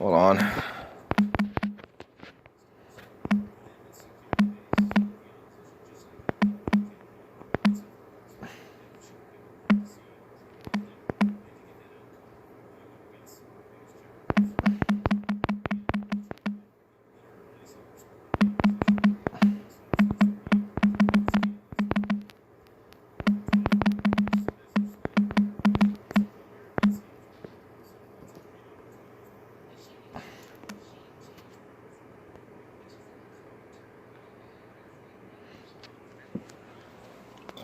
Hold on.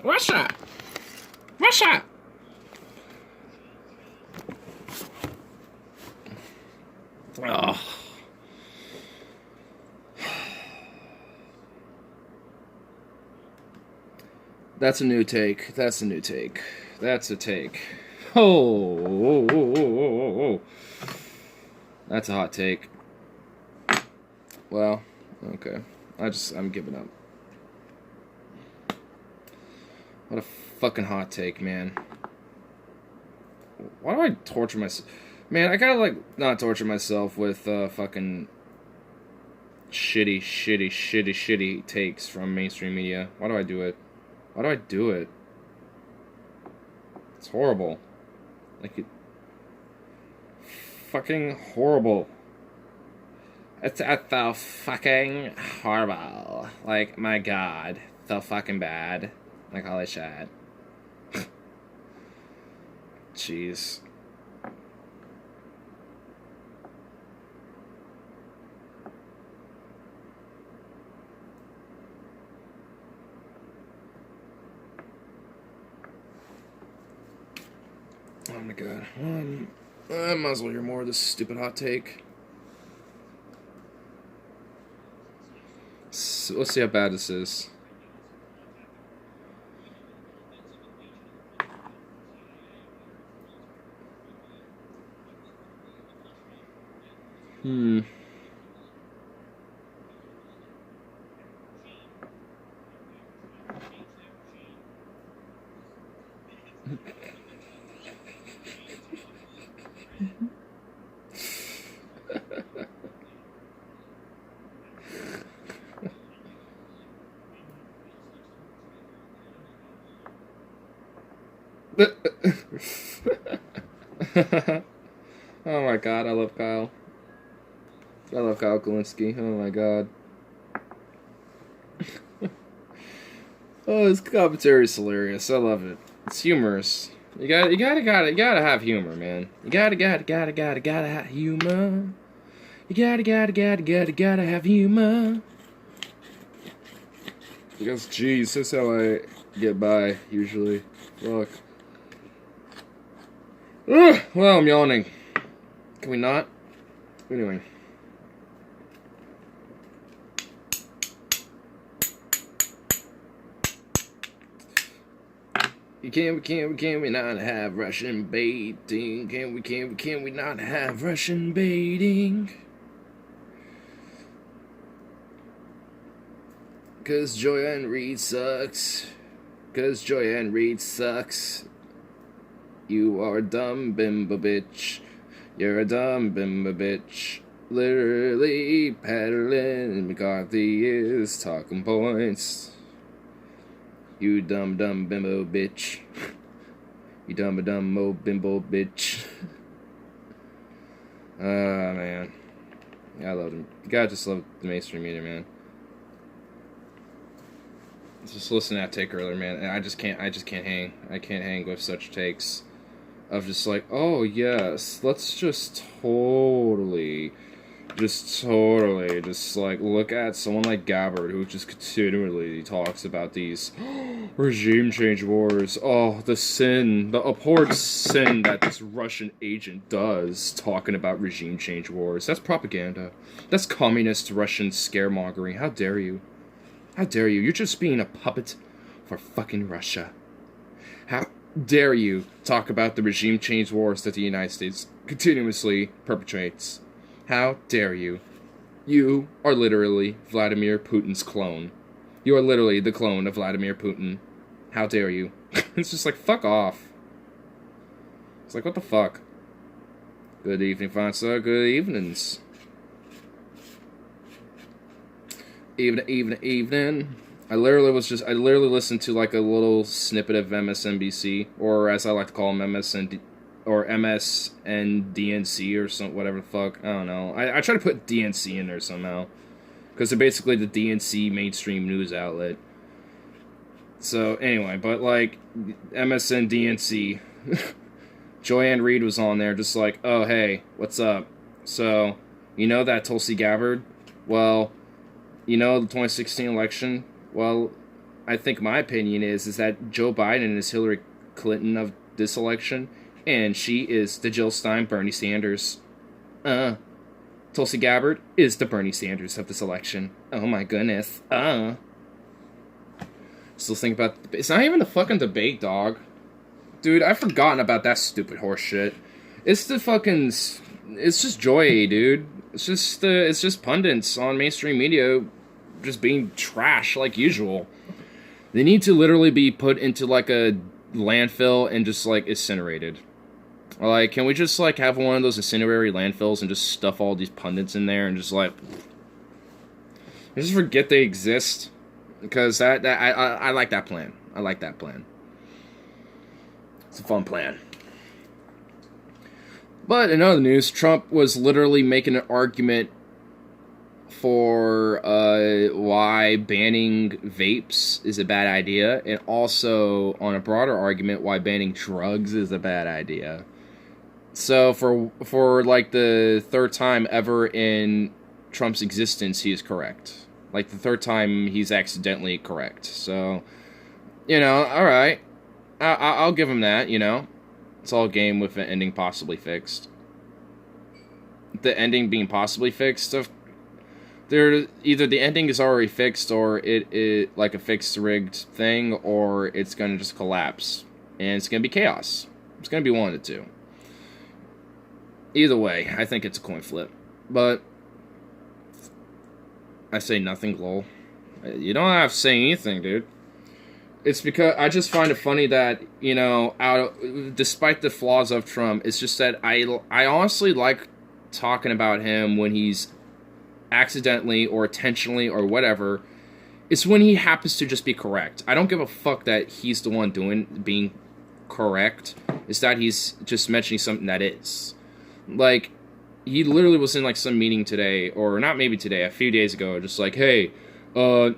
Russia! Russia! Oh. That's a new take. That's a new take. That's a take. Oh. That's a hot take. Well, okay. I'm giving up. What a fucking hot take, man. Why do I torture myself? Man, I gotta, like, not torture myself with, fucking shitty takes from mainstream media. Why do I do it? Why do I do it? It's horrible. Like, fucking horrible. It's so fucking horrible. Like, my god. So fucking bad. Like, holy shit. Jeez. Oh my god. I might as well hear more of this stupid hot take. So, let's see how bad this is. Oh my god, I love Kyle. I love Kyle Kalinske. Oh my god. Oh, his commentary is hilarious. I love it. It's humorous. You gotta have humor, man. You gotta have humor. You gotta have humor. Because, geez, that's how I get by, usually. Fuck. Ugh, well, I'm yawning. Can we not? Anyway. Can we not have Russian baiting? Can we not have Russian baiting? Cause Joyanne Reed sucks. Cause Joyanne Reed sucks. You are a dumb bimbo bitch. You're a dumb bimbo bitch. Literally peddling McCarthy is talking points. You dumb bimbo bitch. You dumb bimbo bitch. Man. I love him. You gotta just love the mainstream media, man. Just listen to that take earlier, man. And I just can't hang. I can't hang with such takes. Of just like, oh yes, let's just totally like look at someone like Gabbard who just continually talks about these regime change wars. Oh, the abhorrent sin that this Russian agent does talking about regime change wars. That's propaganda. That's communist Russian scaremongering. How dare you? How dare you? You're just being a puppet for fucking Russia. How dare you talk about the regime change wars that the United States continuously perpetrates? How dare you? You are literally Vladimir Putin's clone. You are literally the clone of Vladimir Putin. How dare you? It's just like, fuck off. It's like, what the fuck? Good evening, Fonsa. Good evenings. Evening. I literally listened to like a little snippet of MSNBC, or as I like to call them, MSND, or MSNDNC, or some whatever the fuck. I don't know. I try to put DNC in there somehow, because they're basically the DNC mainstream news outlet. So anyway, but like MSNDNC, Joanne Reed was on there, just like, oh hey, what's up? So you know that Tulsi Gabbard? Well, you know the 2016 election? Well, I think my opinion is that Joe Biden is Hillary Clinton of this election, and she is the Jill Stein, Bernie Sanders. Tulsi Gabbard is the Bernie Sanders of this election. Oh my goodness. Still think about... It's not even a fucking debate, dog. Dude, I've forgotten about that stupid horse shit. It's the fucking... It's just joy, dude. It's just pundits on mainstream media just being trash like usual. They need to literally be put into like a landfill and just like incinerated. Like, can we just like have one of those incendiary landfills and just stuff all these pundits in there and just like... just forget they exist? Because I like that plan. I like that plan. It's a fun plan. But in other news, Trump was literally making an argument for why banning vapes is a bad idea, and also on a broader argument why banning drugs is a bad idea. So for like the third time ever in Trump's existence, he is correct. Like the third time he's accidentally correct. So, you know, all right, I'll give him that. You know, it's all game with an ending possibly fixed. The ending being possibly fixed, either the ending is already fixed, or it like a fixed rigged thing, or it's gonna just collapse and it's gonna be chaos. It's gonna be one of the two. Either way, I think it's a coin flip. But I say nothing, lol. You don't have to say anything, dude. It's because I just find it funny that, you know, despite the flaws of Trump, it's just that I honestly like talking about him when he's accidentally or intentionally or whatever. It's when he happens to just be correct. I don't give a fuck that he's the one being correct. It's that he's just mentioning something that is. Like, he literally was in like some meeting today, or not maybe today, a few days ago, just like, hey,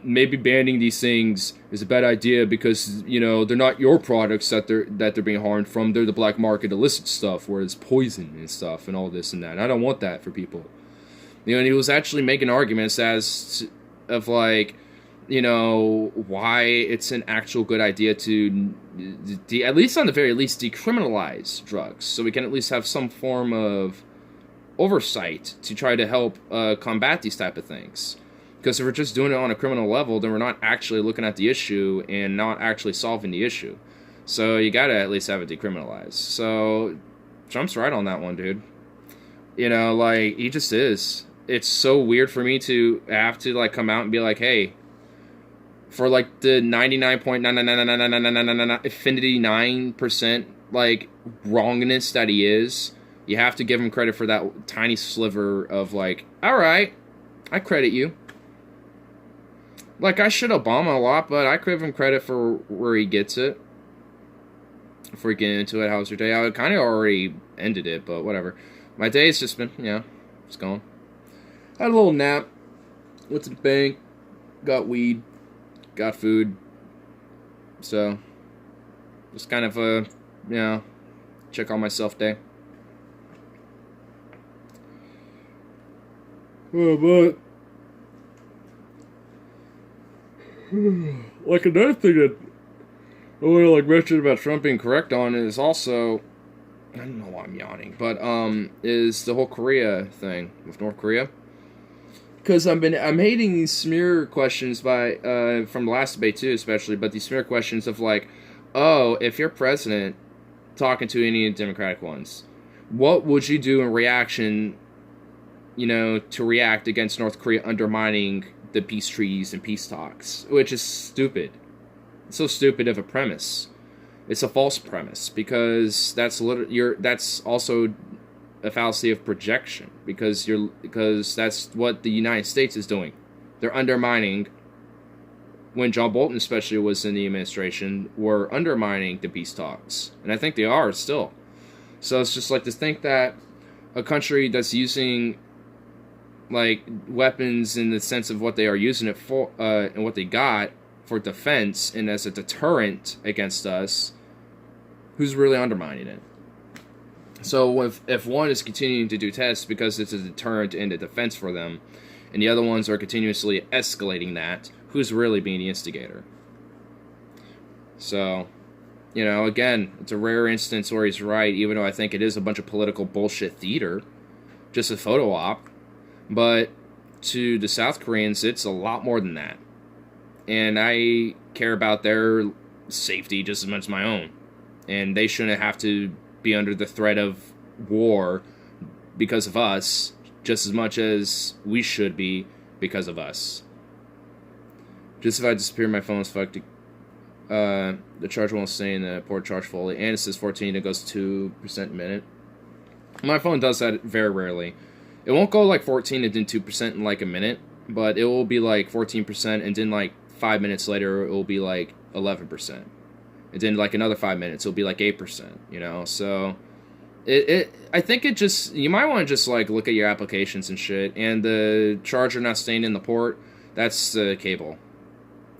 maybe banning these things is a bad idea because, you know, they're not your products that they're being harmed from. They're the black market illicit stuff where it's poison and stuff and all this and that. And I don't want that for people. You know, and he was actually making arguments of like, you know, why it's an actual good idea to at least on the very least decriminalize drugs, so we can at least have some form of oversight to try to help combat these type of things. Because if we're just doing it on a criminal level, then we're not actually looking at the issue and not actually solving the issue. So you gotta at least have it decriminalized. So Trump's right on that one, dude. You know, like, he just is. It's so weird for me to have to like come out and be like, hey, for like the 99.9999999% like wrongness that he is, you have to give him credit for that tiny sliver of like, all right, I credit you. Like, I shit Obama a lot, but I give him credit for where he gets it. Before we get into it, how was your day? I kind of already ended it, but whatever. My day's just been, yeah, it's gone. Had a little nap. Went to the bank. Got weed. Got food. So, just kind of a, you know, check on myself day. But like another thing that I want to like mention about Trump being correct on is also, I don't know why I'm yawning, but is the whole Korea thing with North Korea. Because I'm hating these smear questions by from the last debate too, especially, but these smear questions of like, oh, if you're president, talking to any of the Democratic ones, what would you do in reaction, you know, to react against North Korea undermining the peace treaties and peace talks, which is stupid. It's so stupid of a premise. It's a false premise, because that's also a fallacy of projection, because that's what the United States is doing. They're undermining, when John Bolton especially was in the administration, were undermining the peace talks. And I think they are still. So it's just like to think that a country that's using like weapons in the sense of what they are using it for, and what they got for defense and as a deterrent against us, who's really undermining it? So if one is continuing to do tests because it's a deterrent and a defense for them, and the other ones are continuously escalating that, who's really being the instigator? So, you know, again, it's a rare instance where he's right, even though I think it is a bunch of political bullshit theater, just a photo op. But to the South Koreans, it's a lot more than that. And I care about their safety just as much as my own. And they shouldn't have to be under the threat of war because of us, just as much as we should be because of us. Just if I disappear, my phone's fucked. The charge won't stay in the port charge fully. And it says 14, it goes 2% a minute. My phone does that very rarely. It won't go like 14 and then 2% in like a minute, but it will be like 14%, and then like 5 minutes later it will be like 11%. And then like another 5 minutes it'll be like 8%, you know? So I think it just, you might want to just like look at your applications and shit, and the charger not staying in the port, that's the cable.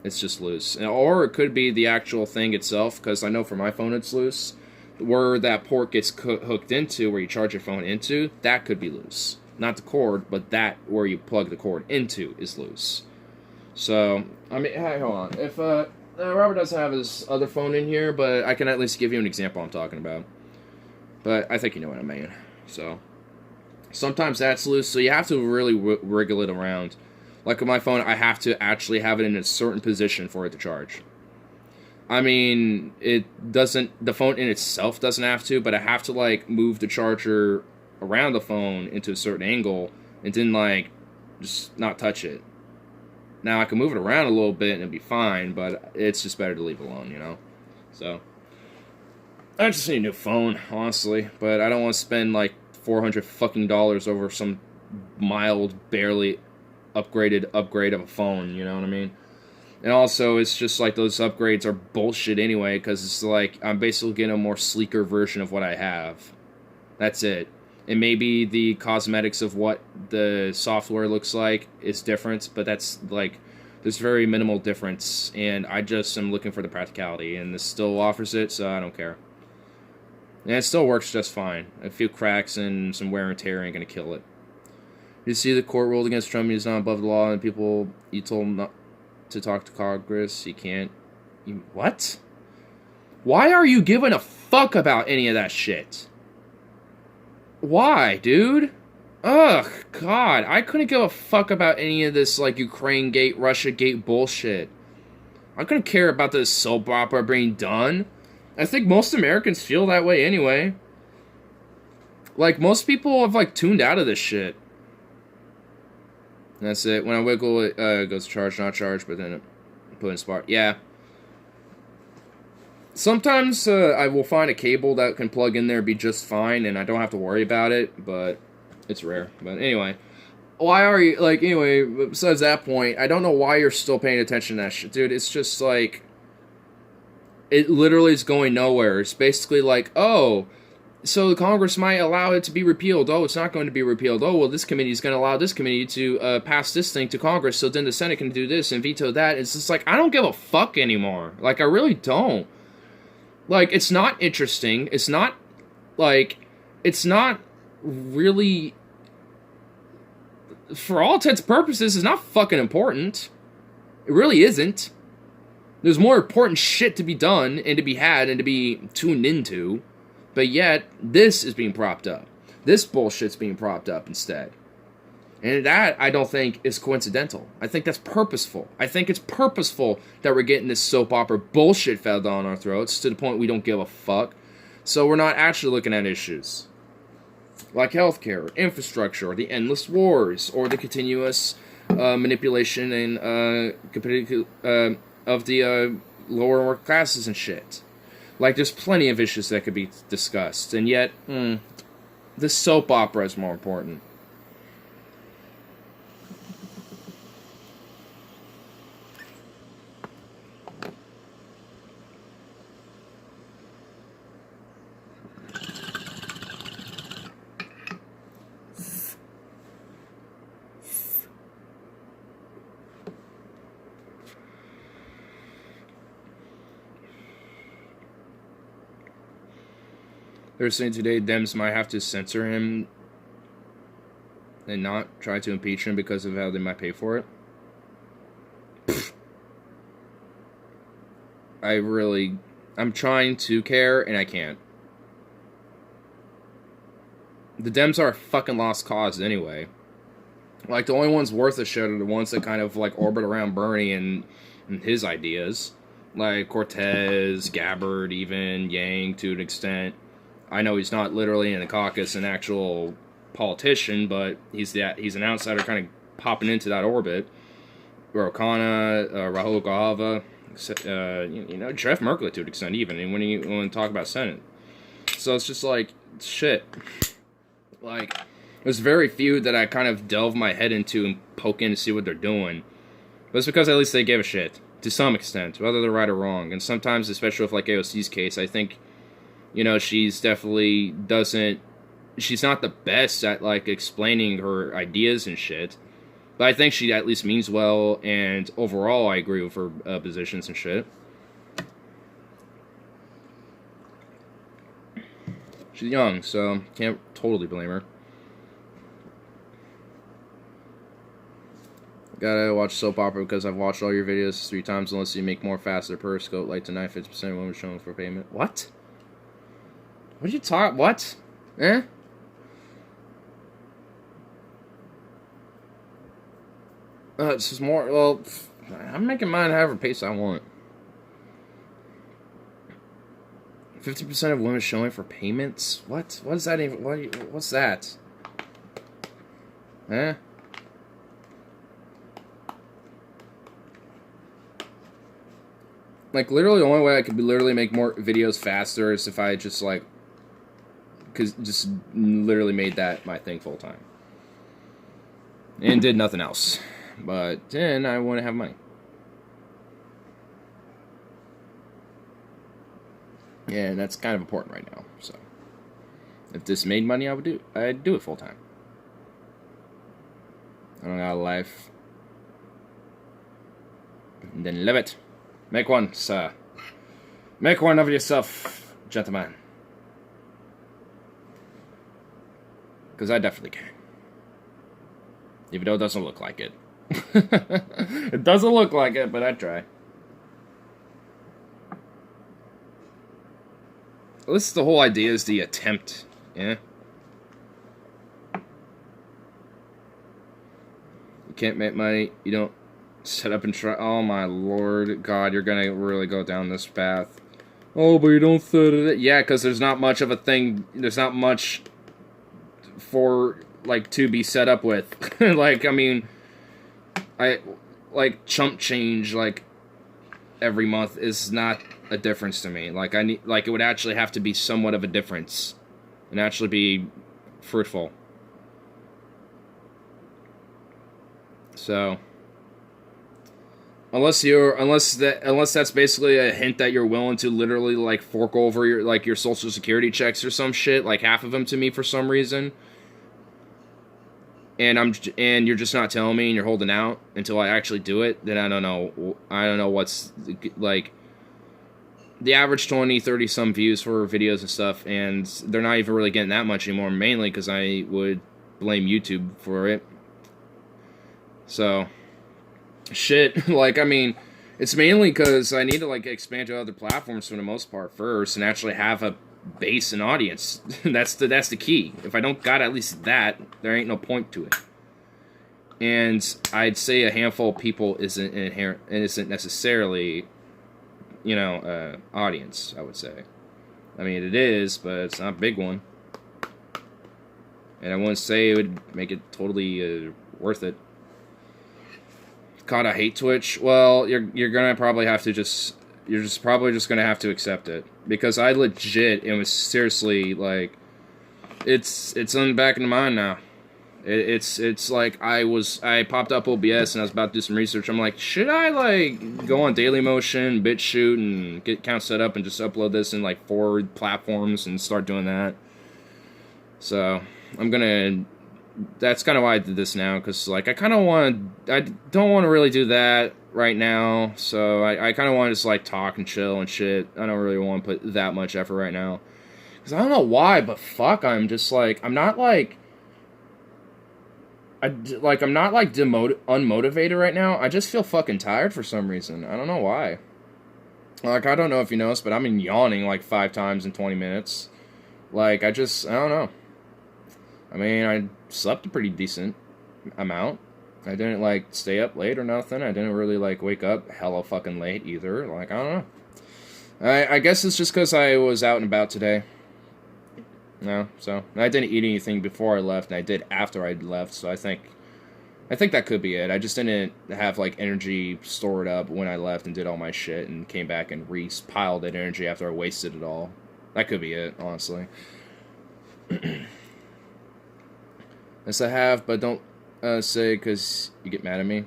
It's just loose. Or it could be the actual thing itself, because I know for my phone it's loose. Where that port gets hooked into, where you charge your phone into, that could be loose. Not the cord, but that where you plug the cord into is loose. So, I mean, hey, hold on. If Robert doesn't have his other phone in here, but I can at least give you an example I'm talking about. But I think you know what I mean. So, sometimes that's loose, so you have to really wriggle it around. Like with my phone, I have to actually have it in a certain position for it to charge. I mean, it doesn't, the phone in itself doesn't have to, but I have to, like, move the charger around the phone into a certain angle and then, like, just not touch it. Now, I can move it around a little bit and it'll be fine, but it's just better to leave it alone, you know? So, I just need a new phone, honestly, but I don't want to spend, like, $400 fucking dollars over some mild, barely upgraded upgrade of a phone, you know what I mean? And also, it's just like those upgrades are bullshit anyway, because it's like I'm basically getting a more sleeker version of what I have. That's it. And maybe the cosmetics of what the software looks like is different, but that's like, there's very minimal difference, and I just am looking for the practicality, and this still offers it, so I don't care. And it still works just fine. A few cracks and some wear and tear ain't gonna kill it. You see the court ruled against Trump, he's not above the law, and people, you told him not to talk to Congress, you can't. What? Why are you giving a fuck about any of that shit? Why, dude? Ugh, God, I couldn't give a fuck about any of this, like, Ukraine gate, Russia gate bullshit. I couldn't care about this soap opera being done. I think most Americans feel that way anyway. Like, most people have, like, tuned out of this shit. That's it. When I wiggle it, goes charge, not charge, but then it put in spark. Yeah. Sometimes I will find a cable that can plug in there and be just fine, and I don't have to worry about it, but it's rare. But anyway, why are you, like, anyway, besides that point, I don't know why you're still paying attention to that shit. Dude, it's just like, it literally is going nowhere. It's basically like, oh, so the Congress might allow it to be repealed. Oh, it's not going to be repealed. Oh, well, this committee is going to allow this committee to pass this thing to Congress, so then the Senate can do this and veto that. It's just like, I don't give a fuck anymore. Like, I really don't. Like, it's not interesting. It's not, like, it's not really, for all intents and purposes, it's not fucking important. It really isn't. There's more important shit to be done and to be had and to be tuned into. But yet, this is being propped up. This bullshit's being propped up instead. And that, I don't think, is coincidental. I think that's purposeful. I think it's purposeful that we're getting this soap opera bullshit fed down our throats to the point we don't give a fuck. So we're not actually looking at issues like healthcare, or infrastructure, or the endless wars, or the continuous manipulation and of the lower work classes and shit. Like, there's plenty of issues that could be discussed, and yet, The soap opera is more important. They're saying today Dems might have to censor him and not try to impeach him because of how they might pay for it. I'm trying to care, and I can't. The Dems are a fucking lost cause anyway. Like, the only ones worth a shit are the ones that kind of, like, orbit around Bernie and his ideas. Like, Cortez, Gabbard, even, Yang, to an extent. I know he's not literally in the caucus an actual politician, but he's an outsider kind of popping into that orbit. Ro-Khanna, Rahul Gandhi, Jeff Merkley to an extent even, and when you talk about Senate. So it's just like, shit. Like, there's very few that I kind of delve my head into and poke in to see what they're doing. But it's because at least they give a shit, to some extent, whether they're right or wrong. And sometimes, especially with like AOC's case, I think, she's definitely she's not the best at, like, explaining her ideas and shit. But I think she at least means well, and overall I agree with her positions and shit. She's young, so can't totally blame her. Gotta watch soap opera because I've watched all your videos 3 times unless you make more faster per scope, like tonight 50% of women showing for payment. What? What are you talking? What? Eh? It's just more. Well, I'm making mine however pace I want. 50% of women showing for payments. What? What is that even? What's that? Eh? Like, literally, the only way I could literally make more videos faster is if I just, like, just literally made that my thing full time. And did nothing else. But then I wouldn't have money. Yeah, and that's kind of important right now. So, if this made money, I'd do it full time. I don't got a life. Then live it. Make one, sir. Make one of yourself, gentlemen. Because I definitely can. Even though it doesn't look like it. It doesn't look like it, but I try. Well, this is the whole idea, is the attempt, yeah? You can't make money, you don't set up and try. Oh my lord, God, you're gonna really go down this path. Oh, but you don't set it. Yeah, because there's not much of a thing, there's not much for, like, to be set up with. Like, I mean, like, chump change, like, every month is not a difference to me. Like, it would actually have to be somewhat of a difference and actually be fruitful. So, unless that's basically a hint that you're willing to literally, like, fork over your Social Security checks or some shit, like half of them to me for some reason, and you're just not telling me and you're holding out until I actually do it, then I don't know what's, like, the average 20, 30 some views for videos and stuff, and they're not even really getting that much anymore, mainly because I would blame YouTube for it. So, shit, like, I mean, it's mainly because I need to, like, expand to other platforms for the most part first and actually have a base and audience. That's the key. If I don't got at least that, there ain't no point to it. And I'd say a handful of people isn't necessarily, audience, I would say. I mean, it is, but it's not a big one. And I wouldn't say it would make it totally worth it. God, I hate Twitch. Well, you're gonna probably have to you're probably just gonna have to accept it, because I legit, it was seriously, like, it's on the back of the mind now. It's like I popped up OBS and I was about to do some research. I'm like, should I like go on Dailymotion, BitChute, and get account set up and just upload this in like 4 platforms and start doing that? So I'm gonna. That's kind of why I did this now, because like I don't want to really do that right now. So I kind of want to just like talk and chill and shit. I don't really want to put that much effort right now, because I don't know why, but fuck, I'm just like I'm not like unmotivated right now. I just feel fucking tired for some reason. I don't know why. Like, I don't know if you noticed, but I've been yawning like 5 times in 20 minutes. Like, I don't know. I mean, I slept a pretty decent amount. I didn't, like, stay up late or nothing. I didn't really, like, wake up hella fucking late either. Like, I don't know. I guess it's just because I was out and about today. No, so I didn't eat anything before I left, and I did after I left, so I think that could be it. I just didn't have, like, energy stored up when I left and did all my shit and came back and repiled that energy after I wasted it all. That could be it, honestly. Yes, I have, but don't say because you get mad at me.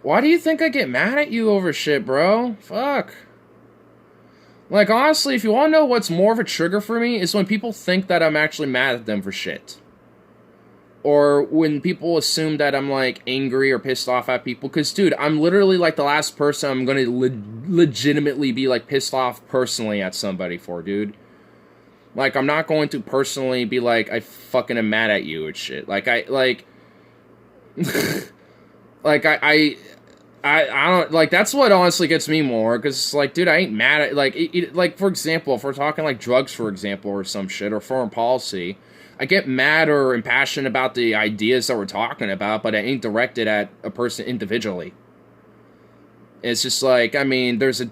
Why do you think I get mad at you over shit, bro? Fuck. Like, honestly, if you want to know what's more of a trigger for me, is when people think that I'm actually mad at them for shit. Or when people assume that I'm, like, angry or pissed off at people. Because, dude, I'm literally, like, the last person I'm going to legitimately be, like, pissed off personally at somebody for, dude. Like, I'm not going to personally be like, I fucking am mad at you and shit. Like, I don't, like, that's what honestly gets me more, because, like, dude, I ain't mad at, like, like, for example, if we're talking, like, drugs, for example, or some shit, or foreign policy, I get mad or impassioned about the ideas that we're talking about, but I ain't directed at a person individually. It's just like, I mean, there's a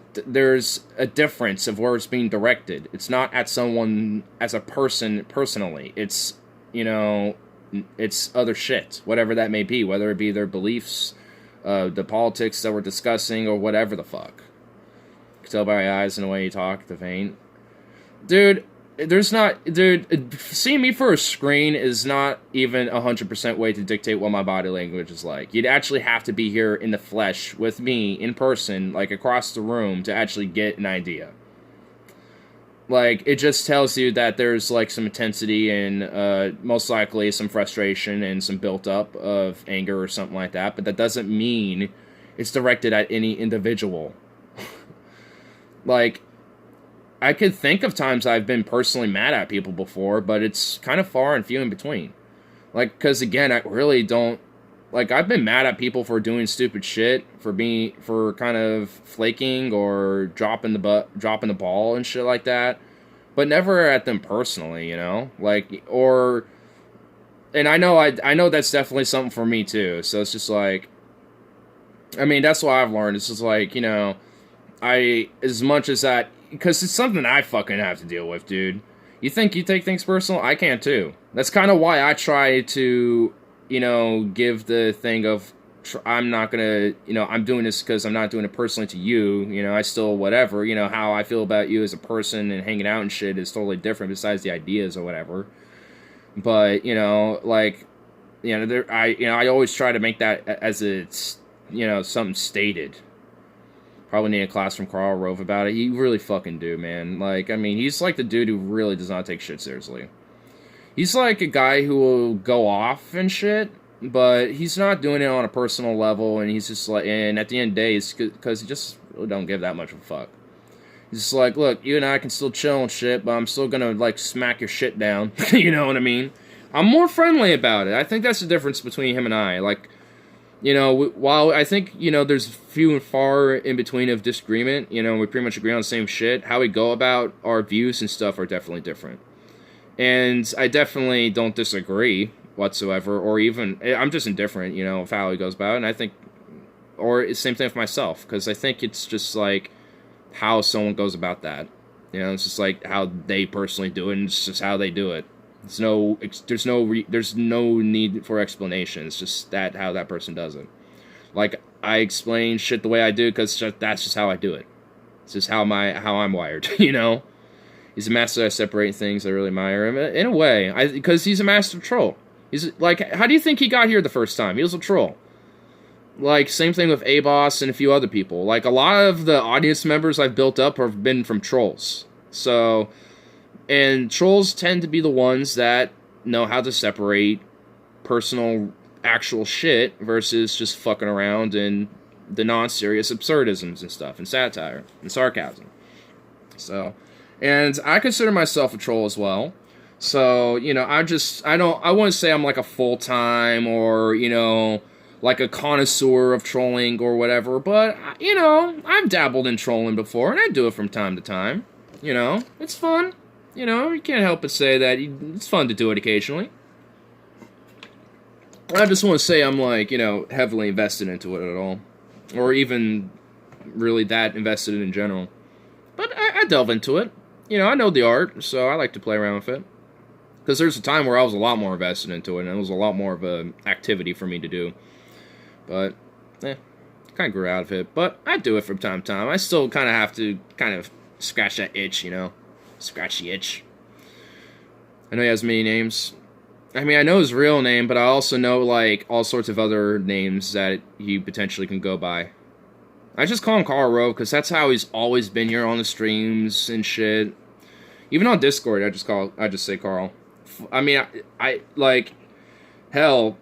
difference of where it's being directed. It's not at someone as a person personally. It's, you know, it's other shit, whatever that may be, whether it be their beliefs, the politics that we're discussing, or whatever the fuck. You can tell by my eyes and the way you talk, the vein. Dude, seeing me for a screen is not even 100% way to dictate what my body language is like. You'd actually have to be here in the flesh with me, in person, like across the room, to actually get an idea. Like, it just tells you that there's, like, some intensity and, most likely some frustration and some built-up of anger or something like that, but that doesn't mean it's directed at any individual. Like, I could think of times I've been personally mad at people before, but it's kind of far and few in between. Like, because, again, I really don't... Like, I've been mad at people for doing stupid shit, for kind of flaking or dropping the ball and shit like that, but never at them personally, you know? Like, or... And I know that's definitely something for me, too, so it's just like... I mean, that's what I've learned. It's just like, you know, as much as that... Because it's something I fucking have to deal with, dude. You think you take things personal? I can, too. That's kind of why I try to, you know, give the thing of, I'm not gonna, you know, I'm doing this because I'm not doing it personally to you, you know, I still, whatever, you know, how I feel about you as a person and hanging out and shit is totally different besides the ideas or whatever. But, you know, like, you know, I always try to make that as it's, you know, something stated. Probably need a class from Carl Rove about it. You really fucking do, man. Like, I mean, he's like the dude who really does not take shit seriously. He's like a guy who will go off and shit, but he's not doing it on a personal level, and he's just like, and at the end of the day, it's because he just really don't give that much of a fuck. He's just like, look, you and I can still chill and shit, but I'm still gonna, like, smack your shit down. You know what I mean? I'm more friendly about it. I think that's the difference between him and I. Like, you know, while I think, you know, there's few and far in between of disagreement, you know, we pretty much agree on the same shit, how we go about our views and stuff are definitely different. And I definitely don't disagree whatsoever, or even, I'm just indifferent, you know, of how he goes about it, and I think, or it's the same thing with myself, because I think it's just, like, how someone goes about that. You know, it's just, like, how they personally do it, and it's just how they do it. There's no need for explanation. It's just how that person does it. Like, I explain shit the way I do because that's just how I do it. It's just how I'm wired, you know? He's a master at separating things. I really admire him in a way, because he's a master troll. He's like, how do you think he got here the first time? He was a troll. Like, same thing with A-Boss and a few other people. Like, a lot of the audience members I've built up have been from trolls. So, and trolls tend to be the ones that know how to separate personal, actual shit versus just fucking around and the non-serious absurdisms and stuff, and satire, and sarcasm. So, and I consider myself a troll as well. So, you know, I wouldn't say I'm like a full-time or, you know, like a connoisseur of trolling or whatever, but, you know, I've dabbled in trolling before, and I do it from time to time. You know, it's fun. You know, you can't help but say that it's fun to do it occasionally. I just want to say I'm, like, you know, heavily invested into it at all. Or even really that invested in general. But I delve into it. You know, I know the art, so I like to play around with it. Because there's a time where I was a lot more invested into it, and it was a lot more of an activity for me to do. But, kind of grew out of it. But I do it from time to time. I still kind of have to kind of scratch that itch, you know? Scratch the itch. I know he has many names. I mean, I know his real name, but I also know, like, all sorts of other names that he potentially can go by. I just call him Carl Rove, because that's how he's always been here on the streams and shit. Even on Discord, I just say Carl. I mean, I like, hell,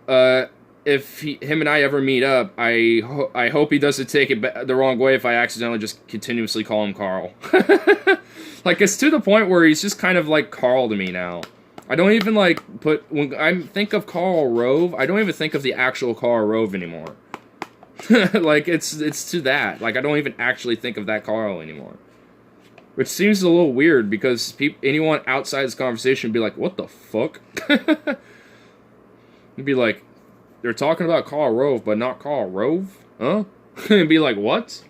if him and I ever meet up, I hope he doesn't take it the wrong way if I accidentally just continuously call him Carl. Like, it's to the point where he's just kind of like Carl to me now. I don't even, like, when I think of Carl Rove, I don't even think of the actual Carl Rove anymore. Like, it's to that. Like, I don't even actually think of that Carl anymore. Which seems a little weird, because anyone outside this conversation would be like, what the fuck? It'd be like, they're talking about Carl Rove, but not Carl Rove? Huh? It'd be like, what?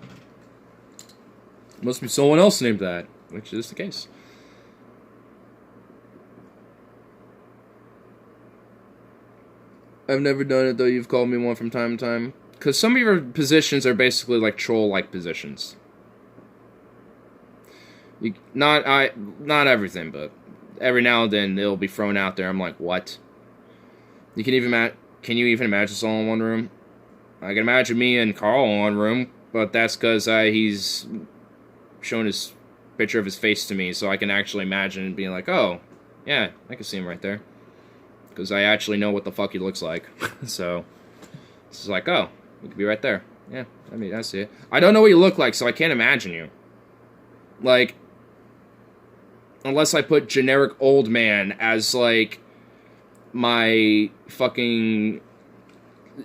Must be someone else named that, which is the case. I've never done it, though. You've called me one from time to time. Because some of your positions are basically like troll-like positions. Not everything, but every now and then it'll be thrown out there. I'm like, what? Can you even imagine someone in one room? I can imagine me and Carl in one room, but that's because he's shown his picture of his face to me, so I can actually imagine being like, oh, yeah, I can see him right there. Because I actually know what the fuck he looks like. So, it's like, oh, you could be right there. Yeah, I mean, I see it. I don't know what you look like, so I can't imagine you. Like, unless I put generic old man as, like, my fucking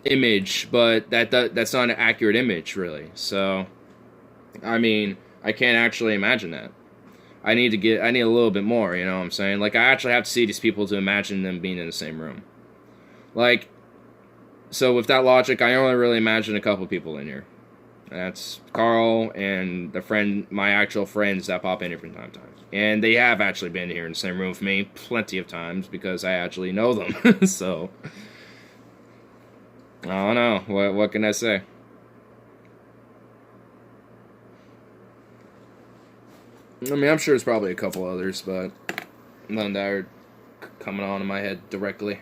image, but that's not an accurate image, really. So, I mean, I can't actually imagine that. I need a little bit more, you know what I'm saying? Like, I actually have to see these people to imagine them being in the same room. Like, so with that logic, I only really imagine a couple people in here. That's Carl and my actual friends that pop in here from time to time. And they have actually been here in the same room with me plenty of times because I actually know them. So, I don't know. What can I say? I mean, I'm sure there's probably a couple others, but none that are coming on in my head directly.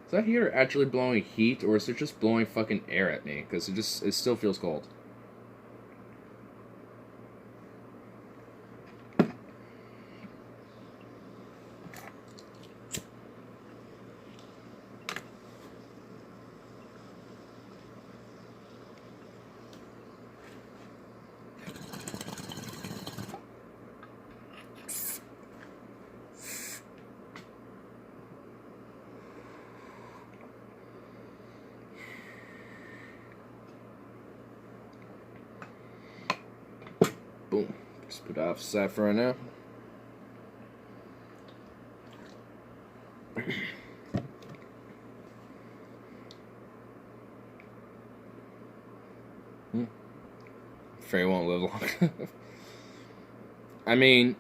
Is that heater actually blowing heat, or is it just blowing fucking air at me? Because it still feels cold. Boom. Just put it off aside for right now. Afraid I won't live long. I mean,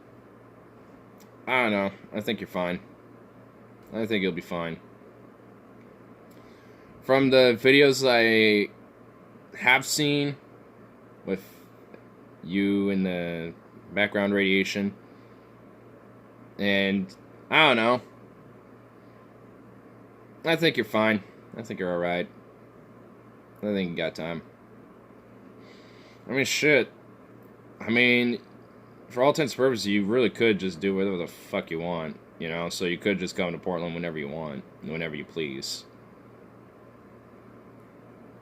I don't know. I think you're fine. I think you'll be fine. From the videos I have seen with you in the background radiation, and I don't know. I think you're fine. I think you're alright. I think you got time. I mean, shit. I mean, for all intents and purposes, you really could just do whatever the fuck you want, you know? So you could just come to Portland whenever you want, whenever you please.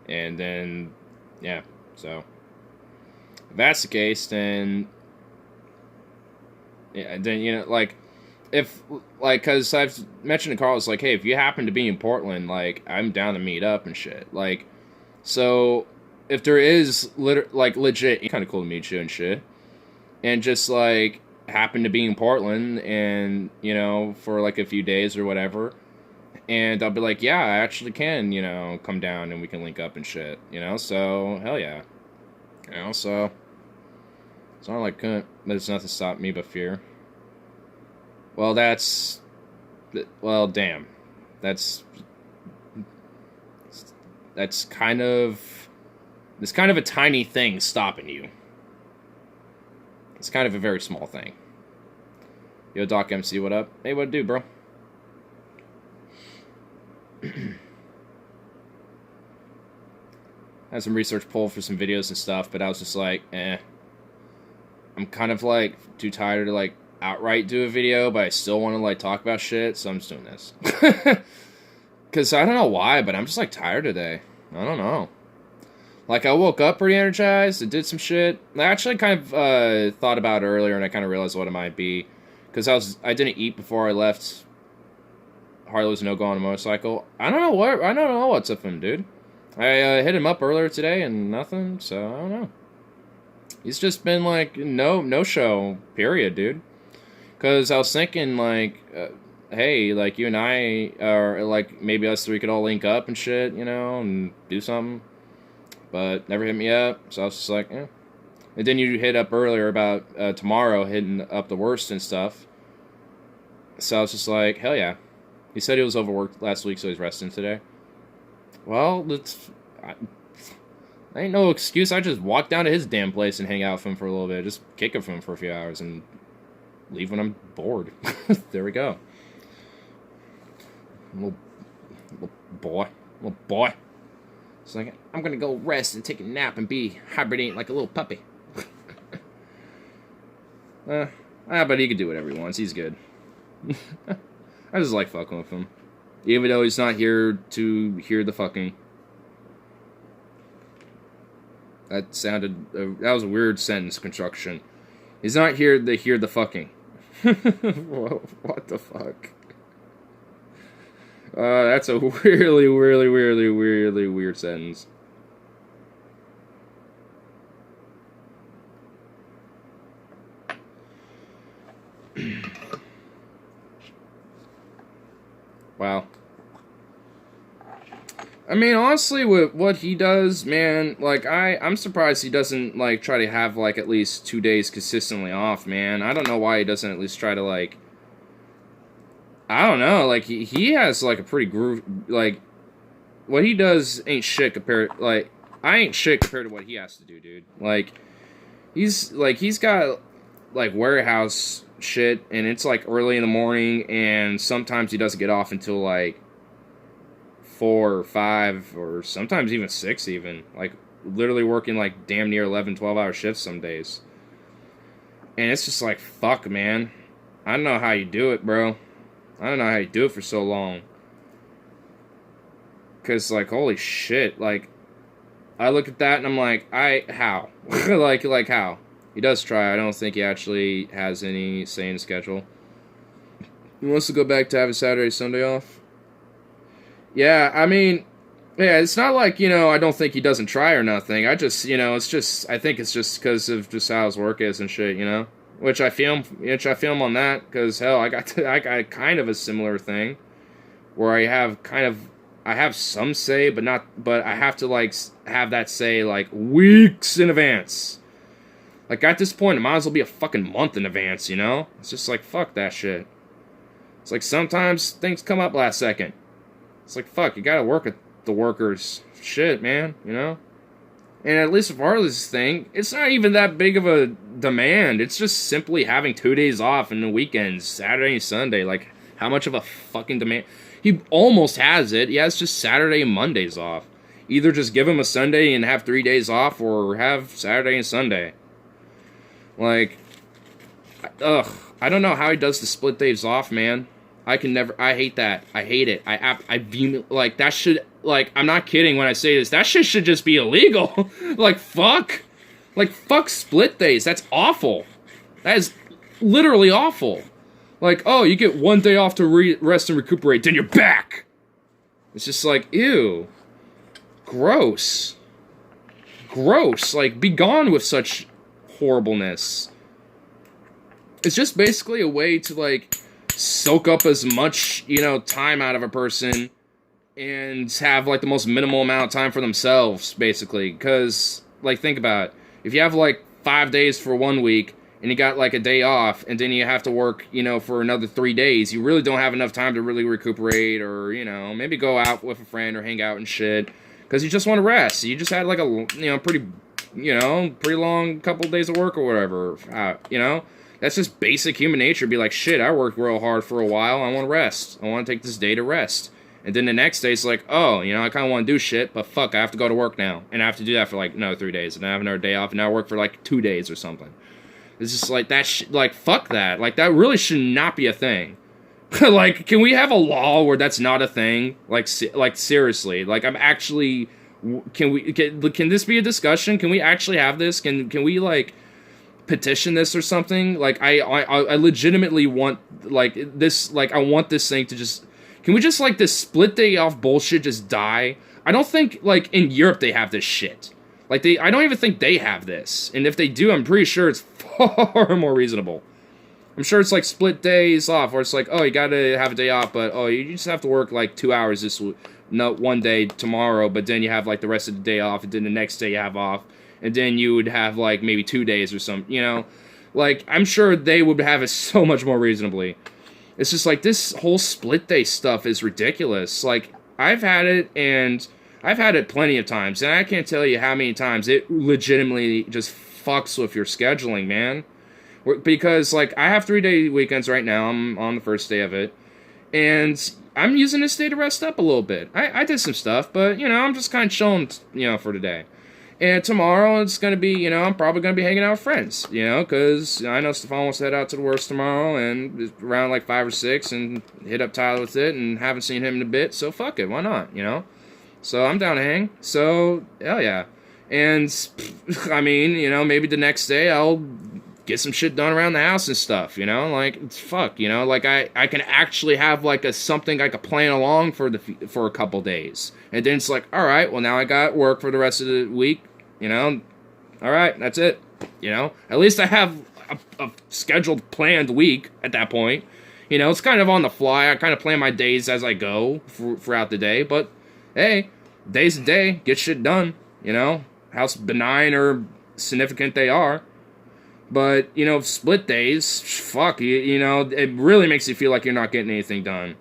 And then, yeah, so if that's the case, then, yeah, then, you know, like, if, like, because I've mentioned to Carl, it's like, hey, if you happen to be in Portland, like, I'm down to meet up and shit. Like, so if there is, legit, kind of cool to meet you and shit, and just, like, happen to be in Portland, and, you know, for, like, a few days or whatever, and I'll be like, yeah, I actually can, you know, come down and we can link up and shit, you know, so, hell yeah. You know, so, it's not like, there's nothing to stop me but fear. Well, well, damn. That's kind of, it's kind of a tiny thing stopping you. It's kind of a very small thing. Yo, Doc MC, what up? Hey, what do, bro? I had some research pulled for some videos and stuff, but I was just like, I'm kind of, like, too tired to, like, outright do a video, but I still want to, like, talk about shit, so I'm just doing this. Because I don't know why, but I'm just, like, tired today. I don't know. Like, I woke up pretty energized, I did some shit. I actually kind of thought about it earlier, and I kind of realized what it might be. Because I didn't eat before I left Harlow's No-Go on a motorcycle. I don't know what's up with him, dude. I hit him up earlier today, and nothing, so I don't know. He's just been, like, no-show, period, dude. Because I was thinking, like, hey, like, you and I, or, like, maybe us three could all link up and shit, you know, and do something. But never hit me up, so I was just like, eh. And then you hit up earlier about tomorrow hitting up the worst and stuff. So I was just like, hell yeah. He said he was overworked last week, so he's resting today. Well, I ain't no excuse. I just walk down to his damn place and hang out with him for a little bit. Just kick it from him for a few hours and leave when I'm bored. There we go. Little boy. It's like, I'm gonna go rest and take a nap and be hibernating like a little puppy. But he can do whatever he wants. He's good. I just like fucking with him. Even though he's not here to hear the fucking. That sounded... that was a weird sentence construction. He's not here to hear the fucking. Whoa, what the fuck? That's a really weird sentence. Wow. I mean, honestly, with what he does, man, like, I'm surprised he doesn't, like, try to have, like, at least 2 days consistently off, man. I don't know why he doesn't at least try to, like, I don't know, like, he has, like, a pretty groove, like, what he does ain't shit compared, like, I ain't shit compared to what he has to do, dude. Like, he's got, like, warehouse shit, and it's, like, early in the morning, and sometimes he doesn't get off until, like, 4 or 5, or sometimes even 6 even. Like, literally working, like, damn near 11, 12-hour shifts some days. And it's just like, fuck, man. I don't know how you do it, bro. I don't know how you do it for so long. Because, like, holy shit, like, I look at that and I'm like, how? like, how? He does try. I don't think he actually has any say in the schedule. He wants to go back to having Saturday, Sunday off. Yeah, I mean, Yeah, it's not like, you know, I don't think he doesn't try or nothing. I just, you know, I think it's just because of just how his work is and shit, you know? Which I feel him on that, because, hell, I got kind of a similar thing, where I have some say, but I have to, like, have that say, like, weeks in advance. Like, at this point, it might as well be a fucking month in advance, you know? It's just like, fuck that shit. It's like, sometimes things come up last second. It's like, fuck, you gotta work at the workers' shit, man, you know? And at least for this thing, it's not even that big of a demand. It's just simply having 2 days off in the weekends, Saturday and Sunday. Like, how much of a fucking demand? He almost has it. He has just Saturday and Mondays off. Either just give him a Sunday and have 3 days off, or have Saturday and Sunday. Like, ugh. I don't know how he does the split days off, man. I hate that. I hate it. I view, like, that should, like, I'm not kidding when I say this. That shit should just be illegal. Like, fuck. Like, fuck split days. That's awful. That is literally awful. Like, oh, you get 1 day off to rest and recuperate, then you're back. It's just like, ew. Gross. Gross. Like, be gone with such horribleness. It's just basically a way to, like, soak up as much, you know, time out of a person and have, like, the most minimal amount of time for themselves, basically. Because, like, think about it. If you have, like, 5 days for 1 week, and you got, like, a day off, and then you have to work, you know, for another 3 days, you really don't have enough time to really recuperate, or, you know, maybe go out with a friend or hang out and shit. Because you just want to rest. You just had, like, a, you know, pretty long couple of days of work or whatever, you know? That's just basic human nature. Be like, shit, I worked real hard for a while. I want to rest. I want to take this day to rest. And then the next day, it's like, oh, you know, I kind of want to do shit, but fuck, I have to go to work now. And I have to do that for, like, another 3 days. And I have another day off, and now I work for, like, 2 days or something. It's just like, like, fuck that. Like, that really should not be a thing. Like, can we have a law where that's not a thing? Like, seriously. Like, I'm actually... Can this be a discussion? Can we actually have this? Can we, like... petition this or something? Like, I legitimately want, like, this, like, I want this thing to just, can we just, like, this split day off bullshit just die? I don't think, like, in Europe they have this shit. Like, I don't even think they have this. And if they do, I'm pretty sure it's far more reasonable. I'm sure it's, like, split days off, where it's like, oh, you gotta have a day off, but, oh, you just have to work, like, 2 hours this week, no, 1 day tomorrow, but then you have, like, the rest of the day off, and then the next day you have off. And then you would have, like, maybe 2 days or something, you know? Like, I'm sure they would have it so much more reasonably. It's just, like, this whole split day stuff is ridiculous. Like, I've had it, and I've had it plenty of times, and I can't tell you how many times it legitimately just fucks with your scheduling, man. Because, like, I have 3-day weekends right now. I'm on the first day of it. And I'm using this day to rest up a little bit. I did some stuff, but, you know, I'm just kind of chilling, you know, for today. And tomorrow, it's going to be, you know, I'm probably going to be hanging out with friends, you know, because I know Stefan wants to head out to the worst tomorrow, and around, like, 5 or 6, and hit up Tyler with it, and haven't seen him in a bit, so fuck it, why not, you know? So I'm down to hang, so, hell yeah. And, I mean, you know, maybe the next day I'll get some shit done around the house and stuff, you know? Like, fuck, you know? Like, I can actually have, like, something I could plan along for a couple days. And then it's like, alright, well, now I got work for the rest of the week, you know? Alright, that's it, you know? At least I have a scheduled, planned week at that point. You know, it's kind of on the fly. I kind of plan my days as I go throughout the day, but, hey, day's a day, get shit done, you know? How benign or significant they are. But, you know, split days, fuck, you know, it really makes you feel like you're not getting anything done.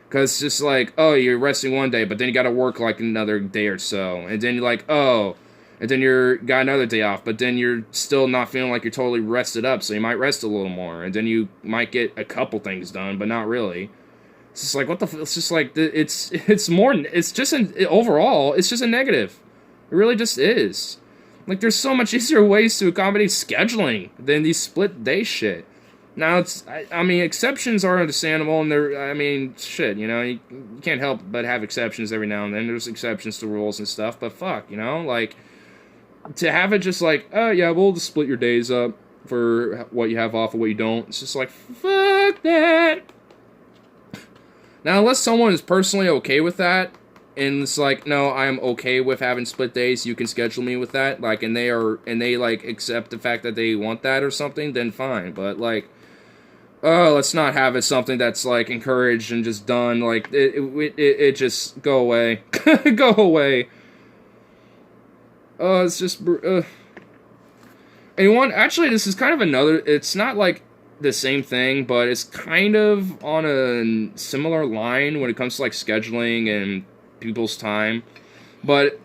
Because it's just like, oh, you're resting 1 day, but then you gotta work, like, another day or so. And then you're like, oh, and then you're got another day off, but then you're still not feeling like you're totally rested up, so you might rest a little more. And then you might get a couple things done, but not really. It's just like, what the it's just like, it's just, overall, it's just a negative. It really just is. Like, there's so much easier ways to accommodate scheduling than these split day shit. Now, I mean, exceptions are understandable, and I mean, shit, you know, you can't help but have exceptions every now and then. There's exceptions to rules and stuff, but fuck, you know, like, to have it just like, oh, yeah, we'll just split your days up for what you have off and what you don't. It's just like, fuck that. Now, unless someone is personally okay with that, and it's like, no, I'm okay with having split days. You can schedule me with that. Like, and they like accept the fact that they want that or something, then fine. But like, oh, let's not have it something that's like encouraged and just done. Like, it just go away, go away. It's just. And actually, this is kind of another. It's not like the same thing, but it's kind of on a similar line when it comes to like scheduling and people's time. But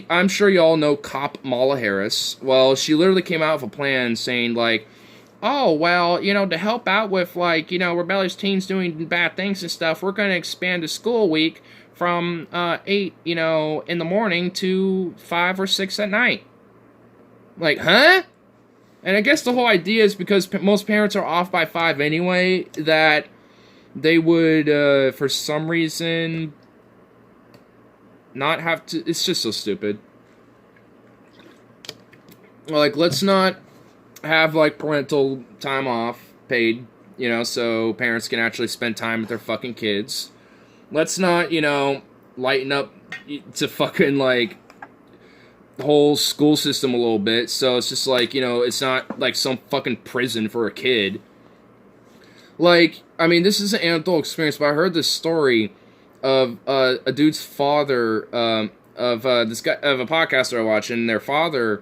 I'm sure y'all know Cop Mala Harris. Well, she literally came out with a plan saying like, oh, well, to help out with like, rebellious teens doing bad things and stuff, we're going to expand the school week from 8, in the morning to 5 or 6 at night. Like, huh? And I guess the whole idea is because most parents are off by 5 anyway, that they would, for some reason, not have to. It's just so stupid. Like, let's not have, like, parental time off paid, so parents can actually spend time with their fucking kids. Let's not, lighten up to fucking, like, the whole school system a little bit, so it's just like, it's not like some fucking prison for a kid. Like, I mean, this is an anecdotal experience, but I heard this story of a dude's father, of this guy, of a podcaster I watch, and their father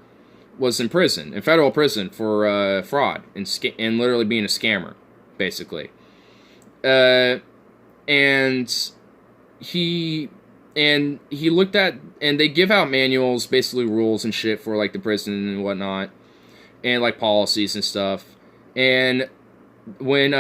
was in prison, in federal prison for fraud and literally being a scammer, basically. And he looked at, and they give out manuals, basically rules and shit for, like, the prison and whatnot, and, like, policies and stuff. And when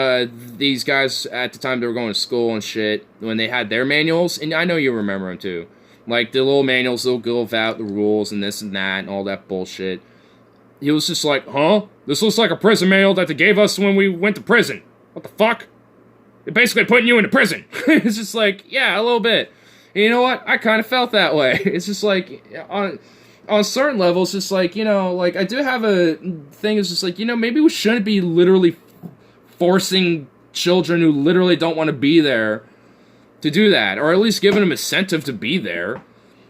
these guys, at the time they were going to school and shit, when they had their manuals, and I know you remember them too, like, the little manuals, they'll give out the rules and this and that and all that bullshit. He was just like, huh? This looks like a prison manual that they gave us when we went to prison. What the fuck? They're basically putting you into prison. It's just like, yeah, a little bit. And you know what? I kind of felt that way. It's just like, on certain levels, just like, like, I do have a thing, it's just like, maybe we shouldn't be literally forcing children who literally don't want to be there to do that, or at least giving them incentive to be there.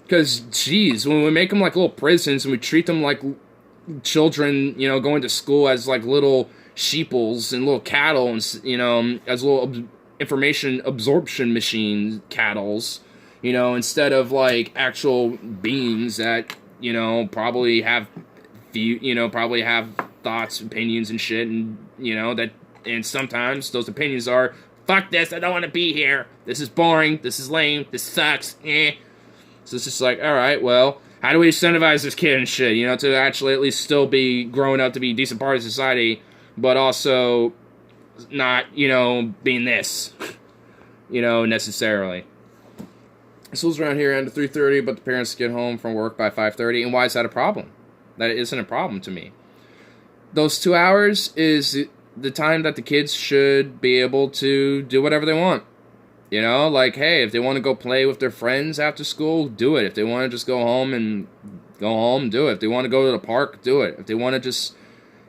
Because, geez, when we make them like little prisons and we treat them like children, going to school as like little sheeples and little cattle, and, as little information absorption machine cattles, instead of like actual beings that, probably have probably have thoughts, opinions and shit, and, and sometimes those opinions are, fuck this, I don't want to be here, this is boring, this is lame, this sucks, eh. So it's just like, alright, well, how do we incentivize this kid and shit, to actually at least still be growing up to be a decent part of society, but also not, being this, necessarily. School's around here end at 3:30, but the parents get home from work by 5:30, and why is that a problem? That isn't a problem to me. Those 2 hours is the time that the kids should be able to do whatever they want. Like, hey, if they want to go play with their friends after school, do it. If they want to just go home, do it. If they want to go to the park, do it. If they want to just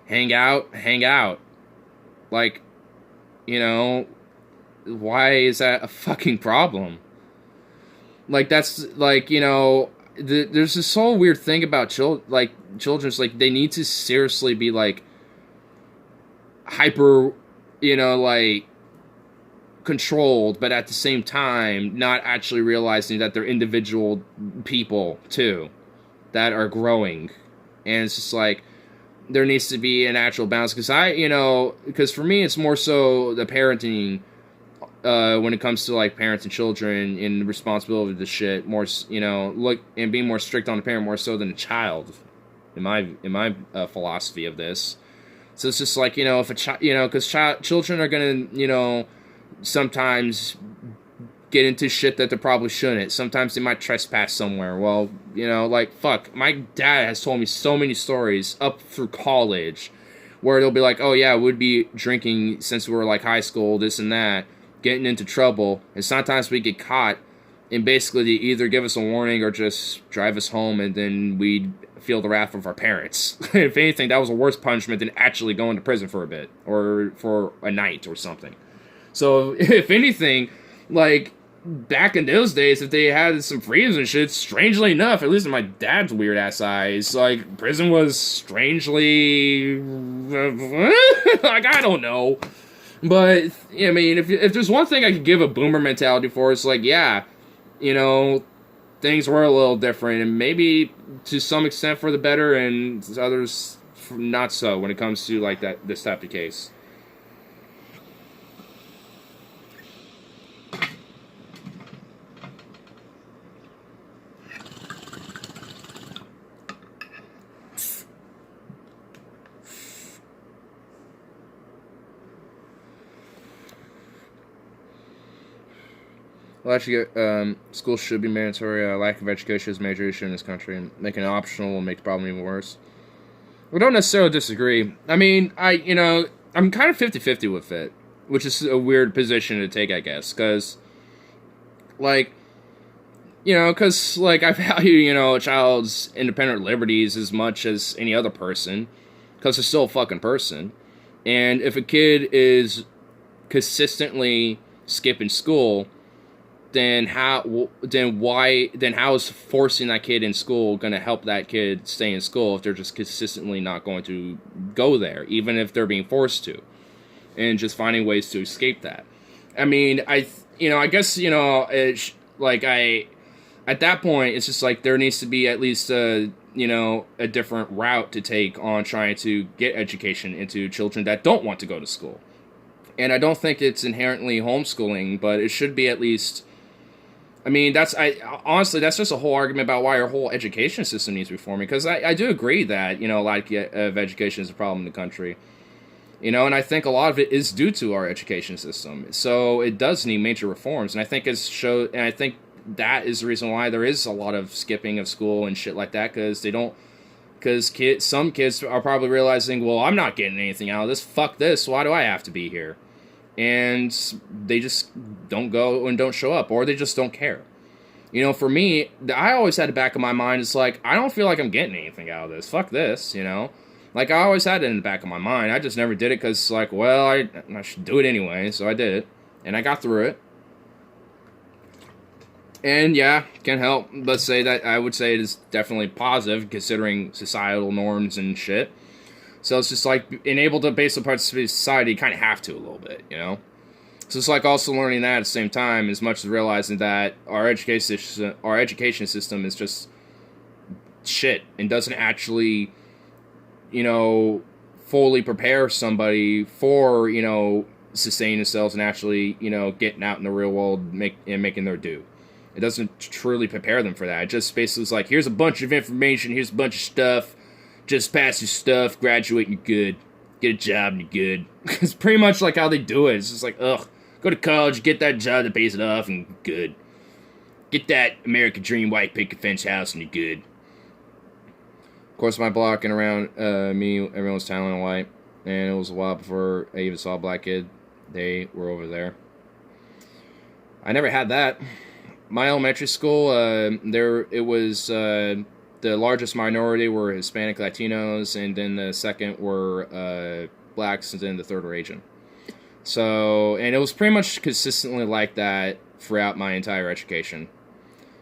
hang out. Like, why is that a fucking problem? Like, that's, like, there's this whole weird thing about children's, like, they need to seriously be, like, hyper, like, controlled, but at the same time, not actually realizing that they're individual people, too, that are growing. And it's just, like, there needs to be an actual balance, because for me, it's more so the parenting, when it comes to, like, parents and children and responsibility of the shit, more, look, and being more strict on the parent more so than a child, in my philosophy of this. So it's just like, if a child, because children are gonna, sometimes get into shit that they probably shouldn't. Sometimes they might trespass somewhere. Well, like, fuck, my dad has told me so many stories up through college where they'll be like, oh yeah, we'd be drinking since we were, like, high school, this and that, getting into trouble, and sometimes we get caught, and basically they either give us a warning or just drive us home, and then we'd feel the wrath of our parents. If anything, that was a worse punishment than actually going to prison for a bit, or for a night or something. So, if anything, like, back in those days, if they had some freedoms and shit, strangely enough, at least in my dad's weird ass eyes, like, prison was strangely like, I don't know. But I mean, if there's one thing I could give a boomer mentality for, it's like, yeah, you know, things were a little different, and maybe to some extent for the better, and others not so when it comes to like this type of case. Well, actually, schools should be mandatory. Lack of education is a major issue in this country, and making it optional will make the problem even worse. We don't necessarily disagree. I mean, I'm kind of 50-50 with it, which is a weird position to take, I guess, because, like, I value, a child's independent liberties as much as any other person, because they're still a fucking person. And if a kid is consistently skipping school, then how is forcing that kid in school going to help that kid stay in school if they're just consistently not going to go there, even if they're being forced to, and just finding ways to escape that? I mean, at that point, it's just like there needs to be at least a different route to take on trying to get education into children that don't want to go to school. And I don't think it's inherently homeschooling, but it should be at least. I mean, honestly, that's just a whole argument about why our whole education system needs reforming, because I do agree that, a lot of education is a problem in the country, and I think a lot of it is due to our education system, so it does need major reforms, and I think that is the reason why there is a lot of skipping of school and shit like that, because some kids are probably realizing, well, I'm not getting anything out of this, fuck this, why do I have to be here? And they just don't go and don't show up, or they just don't care. For me, I always had the back of my mind, it's like, I don't feel like I'm getting anything out of this. Fuck this, Like, I always had it in the back of my mind. I just never did it because, like, well, I should do it anyway, so I did it. And I got through it. And, yeah, can't help but say that I would say it is definitely positive, considering societal norms and shit. So it's just like being able to basically participate in society, you kind of have to a little bit, So it's like also learning that at the same time, as much as realizing that our education system is just shit and doesn't actually, fully prepare somebody for, sustaining themselves and actually, getting out in the real world and making their due. It doesn't truly prepare them for that. It just basically is like, here's a bunch of information, here's a bunch of stuff. Just pass your stuff, graduate, and you're good. Get a job, and you're good. It's pretty much like how they do it. It's just like, ugh, go to college, get that job that pays it off, and you're good. Get that American dream white picket fence house, and you're good. Of course, my block and around me, everyone was tan and white. And it was a while before I even saw a black kid. They were over there. I never had that. My elementary school, it was... the largest minority were Hispanic Latinos, and then the second were blacks, and then the third were Asian. So, and it was pretty much consistently like that throughout my entire education.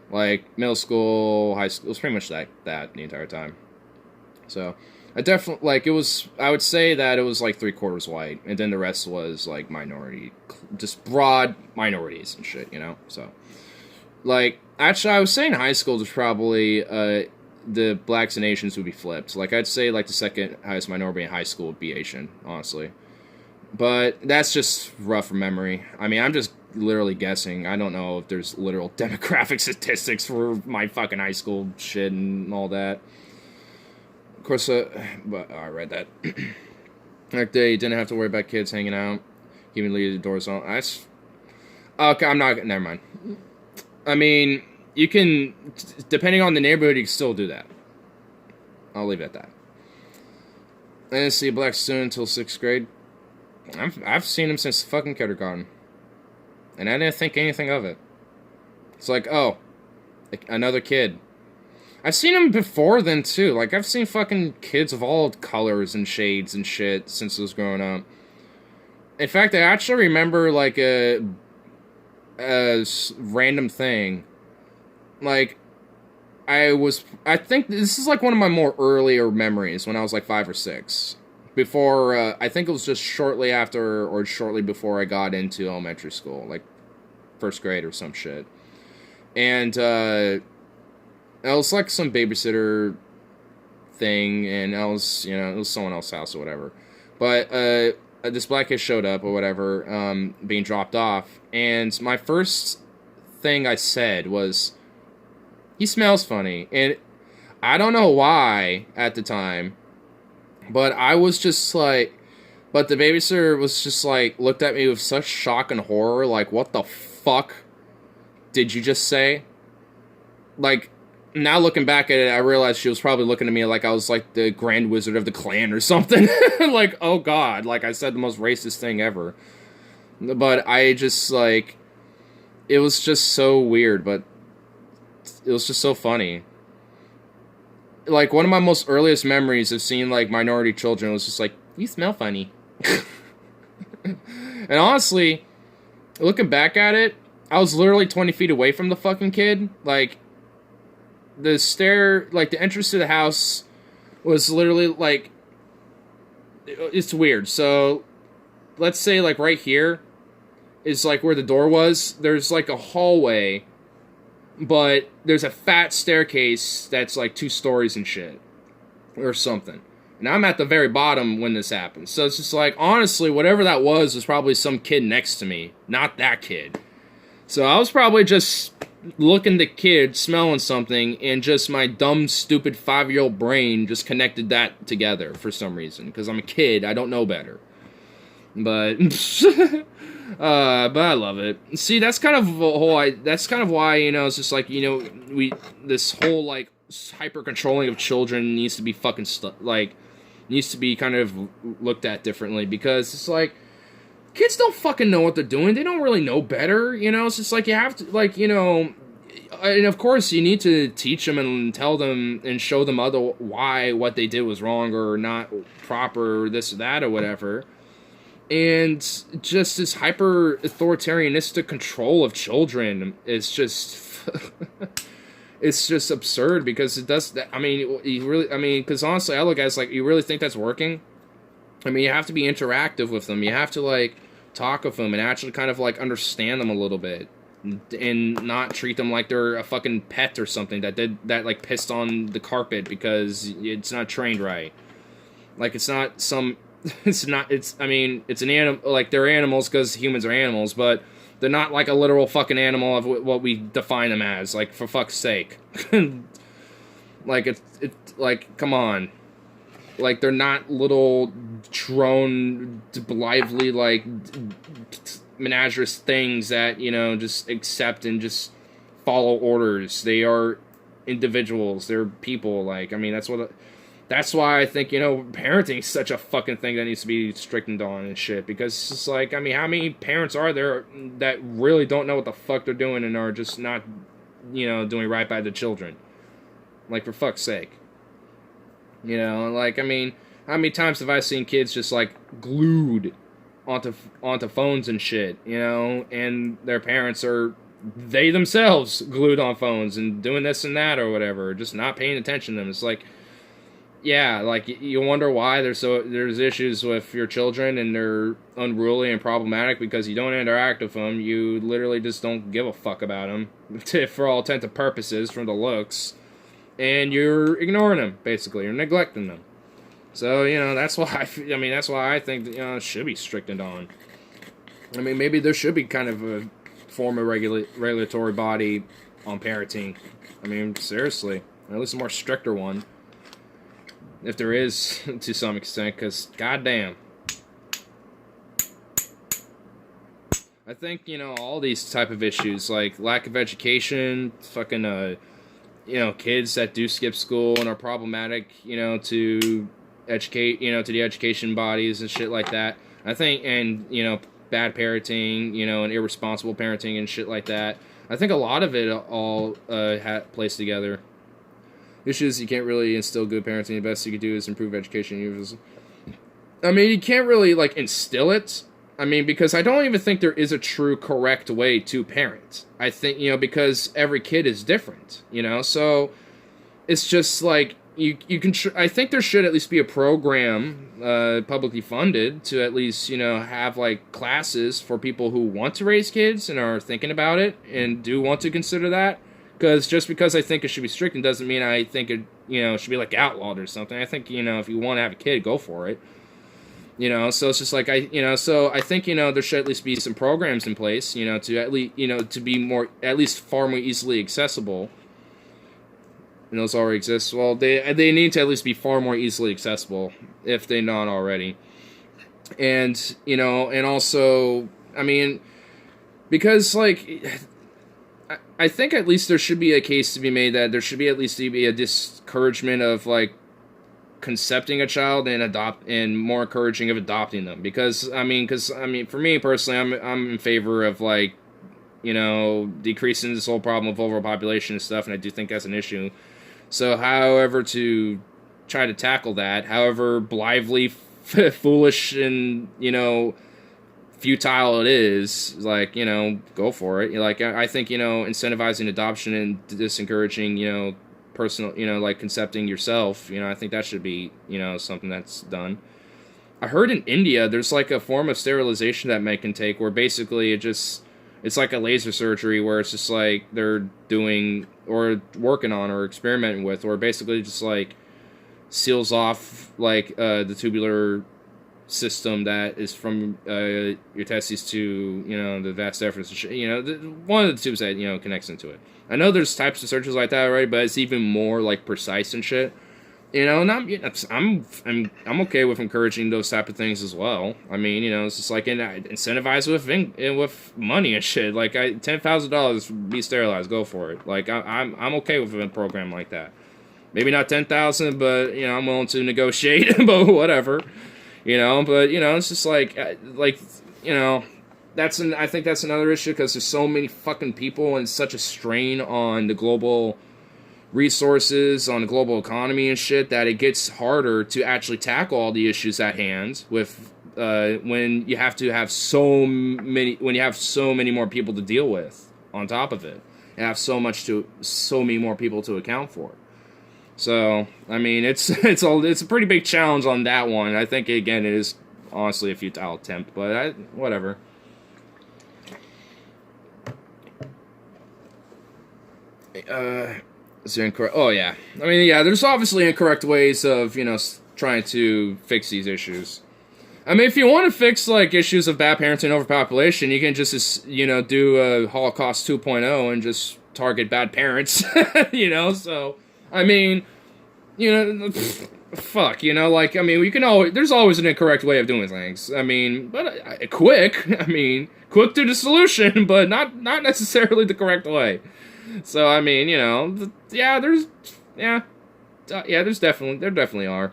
Like, middle school, high school, it was pretty much like that the entire time. So, I definitely, I would say that it was like 3/4 white, and then the rest was, like, minority, just broad minorities and shit, So, like, actually, I was saying high school was probably, the blacks and Asians would be flipped. Like, I'd say, like, the second highest minority in high school would be Asian, honestly. But that's just rough from memory. I mean, I'm just literally guessing. I don't know if there's literal demographic statistics for my fucking high school shit and all that. Of course, but I read that. Like, they didn't have to worry about kids hanging out, keeping the doors on. Okay, I'm not, never mind. I mean... You can, depending on the neighborhood, you can still do that. I'll leave it at that. I didn't see a black student until 6th grade. I've seen him since fucking kindergarten. And I didn't think anything of it. It's like, oh, another kid. I've seen him before then, too. Like, I've seen fucking kids of all colors and shades and shit since I was growing up. In fact, I actually remember, like, random thing. Like, I think this is like one of my more earlier memories when I was like 5 or 6. Before, I think it was just shortly after or shortly before I got into elementary school, like 1st grade or some shit. And, it was like some babysitter thing, and I was, it was someone else's house or whatever. But, this black kid showed up or whatever, being dropped off, and my first thing I said was, he smells funny. And I don't know why at the time, but I was just like, but the babysitter was just like, looked at me with such shock and horror, like, what the fuck did you just say? Like, now looking back at it, I realized she was probably looking at me like I was like the Grand Wizard of the Clan or something. Like, oh god, like I said the most racist thing ever. But I just, like, it was just so weird, but it was just so funny. Like, one of my most earliest memories of seeing, like, minority children was just like, you smell funny. And honestly, looking back at it, I was literally 20 feet away from the fucking kid. Like, the entrance to the house was literally, like, it's weird. So, let's say, like, right here is, like, where the door was. There's, like, a hallway, but there's a fat staircase that's, like, 2 stories and shit. Or something. And I'm at the very bottom when this happens. So it's just like, honestly, whatever that was probably some kid next to me. Not that kid. So I was probably just looking at the kid, smelling something, and just my dumb, stupid 5-year-old brain just connected that together for some reason. Because I'm a kid, I don't know better. But but I love it. See, that's kind of that's kind of why, it's just like, this whole, like, hyper controlling of children needs to be fucking needs to be kind of looked at differently, because it's like, kids don't fucking know what they're doing. They don't really know better, It's just like, you have to, like, and of course you need to teach them and tell them and show them why what they did was wrong or not proper, or this or that or whatever. And just this hyper authoritarianistic control of children is just it's just absurd, because it does that. Because honestly, I look at it as like, you really think that's working? I mean, you have to be interactive with them. You have to, like, talk with them and actually kind of, like, understand them a little bit, and not treat them like they're a fucking pet or something that like pissed on the carpet because it's not trained right. Like, it's not some. It's an animal. Like, they're animals because humans are animals, but they're not like a literal fucking animal of what we define them as. Like, for fuck's sake. Like, like, come on. Like, they're not little drone, blithely, like, menagerous things that, just accept and just follow orders. They are individuals. They're people. Like, that's why I think, parenting is such a fucking thing that needs to be strictened on and shit. Because it's just like, how many parents are there that really don't know what the fuck they're doing and are just not, doing right by the children? Like, for fuck's sake. Like, how many times have I seen kids just, like, glued onto phones and shit, and their parents are, they themselves, glued on phones and doing this and that or whatever, just not paying attention to them. It's like, yeah, like, you wonder why there's issues with your children and they're unruly and problematic because you don't interact with them. You literally just don't give a fuck about them, for all intents and purposes, from the looks. And you're ignoring them, basically. You're neglecting them. So, that's why that's why I think that, it should be strictened on. Maybe there should be kind of a form of regulatory body on parenting. Seriously. Or at least a more stricter one. If there is, to some extent, because, goddamn. I think, all these type of issues, like lack of education, fucking, kids that do skip school and are problematic, to educate, to the education bodies and shit like that. I think, and, bad parenting, and irresponsible parenting and shit like that. I think a lot of it all plays together. Issues you can't really instill good parenting. The best you can do is improve education. You can't really, like, instill it. I mean, because I don't even think there is a true correct way to parent. I think, because every kid is different, so it's just like, you can, I think there should at least be a program, publicly funded to at least, have like classes for people who want to raise kids and are thinking about it and do want to consider that. Because just because I think it should be strict doesn't mean I think it, should be like outlawed or something. I think, if you want to have a kid, go for it. So it's just like, so I think, there should at least be some programs in place, to at least, to be more, at least far more easily accessible. And those already exist. Well, they need to at least be far more easily accessible, if they're not already. And, and also, I mean, because, like, I think at least there should be a case to be made that there should be at least be a discouragement of, like, concepting a child and more encouraging of adopting them. Because, for me personally, I'm in favor of, like, decreasing this whole problem of overpopulation and stuff, and I do think that's an issue. So, however to try to tackle that, however blithely foolish and, futile it is, like, go for it. Like, I think, incentivizing adoption and discouraging, personal, like, concepting yourself, I think that should be, something that's done. I heard in India, there's, like, a form of sterilization that men can take where basically it's like a laser surgery where it's just like they're doing or working on or experimenting with, or basically just like seals off like the tubular system that is from your testes to the vas deferens and shit. One of the tubes that connects into it. I know there's types of surgeries like that, right? But it's even more like precise and shit. And I'm okay with encouraging those type of things as well. I mean, it's just like incentivize with money and shit. Like $10,000 be sterilized, go for it. Like I'm okay with a program like that. Maybe not 10,000, but I'm willing to negotiate. But whatever, But it's just like I think that's another issue because there's so many fucking people and such a strain on the global resources, on the global economy and shit, that it gets harder to actually tackle all the issues at hand with when you have so many more people to deal with on top of it, and have so many more people to account for. So I mean, it's a pretty big challenge on that one. I think again it is honestly a futile attempt, but whatever. Is there incorrect? Oh yeah, I mean there's obviously incorrect ways of trying to fix these issues. I mean, if you want to fix like issues of bad parenting and overpopulation, you can just do a Holocaust 2.0 and just target bad parents. So I mean, fuck, like I mean, we can always there's always an incorrect way of doing things. I mean, but quick to the solution, but not necessarily the correct way. So I mean, there definitely are.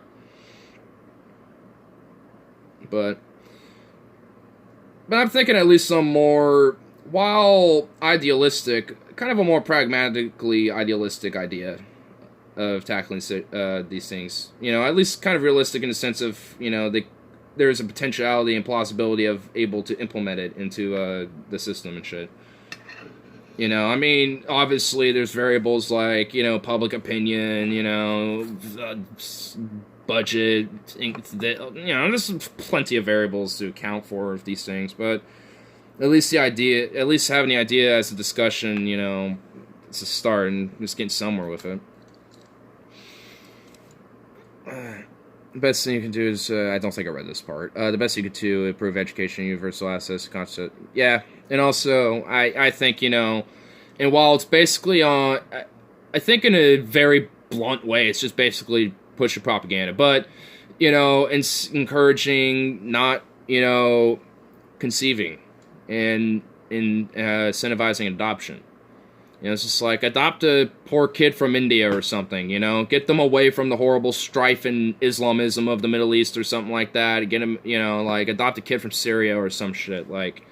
But I'm thinking at least some more, while idealistic, kind of a more pragmatically idealistic idea of tackling these things. At least kind of realistic in the sense of there's a potentiality and plausibility of able to implement it into the system and shit. I mean, obviously there's variables like, public opinion, budget, there's plenty of variables to account for these things, but at least having the idea as a discussion, it's a start and just getting somewhere with it. The best thing you can do is, I don't think I read this part, the best you could do, improve education, universal access, concept, yeah, and also, I think, and while it's basically I think in a very blunt way, it's just basically pushing propaganda, but, encouraging, not, conceiving, and incentivizing adoption. It's just like, adopt a poor kid from India or something, get them away from the horrible strife and Islamism of the Middle East or something like that, get them, like, adopt a kid from Syria or some shit, like,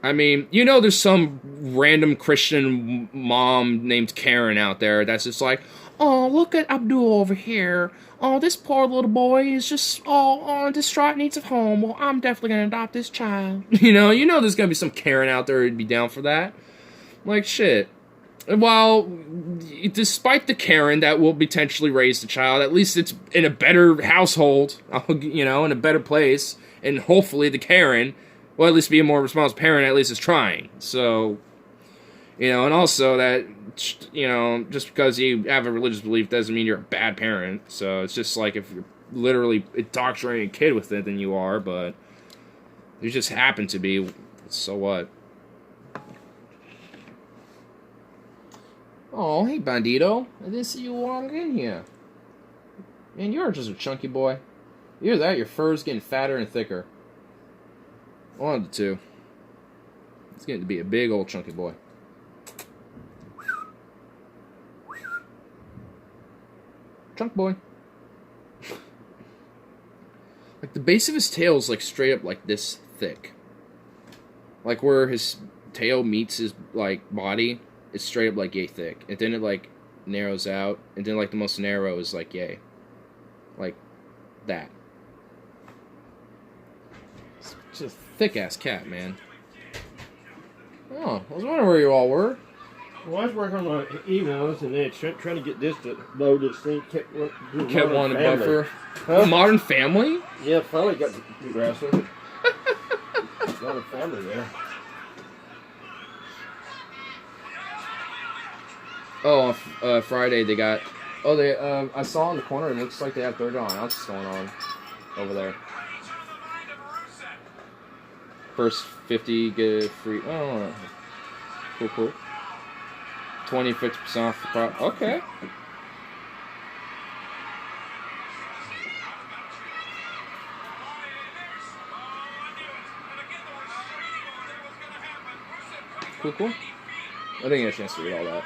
I mean, there's some random Christian mom named Karen out there that's just like, oh, look at Abdul over here. Oh, this poor little boy is just, distraught, needs a home. Well, I'm definitely gonna adopt this child. You know there's gonna be some Karen out there who'd be down for that. Like, shit. While, despite the Karen that will potentially raise the child, at least it's in a better household, in a better place, and hopefully the Karen will at least be a more responsible parent, at least is trying. So, and also that, just because you have a religious belief doesn't mean you're a bad parent. So it's just like if you're literally indoctrinating a kid with it, then you are, but you just happen to be, so what? Oh, hey, Bandito. I didn't see you walk in here. Man, you're just a chunky boy. Either that, your fur's getting fatter and thicker. One of the two. It's getting to be a big old chunky boy. Chunk boy. Like, the base of his tail is, like, straight up, like, this thick. Like, where his tail meets his, like, body, it's straight up, like, yay thick. And then it, like, narrows out. And then, like, the most narrow is, like, yay. Like, that. It's just a thick-ass cat, man. Oh, I was wondering where you all were. Well, I was working on my emails, and then trying to get this to load this thing. Kept wanting to buffer. Huh? Modern Family? Yeah, finally got to grasp of it. Modern Family there. Oh, Friday they got... Oh, they, I saw in the corner, it looks like they have third ounces going on over there. First 50 get a free... Oh, cool. 50% off the crop. Okay. Cool. I think I have a chance to read all that.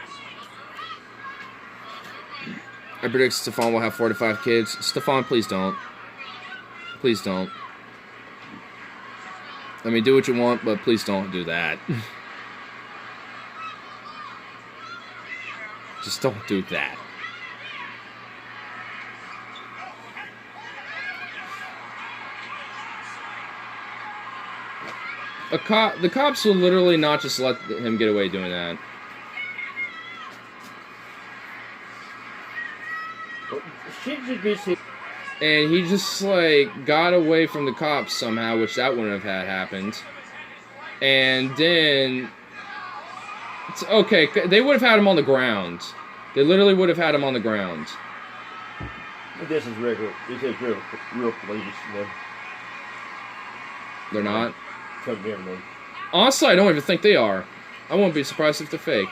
I predict Stefan will have 4 to 5 kids. Stefan, please don't. Please don't. I mean, do what you want, but please don't do that. Just don't do that. The cops will literally not just let him get away doing that. And he just, like, got away from the cops somehow, which that wouldn't have had happened. And then... Okay, they would have had him on the ground. They literally would have had him on the ground. This is regular. This is real police. They're not? Everything. Honestly, I don't even think they are. I won't be surprised if they're fake.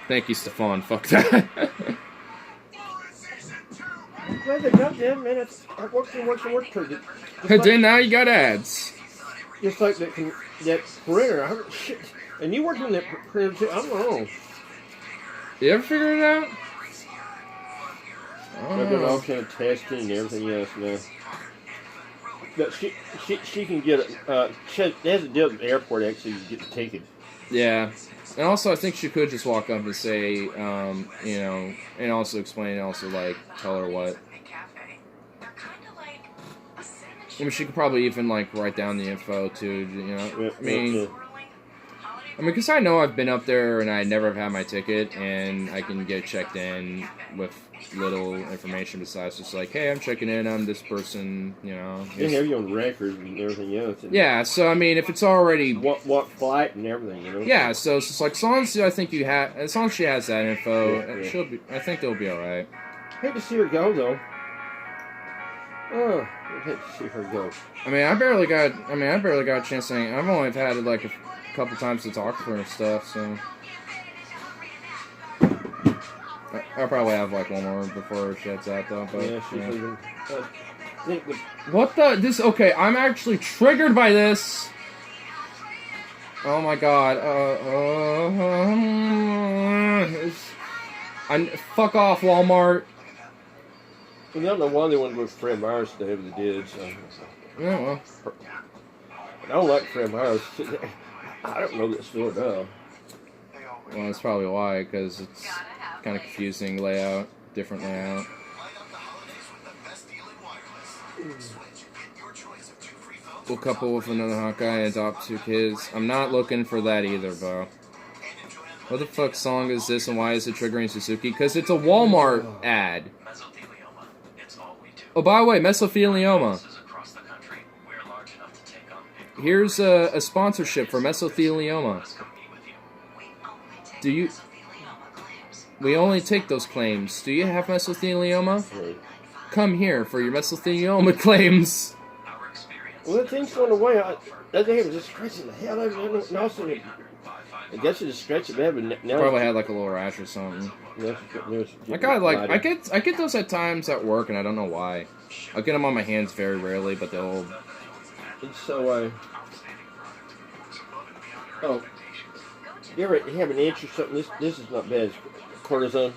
Thank you, Stefan. Fuck that. Well, the goddamn minutes. I work. And then now you got ads. Just like that printer. Shit. And you worked on that printer too. I'm wrong. You ever figure it out? I've done all kind of testing and everything else, man. But she can get it. She has a deal at the airport actually to get the ticket. Yeah. And also, I think she could just walk up and say, and also explain, like, tell her what. I mean, she could probably even, like, write down the info, too, I mean, because I know I've been up there and I never have had my ticket, and I can get checked in with little information besides just like, hey, I'm checking in, I'm this person, They have you on record and everything else. And yeah, so, I mean, if it's already... What flight and everything, Yeah, so it's just like, as long as she has that info, she'll be, I think they'll be alright. Hate to see her go, though. Oh, I hate to see her go. I mean, I barely got a chance to hang. I've only had, like, a couple times to talk to her and stuff, so... I'll probably have, like, one more before she heads out, though, but... Yeah, she's leaving. What the... Okay, I'm actually triggered by this! Oh my god, fuck off, Walmart! I don't know why they want to go with Fred Myers today, but they did, so... Yeah, well... I don't like Fred Myers. I don't know that store does. Well, that's probably why, because it's kind of confusing layout, different layout. We'll couple with another hot guy and adopt 2 kids. I'm not looking for that either, bro. What the fuck song is this and why is it triggering Suzuki? Because it's a Walmart ad. Oh, by the way, mesothelioma. Here's a sponsorship for mesothelioma. Do you... We only take those claims. Do you have mesothelioma? Come here for your mesothelioma claims. Well, that thing's going away. That thing was just scratching the hell out of it. And also, I guess it just scratched it bad, but now probably had like a little rash or something. I got like I get those at times at work, and I don't know why. I get them on my hands very rarely, but they'll. It's so. Oh, you ever have an itch or something? This is not bad. Cortisone.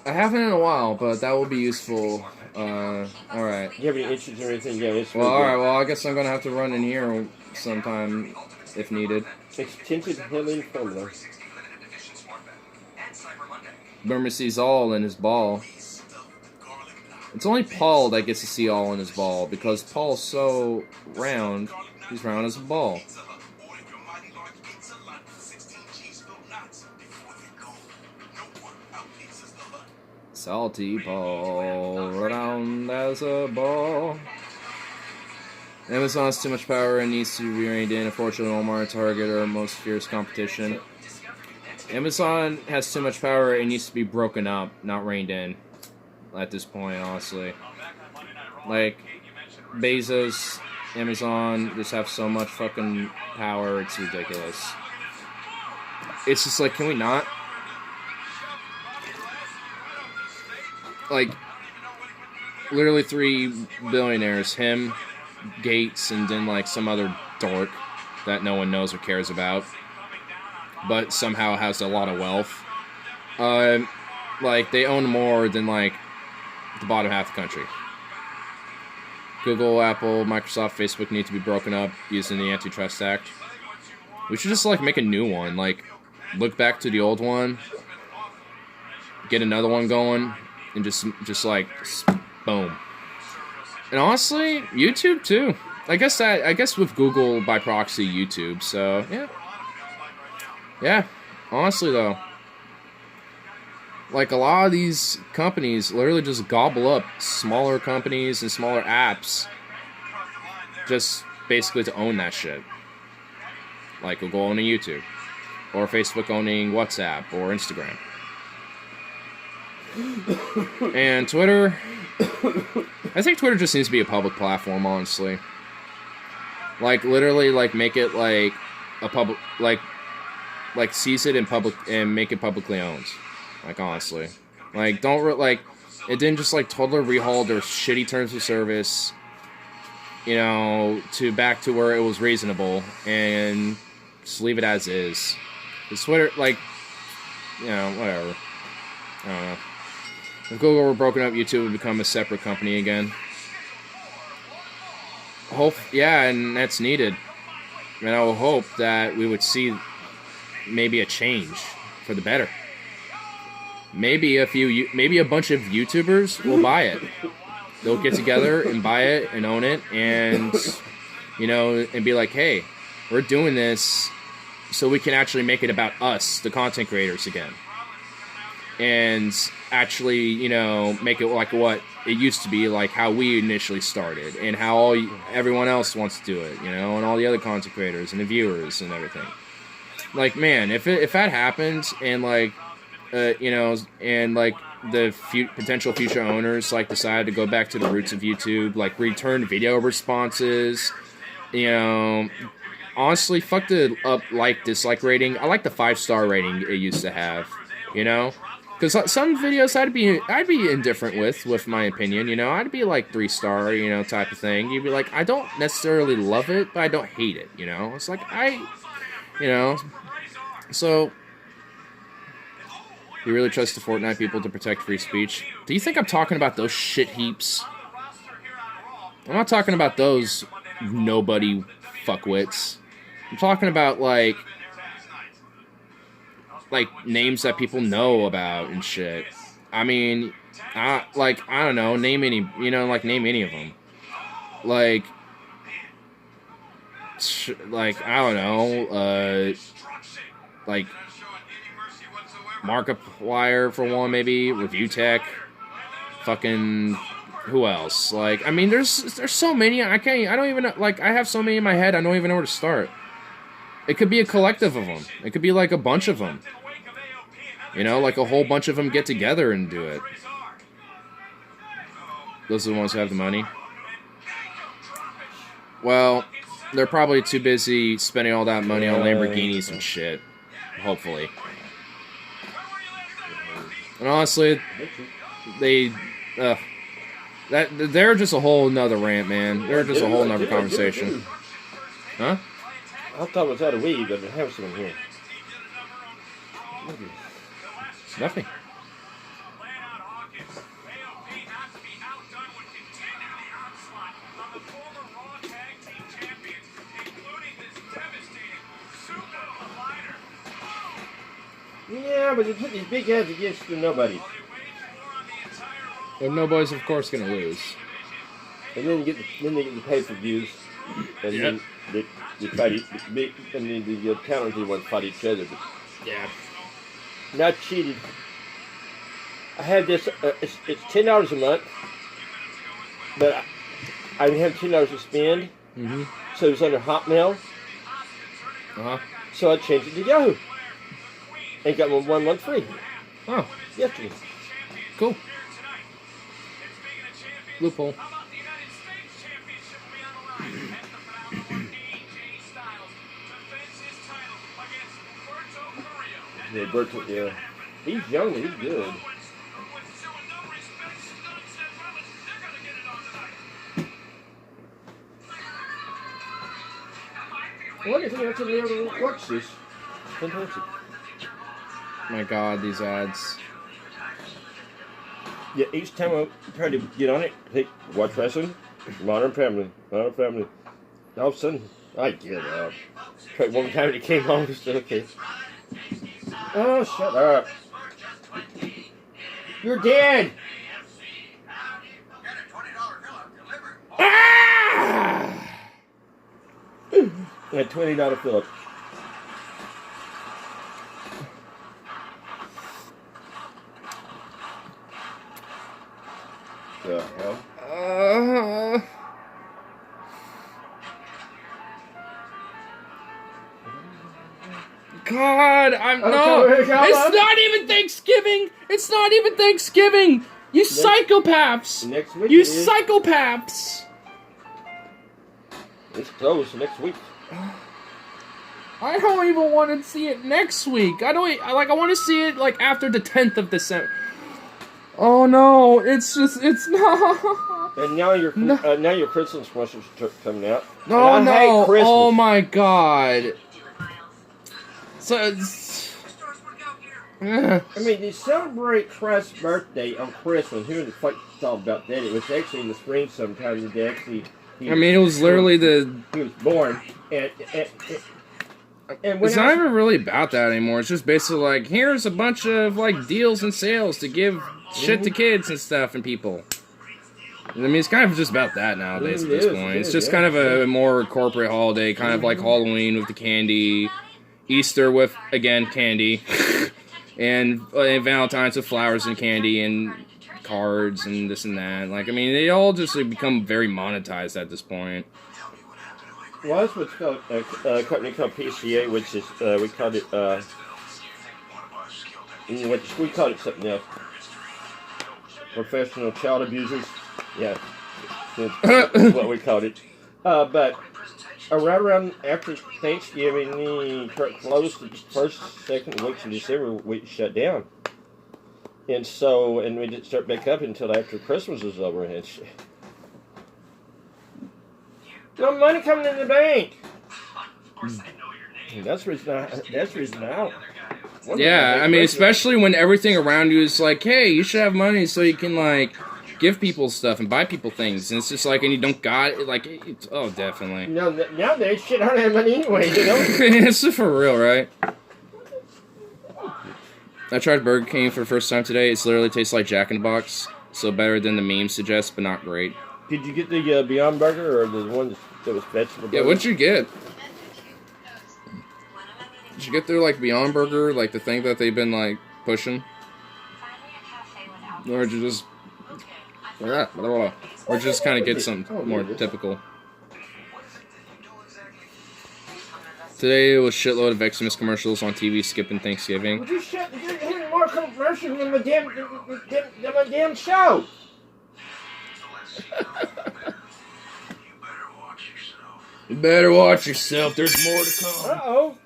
I haven't in a while, but that will be useful. Alright. You have any itches or anything? Yeah, it's well, alright, well, I guess I'm gonna have to run in here sometime if needed. It's tinted heavily formula. Burma sees all in his ball. It's only Paul that gets to see all in his ball, because Paul's so round, he's round as a ball. Salty Paul, round as a ball. Amazon has too much power and needs to be reined in. Unfortunately, Walmart and Target are our most fierce competition. Amazon has too much power and needs to be broken up, not reined in. At this point, honestly. Like, Bezos, Amazon just have so much fucking power, it's ridiculous. It's just like, can we not? Like, literally 3 billionaires, him, Gates, and then like some other dork that no one knows or cares about, but somehow has a lot of wealth. Like, they own more than like the bottom half of the country. Google, Apple, Microsoft, Facebook need to be broken up using the Antitrust Act. We should just like make a new one, like look back to the old one, get another one going, and just like boom. And honestly, YouTube too. I guess with Google by proxy, YouTube. So yeah. Honestly though, like a lot of these companies literally just gobble up smaller companies and smaller apps, just basically to own that shit. Like Google owning YouTube, or Facebook owning WhatsApp or Instagram. And Twitter, I think Twitter just needs to be a public platform, honestly. Like, literally, like, make it, like, a public, like, seize it in public, and make it publicly owned. Like, honestly. Like, it didn't just, like, totally rehaul their shitty terms of service, you know, back to where it was reasonable, and just leave it as is. Because Twitter, like, you know, whatever. I don't know. If Google were broken up, YouTube would become a separate company again. And that's needed. And I will hope that we would see maybe a change for the better. Maybe a bunch of YouTubers will buy it. They'll get together and buy it and own it, and you know, and be like, hey, we're doing this so we can actually make it about us, the content creators, again. And actually, you know, make it like what it used to be, like how we initially started, and how everyone else wants to do it, you know, and all the other content creators and the viewers and everything. Like, man, if that happens, and like, you know, and like the potential future owners like decide to go back to the roots of YouTube, like return video responses, you know, honestly, fuck the dislike rating. I like the 5-star rating it used to have, you know. Because some videos I'd be indifferent with my opinion, you know. I'd be like 3-star, you know, type of thing. You'd be like, I don't necessarily love it, but I don't hate it, you know. It's like, you know. So, you really trust the Fortnite people to protect free speech? Do you think I'm talking about those shit heaps? I'm not talking about those nobody fuckwits. I'm talking about like names that people know about and shit. I mean, I don't know, name any, name any of them. Like I don't know, like Markiplier for one, maybe Review Tech, fucking who else? Like, I mean, there's so many. I don't even know, like, I have so many in my head. I don't even know where to start. It could be a collective of them. It could be like a bunch of them. Like a whole bunch of them get together and do it. Those are the ones who have the money. Well, they're probably too busy spending all that money on Lamborghinis and shit. Hopefully. And honestly, they're just a whole nother rant, man. They're just a whole nother conversation. Huh? I thought it was out of weed, but I have some in here. Nothing. Yeah, but they put these big ads against the nobodies. And nobody's, of course, gonna lose. And then they get the pay-per-views, and then they fight the talented ones fight each other. But Yeah. not cheated. I have this. It's $10 a month, but I have $10 to spend. Mm-hmm. So it was under Hotmail. Uh-huh. So I changed it to Yahoo. And got 1 month free. Oh, Yesterday. cool. Loophole. Yeah, Berto, yeah. He's young, he's good. Well, I think that's able to watch this. Fantastic. My God, these ads. Yeah, each time I try to get on it, hey, watch wrestling, Modern Family. All of a sudden, I get up. Tried one time and it came on, just okay. Oh, shut up. You're dead! Ah! A $20 Philip. The hell? God, no. It's not even Thanksgiving. It's not even Thanksgiving. You psychopaths. Next week. You psychopaths. It's close next week. I don't even want to see it next week. I want to see it like after the 10th of December. Oh no, it's not. And now your Christmas specials coming out. No, no. Oh my God. So I mean, they celebrate Christ's birthday on Christmas. Who the fuck thought about that? It was actually in the spring sometime. They actually. It was literally he was born, and it's not even really about that anymore. It's just basically like, here's a bunch of like deals and sales to give shit to kids and stuff and people. I mean, it's kind of just about that nowadays at this point. It's just kind of a more corporate holiday, kind of like Halloween with the candy, Easter with, again, candy, and Valentine's with flowers and candy and cards and this and that. Like, I mean, they all just become very monetized at this point. Well, that's what's called a company called PCA, which is we called it we called it something else. Professional child abusers. Yeah, that's what we called it. But around after Thanksgiving, the closed the first, second weeks of December, we shut down. And we didn't start back up until after Christmas was over. And no money coming in the bank. That's the reason out. Yeah, I mean, especially when everything around you is like, hey, you should have money so you can, like, give people stuff and buy people things, and it's just like, and you don't got it, like, oh, definitely. No, nowadays shit don't have money anyway, you know? It's for real, right? I tried Burger King for the first time today. It literally tastes like Jack in the Box, so better than the meme suggests, but not great. Did you get the Beyond Burger or the one that was vegetable burger? Yeah, what'd you get? Did you get their, like, Beyond Burger, like, the thing that they've been, like, pushing? Or did you just... Or just kind of get something more typical? Today was shitload of Xmas commercials on TV skipping Thanksgiving. Would you shut more commercials than the damn show? You better watch yourself. There's more to come. Uh-oh.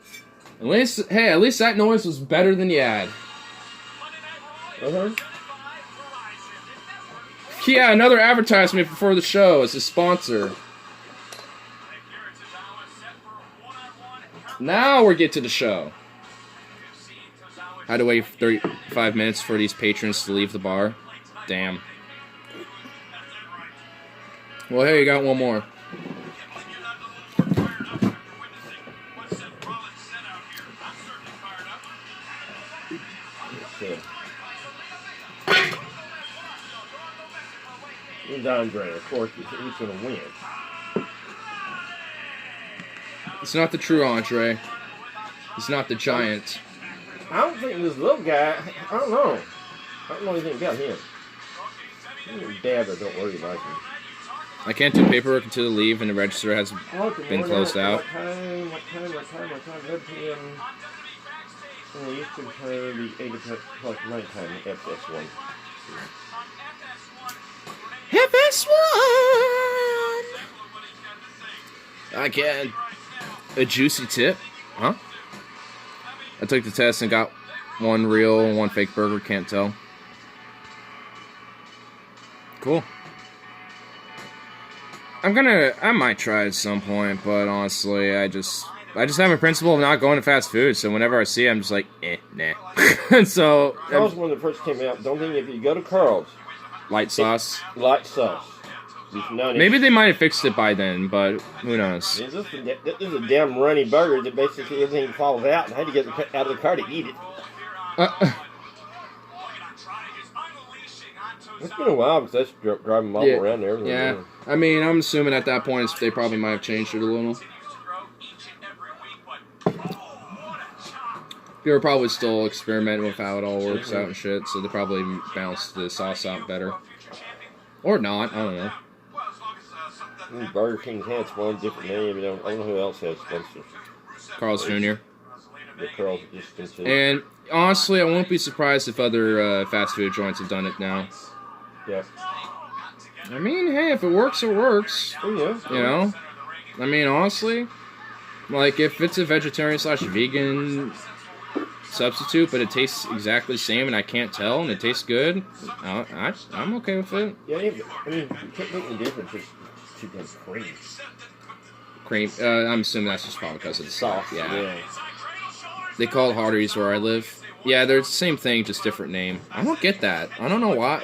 At least that noise was better than the ad. Uh-huh. Yeah, another advertisement before the show. It's a sponsor. Now we get to the show. Had to wait 35 minutes for these patrons to leave the bar. Damn. Well, hey, you got one more. It's Andre, of course, he's going to win. It's not the true Andre. He's not the giant. I don't think this little guy, I don't know anything about him. Dad, but don't worry about him. I can't do paperwork until the leave and the register has been closed out. What time? 11 p.m. In the Eastern time, the 8 o'clock night time, FS1. FS1! I can. A juicy tip? Huh? I took the test and got one real and one fake burger, can't tell. Cool. I might try at some point, but honestly, I just have a principle of not going to fast food, so whenever I see it, I'm just like, nah. So... Carl's one that first came out, don't think if you go to Carl's... Light sauce? Light sauce. Maybe they might have fixed it by then, but who knows? This is a damn runny burger that basically everything falls out, and I had to get out of the car to eat it. It's been a while because that's driving them all around there. Yeah, I mean, I'm assuming at that point they probably might have changed it a little. They were probably still experimenting with how it all works out and shit, so they probably balanced the sauce out better. Or not, I don't know. Burger King has one different name, and I don't know who else has sponsors. Carl's Jr. The Carl's just considered. And honestly, I won't be surprised if other fast food joints have done it now. Yeah. I mean, hey, if it works, it works. Oh, yeah. You know? I mean, honestly, like, if it's a vegetarian/vegan substitute, but it tastes exactly the same and I can't tell, and it tastes good, I'm okay with it. Yeah, I mean, you can't make any difference. It's too damn cream. Cream, I'm assuming that's just probably because of the Sauce, yeah. They call it Hardee's where I live. Yeah, they're the same thing, just different name. I don't get that. I don't know why.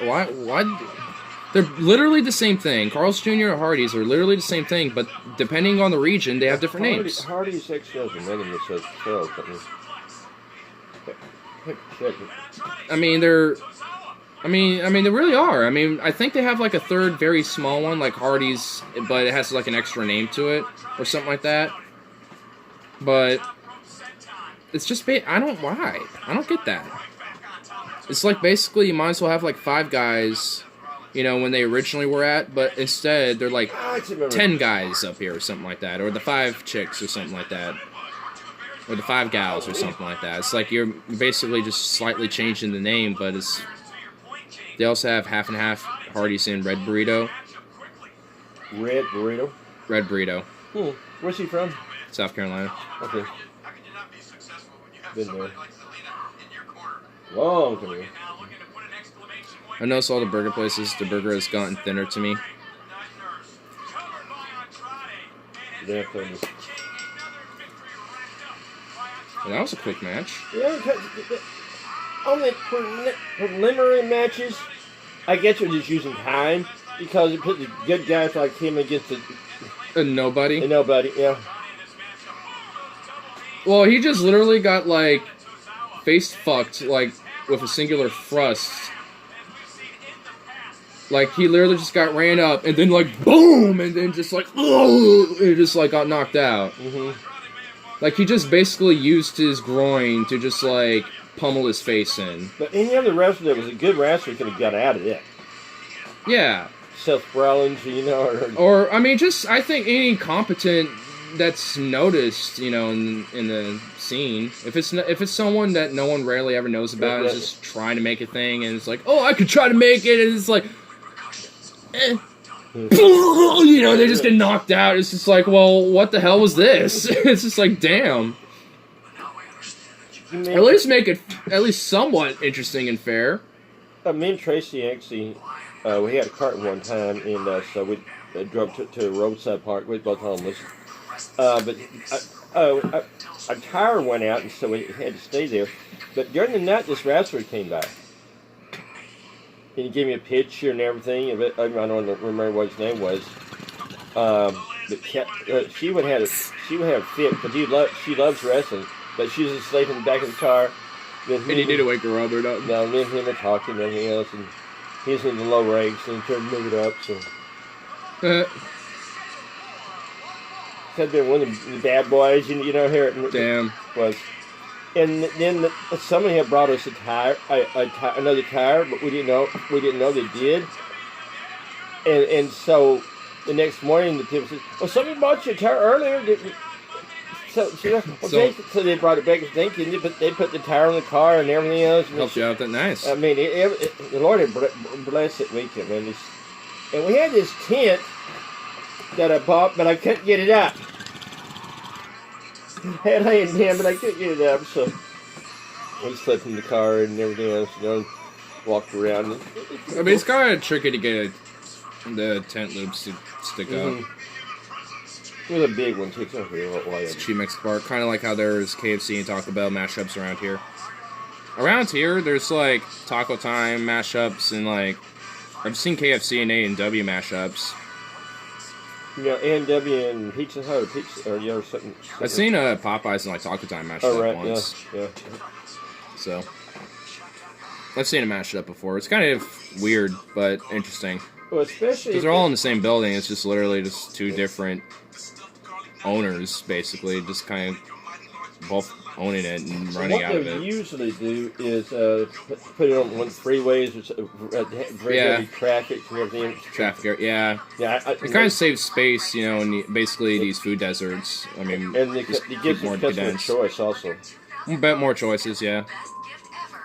They're literally the same thing. Carl's Jr. or Hardee's are literally the same thing, but depending on the region, they have different names. Hardee's actually has another that says Carl's something. I mean, they really are. I mean, I think they have like a third very small one, like Hardee's, but it has like an extra name to it, or something like that. But it's just, I don't get that. It's like basically you might as well have like 5 guys, you know, when they originally were at, but instead they're like 10 guys up here or something like that, or the 5 chicks or something like that. Or the 5 gals or something like that. It's like you're basically just slightly changing the name, but it's... They also have half and half Hardee's and Red Burrito. Red Burrito? Red Burrito. Where's he from? South Carolina. Okay. Been there. Long time ago. I noticed all the burger places, the burger has gotten thinner to me. Yeah, Well, that was a quick match. Yeah, on the preliminary matches, I guess you're just using time because it put the good guys like him against the Nobody. nobody. Yeah. Well, he just literally got, like, face fucked, like, with a singular thrust. Like, he literally just got ran up, and then, like, boom! And then just, like, oh! It just, like, got knocked out. Mm-hmm. Like, he just basically used his groin to just, like, pummel his face in. But any other wrestler that was a good wrestler could have got out of it. Yeah. Seth Rollins, Or, I mean, just, I think any competent that's noticed, in the scene. If it's someone that no one rarely ever knows about, is just trying to make a thing, and it's like, oh, I could try to make it, and it's like, they just get knocked out. It's just like, well, what the hell was this? It's just like, damn. At least make it at least somewhat interesting and fair. Me and Tracy actually, we had a cart one time, and so we drove to a roadside park. We were both homeless. But our tire went out, and so we had to stay there. But during the night, this wrestler came by. And he gave me a picture and everything. I don't remember what his name was. But she would have a fit, because she loves wrestling. But she was asleep in the back of the car. And you need to wake her up or not? No, me and him were talking and everything else. And he's in the low ranks, and he tried to move it up, so... Had been one of the bad boys, here it Damn. was. And then somebody had brought us another tire, but we didn't know they did. And so the next morning, the people said, "Well, somebody bought you a tire earlier." So they brought it back. Thank you. They put the tire on the car and everything else. Helped you out that nice. I mean, the Lord had blessed it weekend, man. And we had this tent that I bought, but I couldn't get it up. I had laying down, but I couldn't get it up, so we slept in the car and everything else, walked around. I mean, it's kind of tricky to get the tent loops to stick up. It was a big one, too. It's cheap mixed part. Kind of like how there's KFC and Taco Bell mashups around here. Around here, there's, like, Taco Time mashups and, like, I've seen KFC and A&W mashups. A&W and Pizza Hut or something. I've seen Popeyes and, like, Taco Time mashed up once. Yeah. So, I've seen it mashed up before. It's kind of weird, but interesting. Well, especially... Because they're all in the same building. It's just literally just two different owners, basically. Just kind of both owning it and running out of it. What they usually do is put it on one of the freeways, very heavy traffic and everything. Traffic, yeah. It kind of saves space, in basically these food deserts. I mean, and it gives the customer choice also. A bit more choices, yeah.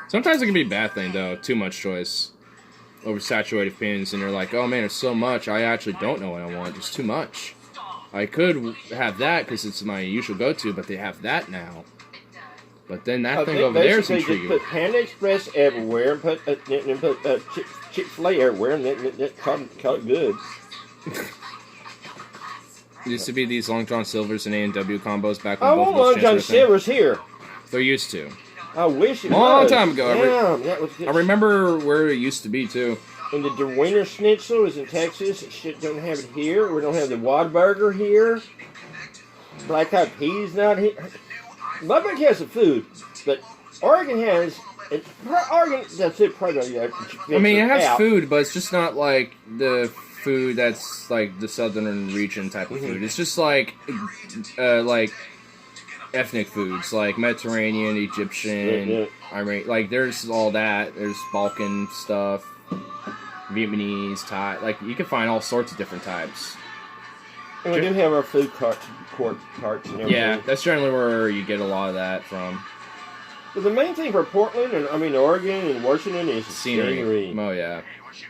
Sometimes it can be a bad thing, though. Too much choice. Oversaturated pins, and you're like, oh man, there's so much, I actually don't know what I want. There's too much. I could have that because it's my usual go-to, but they have that now. But then that thing over there is intriguing. Just put Panda Express everywhere and put Chick-fil-A everywhere, and that call it good. It used to be these Long John Silvers and A&W combos back when I both want Long John Silvers here. They're used to. I wish it was. Long time ago. Yeah, I remember where it used to be, too. And the Wiener Schnitzel is in Texas. Shit, don't have it here. We don't have the Whataburger here. Black Eyed Peas not here. Lubbock has the food, but Oregon has... that's it, probably. I mean, it has food, but it's just not like the food that's like the southern region type of food. It's just like ethnic foods, like Mediterranean, Egyptian, Iranian. Like, there's all that. There's Balkan stuff. Vietnamese, Thai, like, you can find all sorts of different types. And we do have our food carts and everything. Yeah, that's generally where you get a lot of that from. But the main thing for Portland, and Oregon and Washington is scenery. Oh, yeah.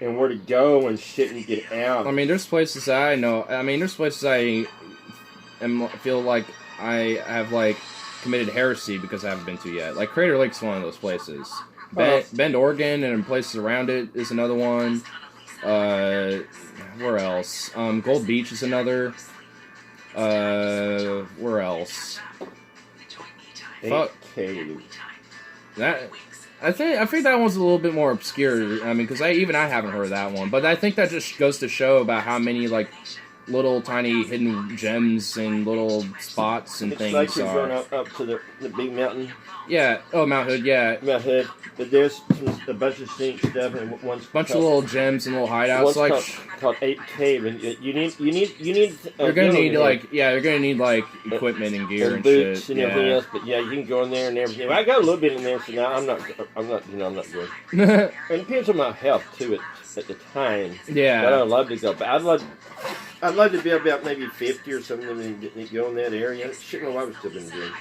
And where to go and shit and get out. I mean, there's places I know, there's places I feel like I have, like, committed heresy because I haven't been to yet. Like, Crater Lake's one of those places. Bend, Oregon, and places around it is another one. Where else? Gold Beach is another. Where else? Fuck. That. I think that one's a little bit more obscure. I mean, because I haven't heard of that one, but I think that just goes to show about how many like little tiny hidden gems and little spots and things like you're are. going up to the big mountain. Yeah. Oh, Mount Hood. Yeah. Mount Hood. But there's a bunch of neat stuff and one's bunch of little gems and little hideouts one's like called Ape Cave, and you need. You're gonna need you're gonna need like equipment and gear and boots shit. and everything else. But yeah, you can go in there and everything. I got a little bit in there, so now I'm not good. And it depends on my health too at the time. Yeah. But I'd love to go. But I'd love to be about maybe 50 or something and go in that area. Shit, my wife was still been doing.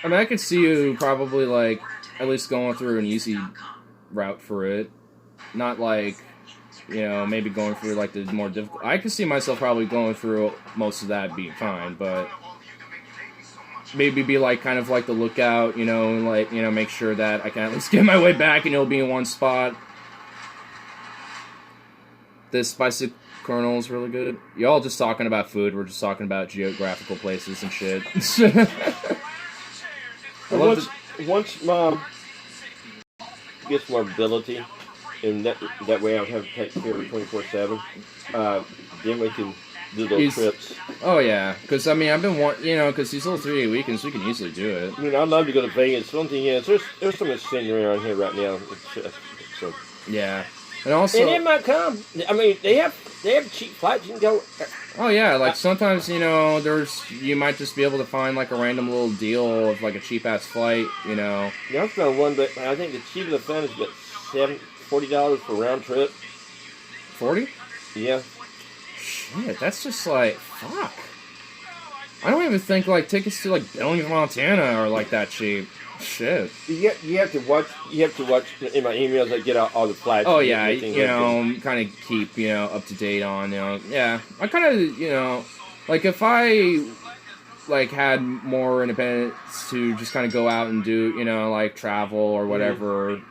I could see you probably like at least going through an easy route for it, not like maybe going through like the more difficult. I could see myself probably going through most of that being fine, but maybe be like kind of like the lookout, make sure that I can at least get my way back and it'll be in one spot. This spicy kernel is really good. Y'all just talking about food. We're just talking about geographical places and shit. Once Mom gets more ability, and that way I don't have to take care of her 24/7, then we can do those trips. Oh yeah, because I've been because these little 3-day weekends we can easily do it. I mean, I'd love to go to Vegas. One thing is, there's so much sitting around here right now. So yeah. And also, it might come. I mean, they have cheap flights. You can go. Oh yeah, like sometimes you might just be able to find like a random little deal of like a cheap ass flight. Yeah, I found one, but I think the cheapest I found is about $40 for round trip. 40? Yeah. Shit, that's just like fuck. I don't even think like tickets to like Billings, Montana are like that cheap. Shit. You have to watch in my emails. I get all the flights. Oh yeah, kind of keep up to date on yeah. I kind of like if I like had more independence to just kind of go out and do like travel or whatever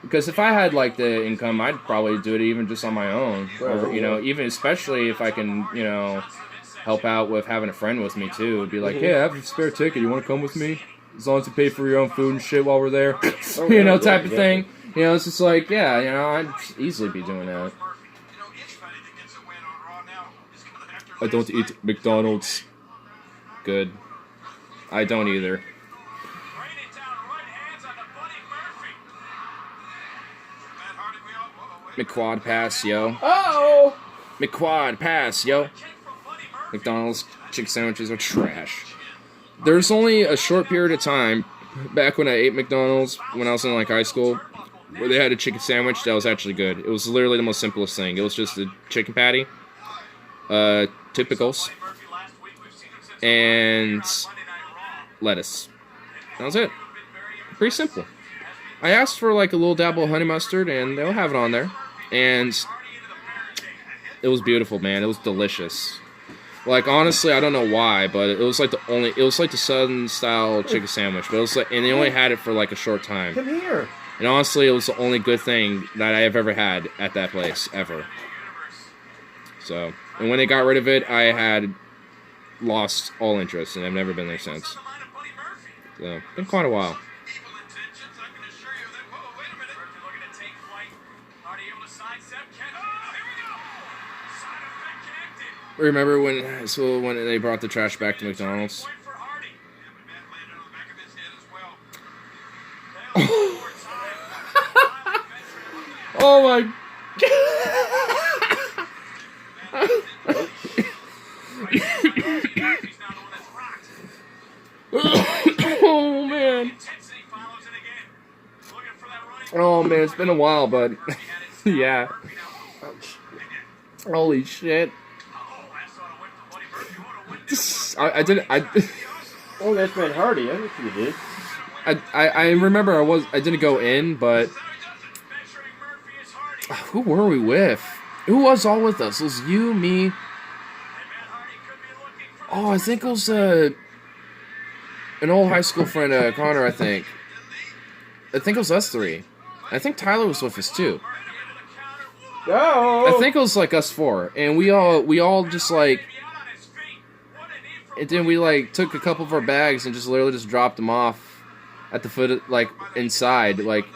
because if I had like the income, I'd probably do it even just on my own or even especially if I can help out with having a friend with me too. It'd be like, hey, I have a spare ticket. You want to come with me? As long as you pay for your own food and shit while we're there, type of thing. It's just like, yeah, I'd easily be doing that. I don't eat McDonald's. Good. I don't either. McQuad pass, yo. Oh! McQuad pass, yo. McDonald's chicken sandwiches are trash. There's only a short period of time back when I ate McDonald's when I was in like high school where they had a chicken sandwich that was actually good. It was literally the most simplest thing. It was just a chicken patty, two pickles, and lettuce. That was it. Pretty simple. I asked for like a little dabble of honey mustard and they'll have it on there. And it was beautiful, man. It was delicious. Like, honestly, I don't know why, but it was like the Southern style chicken sandwich, but it was like, and they only had it for like a short time. Come here. And honestly, it was the only good thing that I have ever had at that place, ever. So, and when they got rid of it, I had lost all interest, and I've never been there since. So, been quite a while. Remember when they brought the trash back to McDonald's? Oh my Oh man. Oh man, it's been a while, but yeah. Holy shit. I Oh, that's Matt Hardy. I think you did. I remember I didn't go in, but who were we with? Who was all with us? It was you, me. Oh, I think it was an old high school friend, Connor. I think it was us three. I think Tyler was with us too. Oh. I think it was like us four, and we all just like. And then we like took a couple of our bags and just literally just dropped them off at the foot, like, inside, like,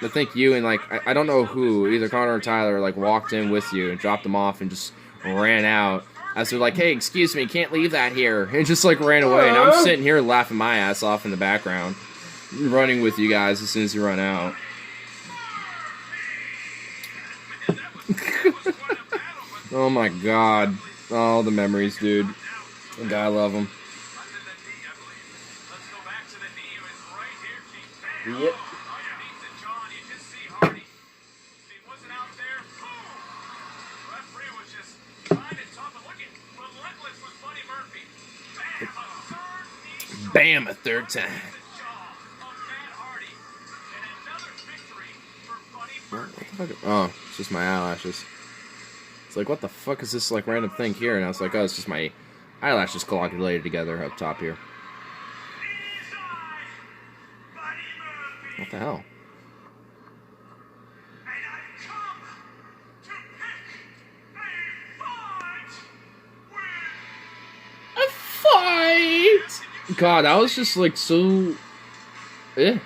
I think you and, like, I don't know who, either Connor or Tyler, like, walked in with you and dropped them off and just ran out. As they're like, hey, excuse me, can't leave that here. And just, like, ran away. And I'm sitting here laughing my ass off in the background, running with you guys as soon as you run out. Oh, my God. Oh, the memories, dude. I love them. Yep. Bam, a third time. What the fuck? Oh, it's just my eyelashes. It's like, what the fuck is this, like, random thing here? And I was like, oh, it's just my eyelashes coagulated together up top here. What the hell? A fight! God, that was just, like, so... Eh.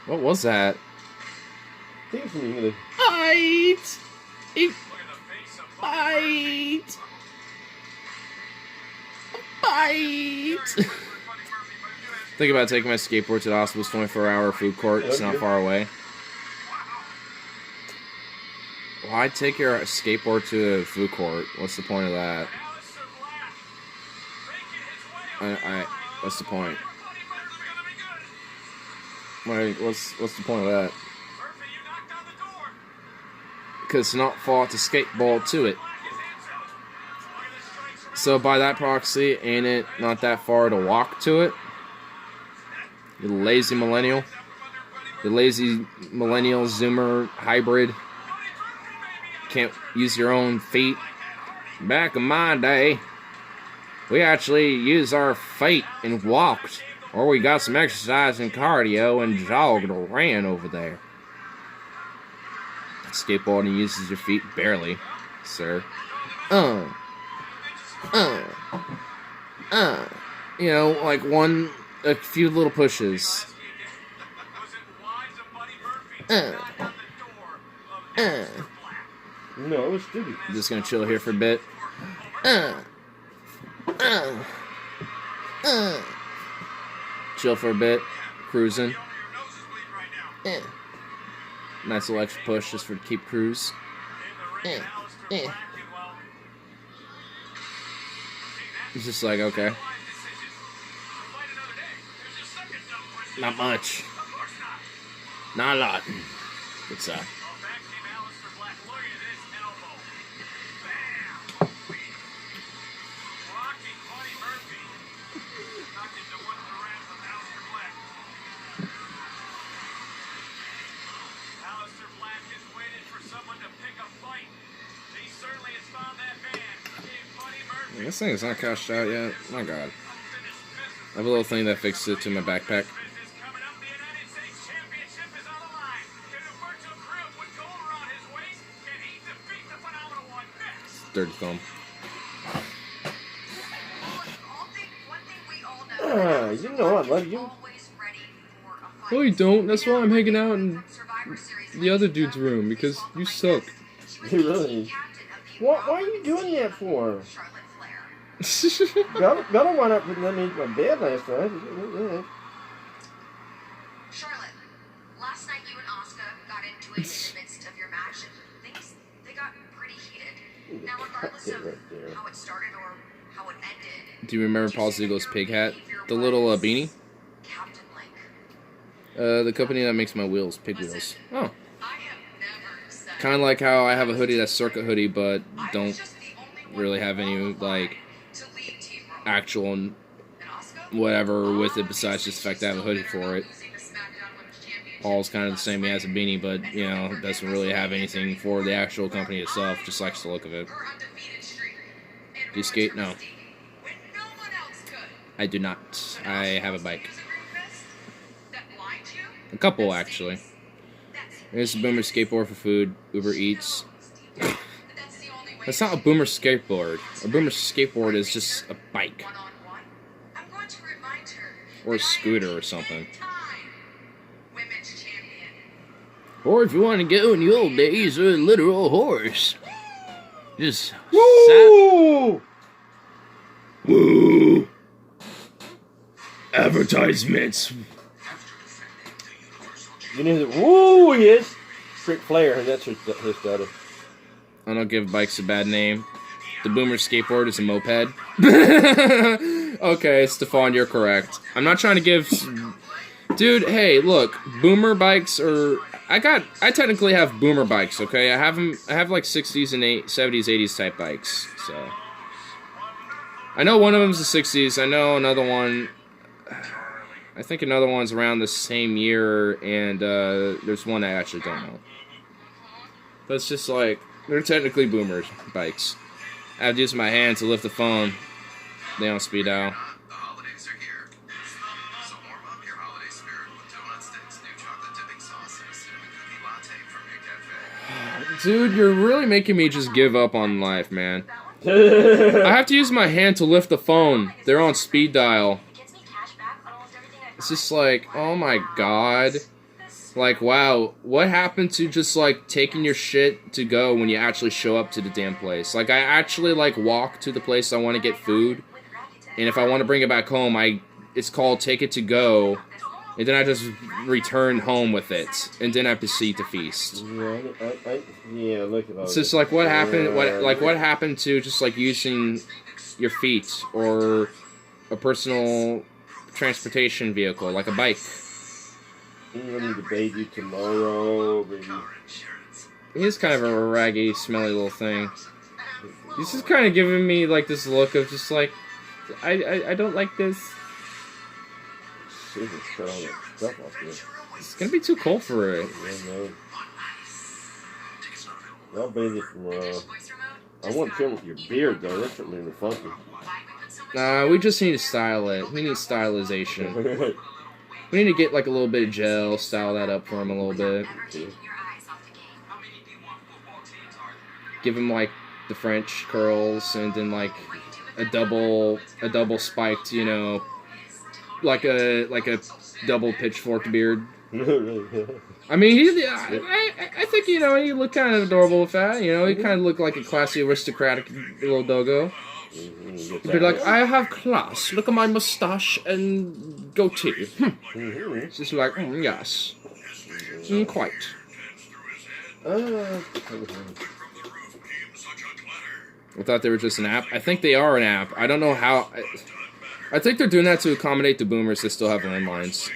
What was that? I think it's in English. Fight! Fight! Fight! Think about taking my skateboard to the hospital's 24-hour food court. It's not far away. Why take your skateboard to the food court? What's the point of that? What's the point? What's the point of that? Because it's not far to skateboard to it. So by that proxy, ain't it not that far to walk to it? You lazy millennial. You lazy millennial zoomer hybrid. Can't use your own feet. Back in my day, we actually used our feet and walked. Or we got some exercise and cardio and jogged or ran over there. Skateboarding uses your feet barely, sir. You know, like a few little pushes. No, it was stupid. I'm just gonna chill here for a bit. Chill for a bit. Cruising. Nice little extra push just for to keep cruise. It's just like, okay. Not much. Not a lot. What's up? This thing is not cashed out yet. My God. I have a little thing that fixes it to my backpack. Dirty thumb. You know I love you. No, you don't. That's why I'm hanging out in the other dude's room, because you suck. You really? Why are you doing that for? Gotta run up and let me into my bed last night. Charlotte, last night you and Asuka got into it in the midst of your match. Things, they got pretty heated. Now, regardless of how it started or how it ended... Do you remember Paul Ziegel's pig hat? The little beanie? Captain Link. The company that makes my wheels, pig wheels. Oh. I have never said... Kind of like how I have a hoodie that's circuit hoodie, but don't really have any, like, actual whatever with it besides just the fact that I have a hoodie for it. Paul's kind of the same. He has a beanie, but, you know, doesn't really have anything for the actual company itself. Just likes the look of it. Do you skate? No. I do not. I have a bike. A couple, actually. There's a Boomer skateboard for food. Uber Eats. That's not a Boomer skateboard. A Boomer skateboard is just a bike. Or a scooter or something. Women's champion. Or if you want to go in the old days, a literal horse. Just Woo! Woo! Advertisements. You know who woo he is? Ric Flair, and that's his daughter. I don't give bikes a bad name. The Boomer skateboard is a moped. Okay, Stefan, you're correct. I'm not trying to give... Dude, hey, look. Boomer bikes are... I technically have boomer bikes, okay? I have like 60s and 70s, 80s type bikes, so... I know one of them's the 60s. I know another one... I think another one's around the same year, and there's one I actually don't know. But it's just like... They're technically boomer bikes. I have to use my hand to lift the phone. They don't speed dial. The holidays are here. So warm up your holiday spirit with donut sticks, new chocolate dipping sauce, and a cinnamon cookie latte from your cafe. Dude, you're really making me just give up on life, man. I have to use my hand to lift the phone. They're on speed dial. It's just like, oh my god. Like, wow, what happened to just, like, taking your shit to go when you actually show up to the damn place? Like, I actually, like, walk to the place I want to get food, and if I want to bring it back home, it's called Take It To Go, and then I just return home with it, and then I proceed to feast. Yeah, look at all It's just like, what happened, what happened to just, like, using your feet, or a personal transportation vehicle, like a bike? I need to bathe you tomorrow, baby. He's kind of a raggy, smelly little thing. He's just kind of giving me, like, this look of just, like, I don't like this. Shit, just cut all that stuff off here. It's gonna be too cold for it. Yeah, no. I'll bathe you tomorrow. I want to trim with your beard, though. That's what made me funky. Nah, we just need to style it. We need stylization. We need to get, like, a little bit of gel, style that up for him a little bit. Give him, like, the French curls, and then, like, a double spiked, you know, like a double pitchfork beard. I mean, I think, you know, he looked kind of adorable with that, you know, he kind of looked like a classy, aristocratic little doggo. He'd be like, I have class, look at my mustache and goatee. It's just like, yes. Quite. I thought they were just an app. I think they are an app. I don't know how... I think they're doing that to accommodate the boomers that still have landlines.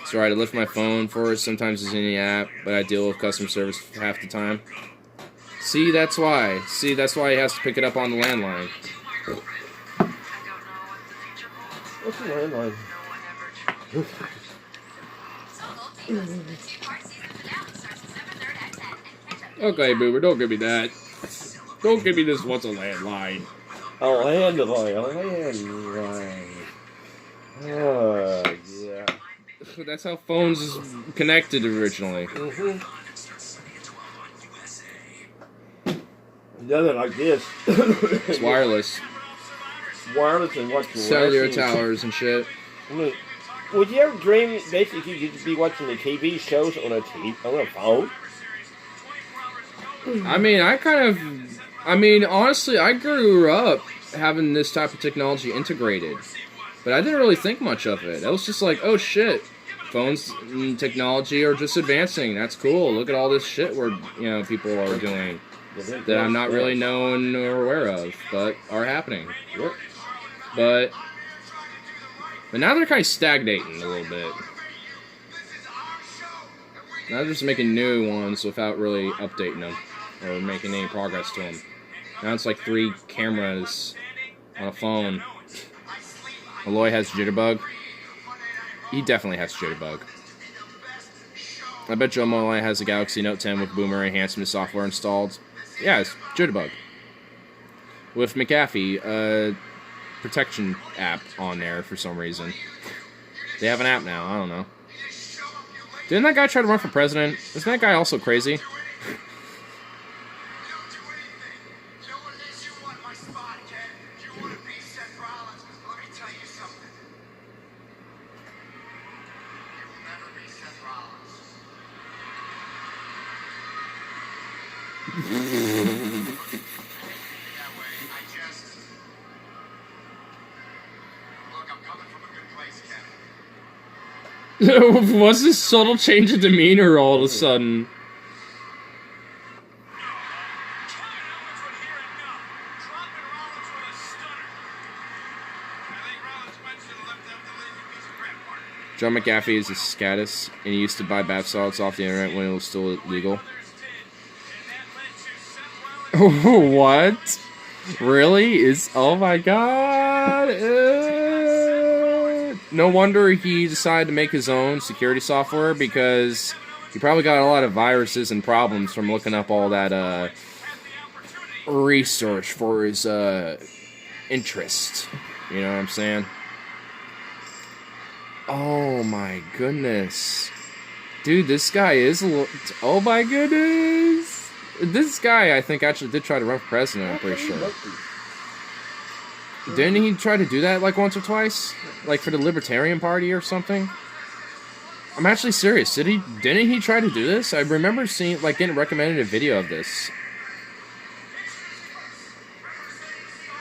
It's alright, I lift my phone for it. Sometimes it's in the app, but I deal with customer service half the time. See, that's why. See, that's why he has to pick it up on the landline. What's the landline? Okay, boomer, don't give me that. Don't give me this what's a landline. A landline. Oh, yeah. That's how phones is connected originally. Yeah, they're like this. It's wireless. Wireless and watching Cellular wrestling. towers and shit. I mean, would you ever dream, basically, you'd be watching the TV shows on a phone? I mean, honestly, I grew up having this type of technology integrated. But I didn't really think much of it. I was just like, oh shit, phones and technology are just advancing. That's cool. Look at all this shit people are doing that I'm not really known or aware of, but are happening. Yep. But now they're kind of stagnating a little bit. Now they're just making new ones without really updating them or making any progress to them. Now it's like 3 cameras on a phone. Aloy has jitterbug. He definitely has jitterbug. I bet Joe Malloy has a Galaxy Note 10 with Boomer enhancement software installed. Yeah, it's jitterbug. With McAfee, a protection app on there for some reason. They have an app now, I don't know. Didn't that guy try to run for president? Isn't that guy also crazy? What's this subtle change of demeanor all of a sudden? John McAfee is a scatist, and he used to buy bath salts off the internet when it was still illegal. What? Really? Oh my god. No wonder he decided to make his own security software, because he probably got a lot of viruses and problems from looking up all that research for his interest. You know what I'm saying? Oh my goodness. Dude, this guy is a little... Oh my goodness! This guy, I think, actually did try to run for president, I'm pretty sure. Didn't he try to do that, like, once or twice? Like, for the Libertarian Party or something? I'm actually serious. Didn't he try to do this? I remember seeing, like, getting recommended a video of this.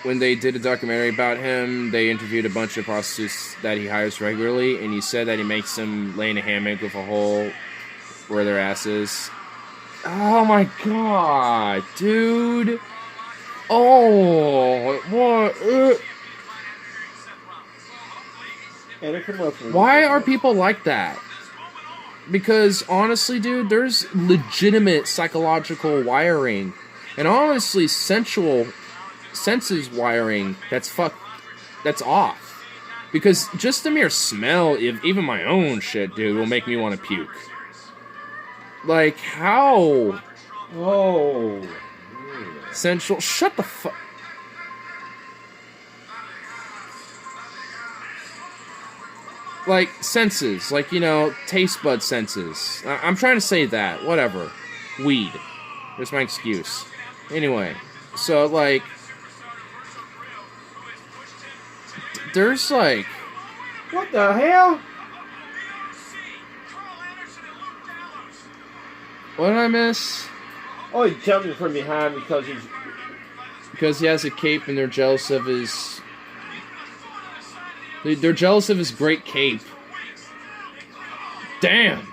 When they did a documentary about him, they interviewed a bunch of prostitutes that he hires regularly, and he said that he makes them lay in a hammock with a hole where their ass is. Oh my god, dude. Oh, what? Why are people like that? Because, honestly, dude, there's legitimate psychological wiring. And honestly, senses wiring that's off. Because just the mere smell of even my own shit, dude, will make me want to puke. Like, how? Oh. Sensual. Shut the fuck. Like, senses. Like, you know, taste bud senses. I'm trying to say that. Whatever. Weed. There's my excuse. Anyway. So, like... There's, like... What the hell? What did I miss? Oh, he's jumping from behind because he's... Because he has a cape and they're jealous of his... They're jealous of his great cape. Damn!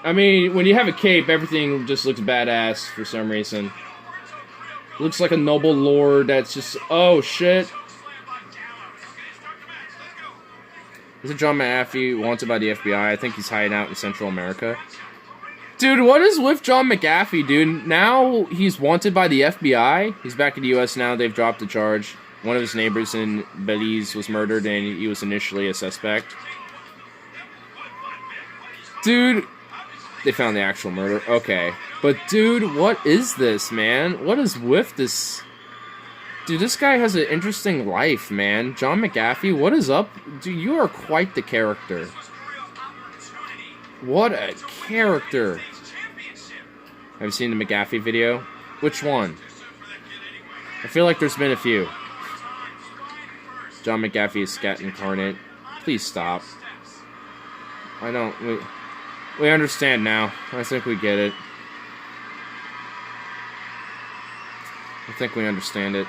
I mean, when you have a cape, everything just looks badass for some reason. Looks like a noble lord that's just... Oh, shit. Is it John McAfee wanted by the FBI? I think he's hiding out in Central America. Dude, what is with John McAfee, dude? Now he's wanted by the FBI. He's back in the U.S. now. They've dropped the charge. One of his neighbors in Belize was murdered, and he was initially a suspect. Dude, they found the actual murder. Okay. But, dude, what is this, man? What is with this? Dude, this guy has an interesting life, man. John McAfee, what is up? Dude, you are quite the character. What a character. Have you seen the McAfee video? Which one? I feel like there's been a few. John McAfee is scat incarnate. Please stop. I don't... We understand now. I think we get it. I think we understand it.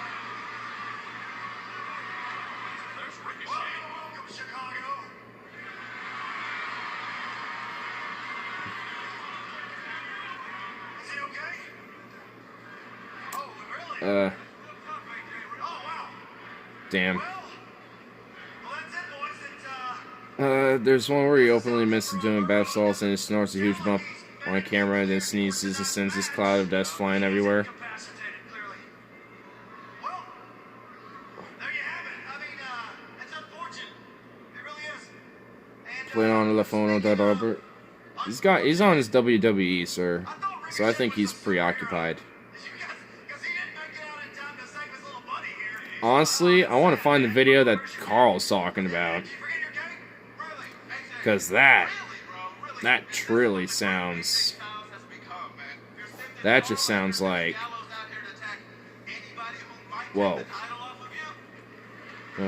Damn. There's one where he openly admits to doing bath salts and he snorts a huge bump on camera and then sneezes and sends this cloud of dust flying everywhere. Playing on the phone, Robert. He's on his WWE, sir. So I think he's preoccupied. Honestly, I want to find the video that Carl's talking about. Because that truly sounds... That just sounds like... Whoa. He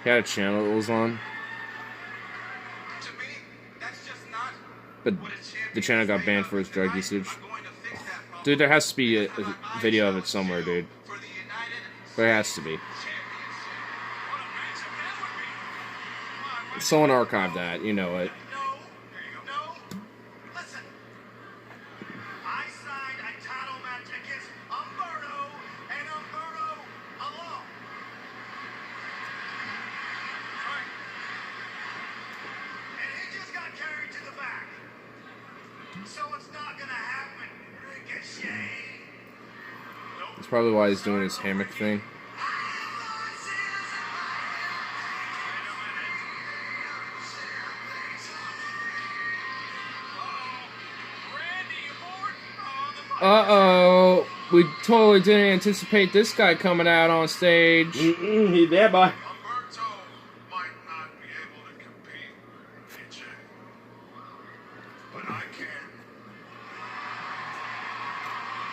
had a channel that was on. To me, But the channel got banned for its drug usage. Dude, there has to be a video of it somewhere, dude. There has to be. Someone archived that, you know it. That's probably why he's doing his hammock thing. Uh-oh. We totally didn't anticipate this guy coming out on stage. He's there, boy. Umberto might not be able to compete, AJ, but I can.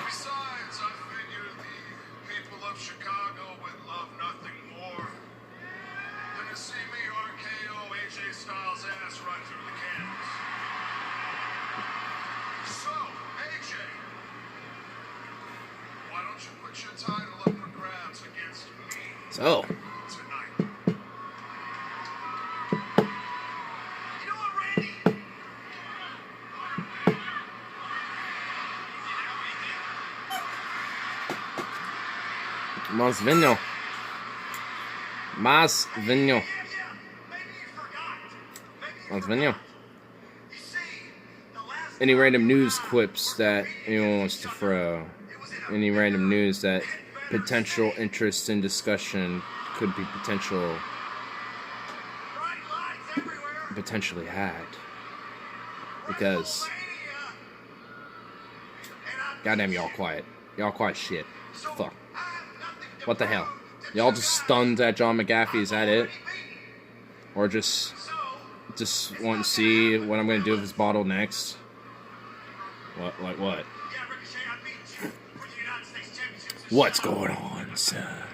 Besides, I figured the people of Chicago would love nothing more than to see me RKO AJ Styles' ass right through the canvas. So, AJ, why don't you put your title up for grabs against me So, tonight? You know what, Randy? Mas venham. Mas venham. Mas venham. Any random news clips that anyone wants to throw? Any random news that potential interest in discussion could be potentially had? Because goddamn, y'all quiet. Y'all quiet shit. Fuck. What the hell? Y'all just stunned at John McAfee, is that it? Or just want to see what I'm gonna do with this bottle next? What, like what? What's going on, sir?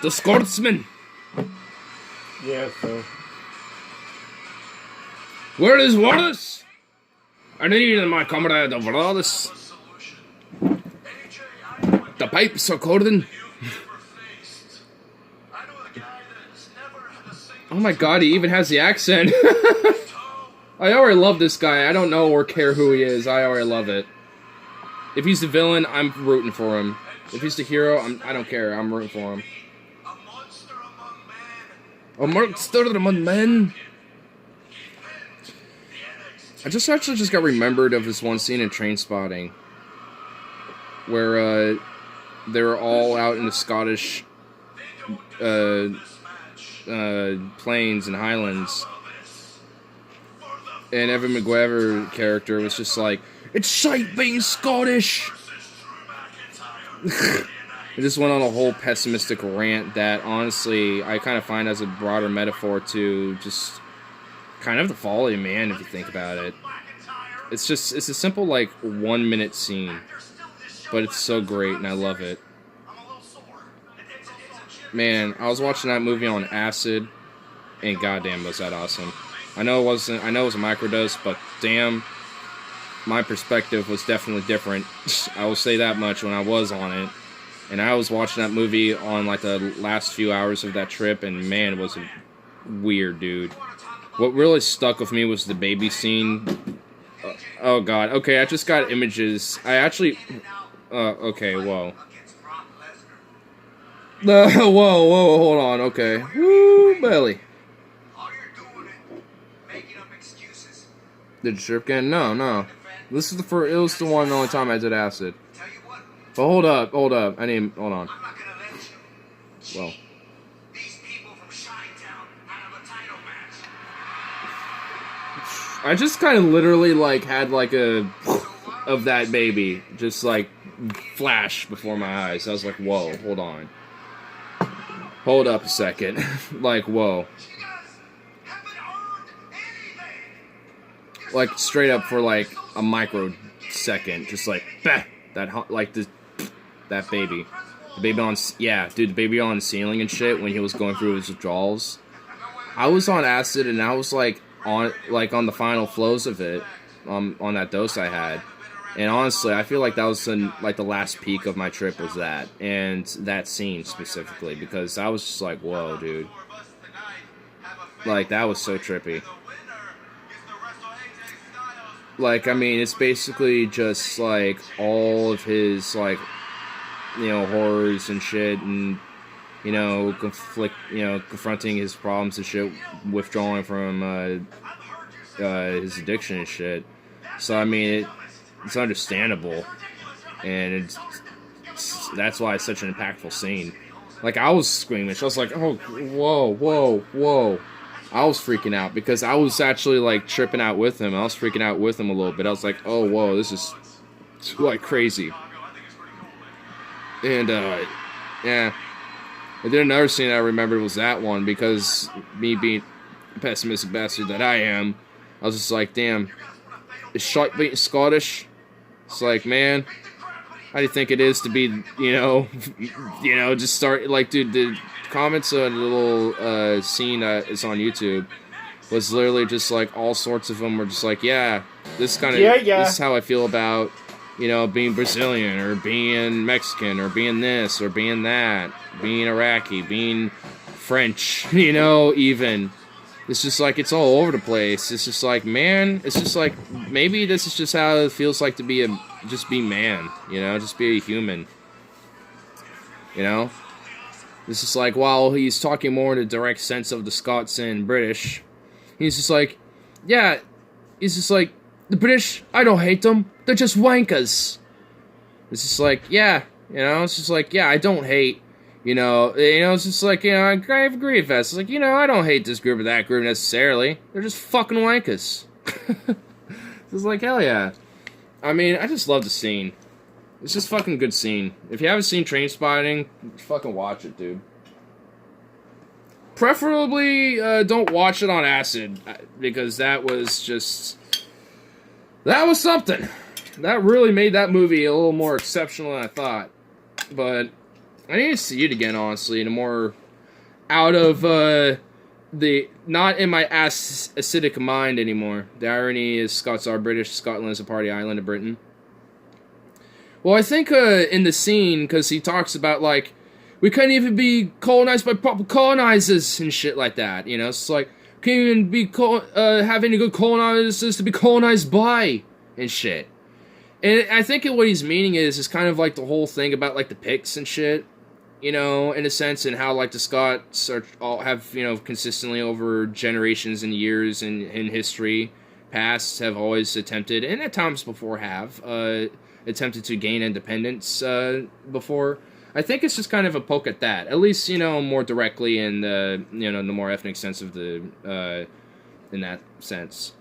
The Scotsman! Yeah, so. Where is Wallace? I need my comrade of Wallace. The pipes are calling. Oh my god, he even has the accent. I already love this guy. I don't know or care who he is. I already love it. If he's the villain, I'm rooting for him. If he's the hero, I don't care. I'm rooting for him. A monster among men. I actually just got remembered of this one scene in Trainspotting, where they were all out in the Scottish plains and highlands, and Evan McGregor character was just like, "It's shite being Scottish." It just went on a whole pessimistic rant that, honestly, I kind of find as a broader metaphor to just kind of the folly of man, if you think about it. It's a simple, like, 1 minute scene, but it's so great, and I love it. Man, I was watching that movie on acid, and goddamn was that awesome. I know it was a microdose, but damn, my perspective was definitely different. I will say that much when I was on it. And I was watching that movie on, like, the last few hours of that trip, and man, was it weird, dude. What really stuck with me was the baby scene. Oh god, okay, I just got images. I actually... okay, whoa. Whoa, hold on, okay. Woo, belly. Did you strip again? No. This is the first, it was the one and only time I did acid. But hold up. Hold on. Well. I just kind of literally, like, had, like, of that baby. Just, like, flash before my eyes. I was like, whoa, hold on. Hold up a second. Like, whoa. Like, straight up for, like, a microsecond, just like, bah, that baby. The baby on, yeah, dude, the baby on the ceiling and shit when he was going through his withdrawals. I was on acid and I was like on the final flows of it, on that dose I had. And honestly, I feel like that was the last peak of my trip was that, and that scene specifically, because I was just like, whoa, dude. Like, that was so trippy. Like, I mean, it's basically just, like, all of his, like, you know, horrors and shit, and, you know, confronting his problems and shit, withdrawing from, his addiction and shit. So, I mean, it's understandable, and that's why it's such an impactful scene. Like, I was screaming. I was like, oh, whoa, whoa, whoa. I was freaking out, because I was actually, like, tripping out with him. I was freaking out with him a little bit. I was like, oh, whoa, this is, like, crazy. And, yeah. And then another scene I remembered was that one, because me being the pessimistic bastard that I am, I was just like, damn, is Shark beating Scottish? It's like, man, how do you think it is to be, you know, just start, like, dude, the comments on the little scene that is on YouTube was literally just like all sorts of them were just like, yeah, this kind of, this is how I feel about, you know, being Brazilian or being Mexican or being this or being that, being Iraqi, being French, you know, even. It's just like, it's all over the place. It's just like, man, it's just like, maybe this is just how it feels like to be just be man, you know, just be a human, you know? This is like, while he's talking more in the direct sense of the Scots and British, he's just like, yeah, he's just like, the British, I don't hate them, they're just wankers. It's just like, yeah, you know, it's just like, yeah, I don't hate, you know, it's just like, you know, I agree with that. It's like, you know, I don't hate this group or that group necessarily. They're just fucking wankers. It's like, hell yeah. I mean, I just love the scene. It's just fucking good scene. If you haven't seen Trainspotting, fucking watch it, dude. Preferably, don't watch it on acid, because that was just... that was something. That really made that movie a little more exceptional than I thought. But I need to see it again, honestly, in a more out of not in my acidic mind anymore. The irony is Scots are British, Scotland is a party island of Britain. Well, I think in the scene, because he talks about, like, we couldn't even be colonized by proper colonizers and shit like that, you know? It's like, can't even be have any good colonizers to be colonized by and shit. And I think what he's meaning is kind of like the whole thing about, like, the Picts and shit, you know, in a sense, and how, like, the Scots have, you know, consistently over generations and years in history past have always attempted, and at times before have, attempted to gain independence before. I think it's just kind of a poke at that, at least, you know, more directly in the, you know, the more ethnic sense of the, in that sense.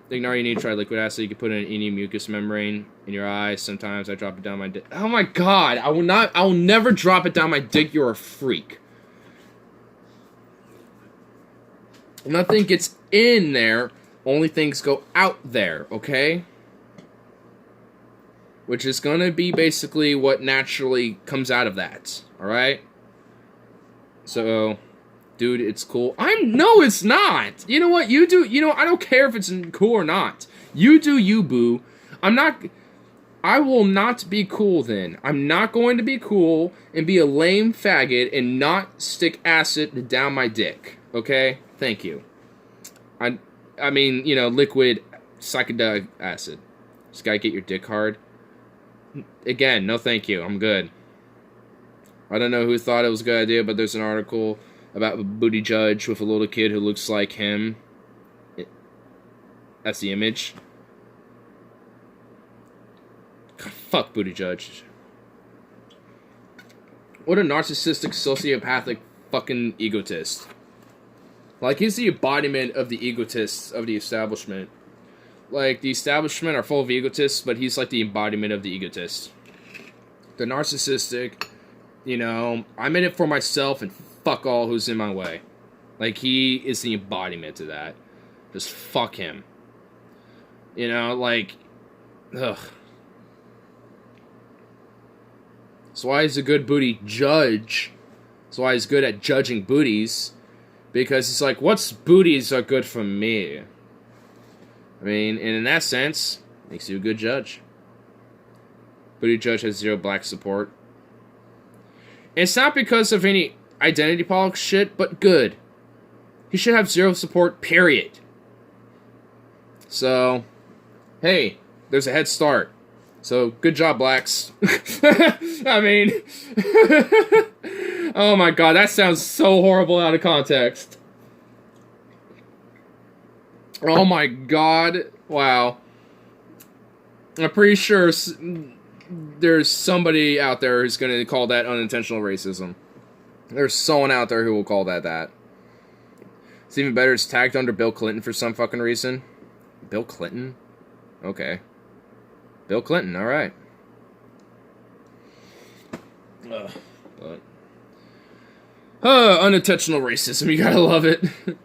Ignore you need to try liquid acid. You can put in any mucous membrane in your eye. Sometimes I drop it down my dick. Oh my god, I will never drop it down my dick. You're a freak. Nothing gets in there, only things go out there, okay? Which is gonna be basically what naturally comes out of that, alright? So, dude, it's cool. No, it's not! You know what, you do, you know, I don't care if it's cool or not. You do you, boo. I will not be cool then. I'm not going to be cool and be a lame faggot and not stick acid down my dick, okay? Thank you. I mean, you know, liquid psychedelic acid. Just gotta get your dick hard. Again, no thank you. I'm good. I don't know who thought it was a good idea, but there's an article about a booty judge with a little kid who looks like him. That's the image. God, fuck booty judge. What a narcissistic, sociopathic fucking egotist. Like, he's the embodiment of the egotists of the establishment. Like, the establishment are full of egotists, but he's like the embodiment of the egotist. The narcissistic, you know, I'm in it for myself and fuck all who's in my way. Like, he is the embodiment of that. Just fuck him. You know, like, ugh. That's why he's a good booty judge. That's why he's good at judging booties. Because he's like, what's booties are good for me? I mean, and in that sense, makes you a good judge. Booty judge has 0 black support. And it's not because of any identity politics shit, but good. He should have 0 support, period. So, hey, there's a head start. So, good job, blacks. I mean, oh my god, that sounds so horrible out of context. Oh my god, wow. I'm pretty sure there's somebody out there who's going to call that unintentional racism. There's someone out there who will call that. It's even better, it's tagged under Bill Clinton for some fucking reason. Bill Clinton? Okay. Bill Clinton, alright. But unintentional racism, you gotta love it.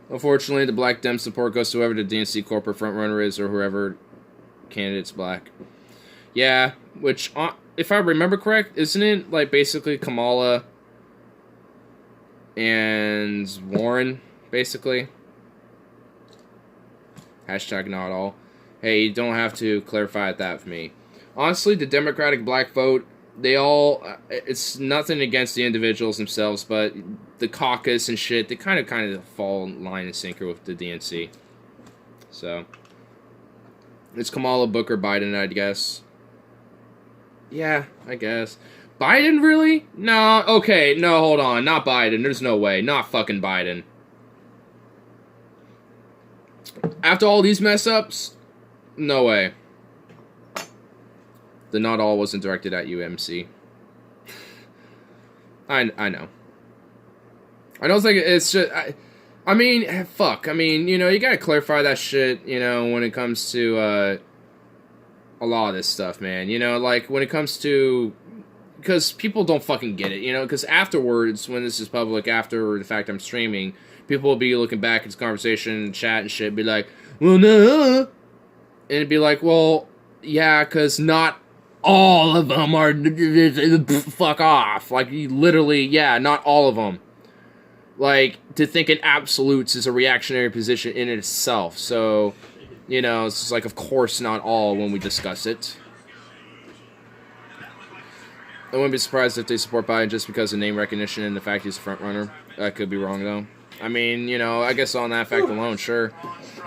Unfortunately, the black Dem support goes to whoever the DNC corporate frontrunner is, or whoever candidate's black. Yeah, which, if I remember correct, isn't it, like, basically Kamala and Warren, basically? Hashtag not all. Hey, you don't have to clarify that for me. Honestly, the Democratic black vote, they all, it's nothing against the individuals themselves, but the caucus and shit, they kind of fall in line and sinker with the DNC. So, it's Kamala, Booker, Biden, I guess. Yeah, I guess. Biden, really? No, okay, no, hold on, not Biden, there's no way, not fucking Biden. After all these mess-ups, no way. The not all wasn't directed at you, MC. I know. I don't think it's just... I mean, fuck. I mean, you know, you gotta clarify that shit, you know, when it comes to, a lot of this stuff, man. You know, like, when it comes to... Because people don't fucking get it, you know? Because afterwards, when this is public, after the fact I'm streaming, people will be looking back at this conversation, chat and shit, be like, well, no. And it'd be like, well, yeah, because not all of them are... Fuck off. Like, literally, yeah, not all of them. Like, to think in absolutes is a reactionary position in itself. So, you know, it's just like, of course not all when we discuss it. I wouldn't be surprised if they support Biden just because of name recognition and the fact he's a front runner. I could be wrong, though. I mean, you know, I guess on that fact alone, sure.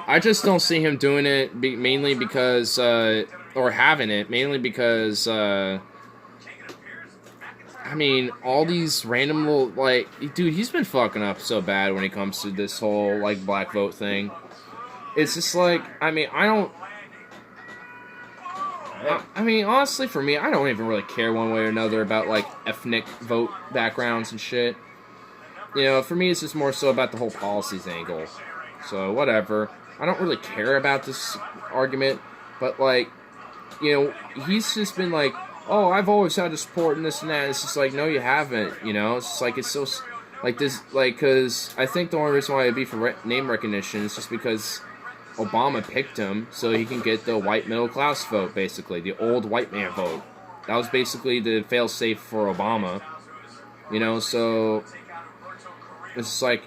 I just don't see him doing it mainly because, or having it, mainly because, I mean, all these random little, like, dude, he's been fucking up so bad when it comes to this whole, like, black vote thing. It's just like, I mean, I mean, honestly, for me, I don't even really care one way or another about, like, ethnic vote backgrounds and shit. You know, for me, it's just more so about the whole policies angle. So, whatever. I don't really care about this argument, but, like, you know, he's just been like, oh, I've always had to support and this and that. It's just like, no, you haven't, you know? It's just like, it's so, like, this, like, because I think the only reason why it'd be for name recognition is just because Obama picked him so he can get the white middle class vote, basically, the old white man vote. That was basically the fail-safe for Obama, you know? So it's just like,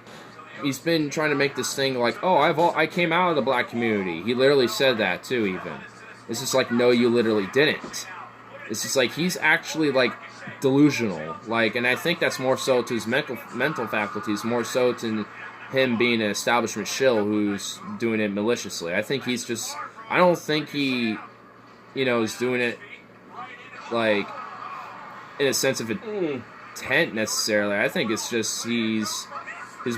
he's been trying to make this thing like, oh, I came out of the black community. He literally said that too, even. It's just like, no, you literally didn't. It's just like, he's actually, like, delusional. Like, and I think that's more so to his mental faculties, more so to him being an establishment shill who's doing it maliciously. I think he's just, I don't think he, you know, is doing it, like, in a sense of intent necessarily. I think it's just his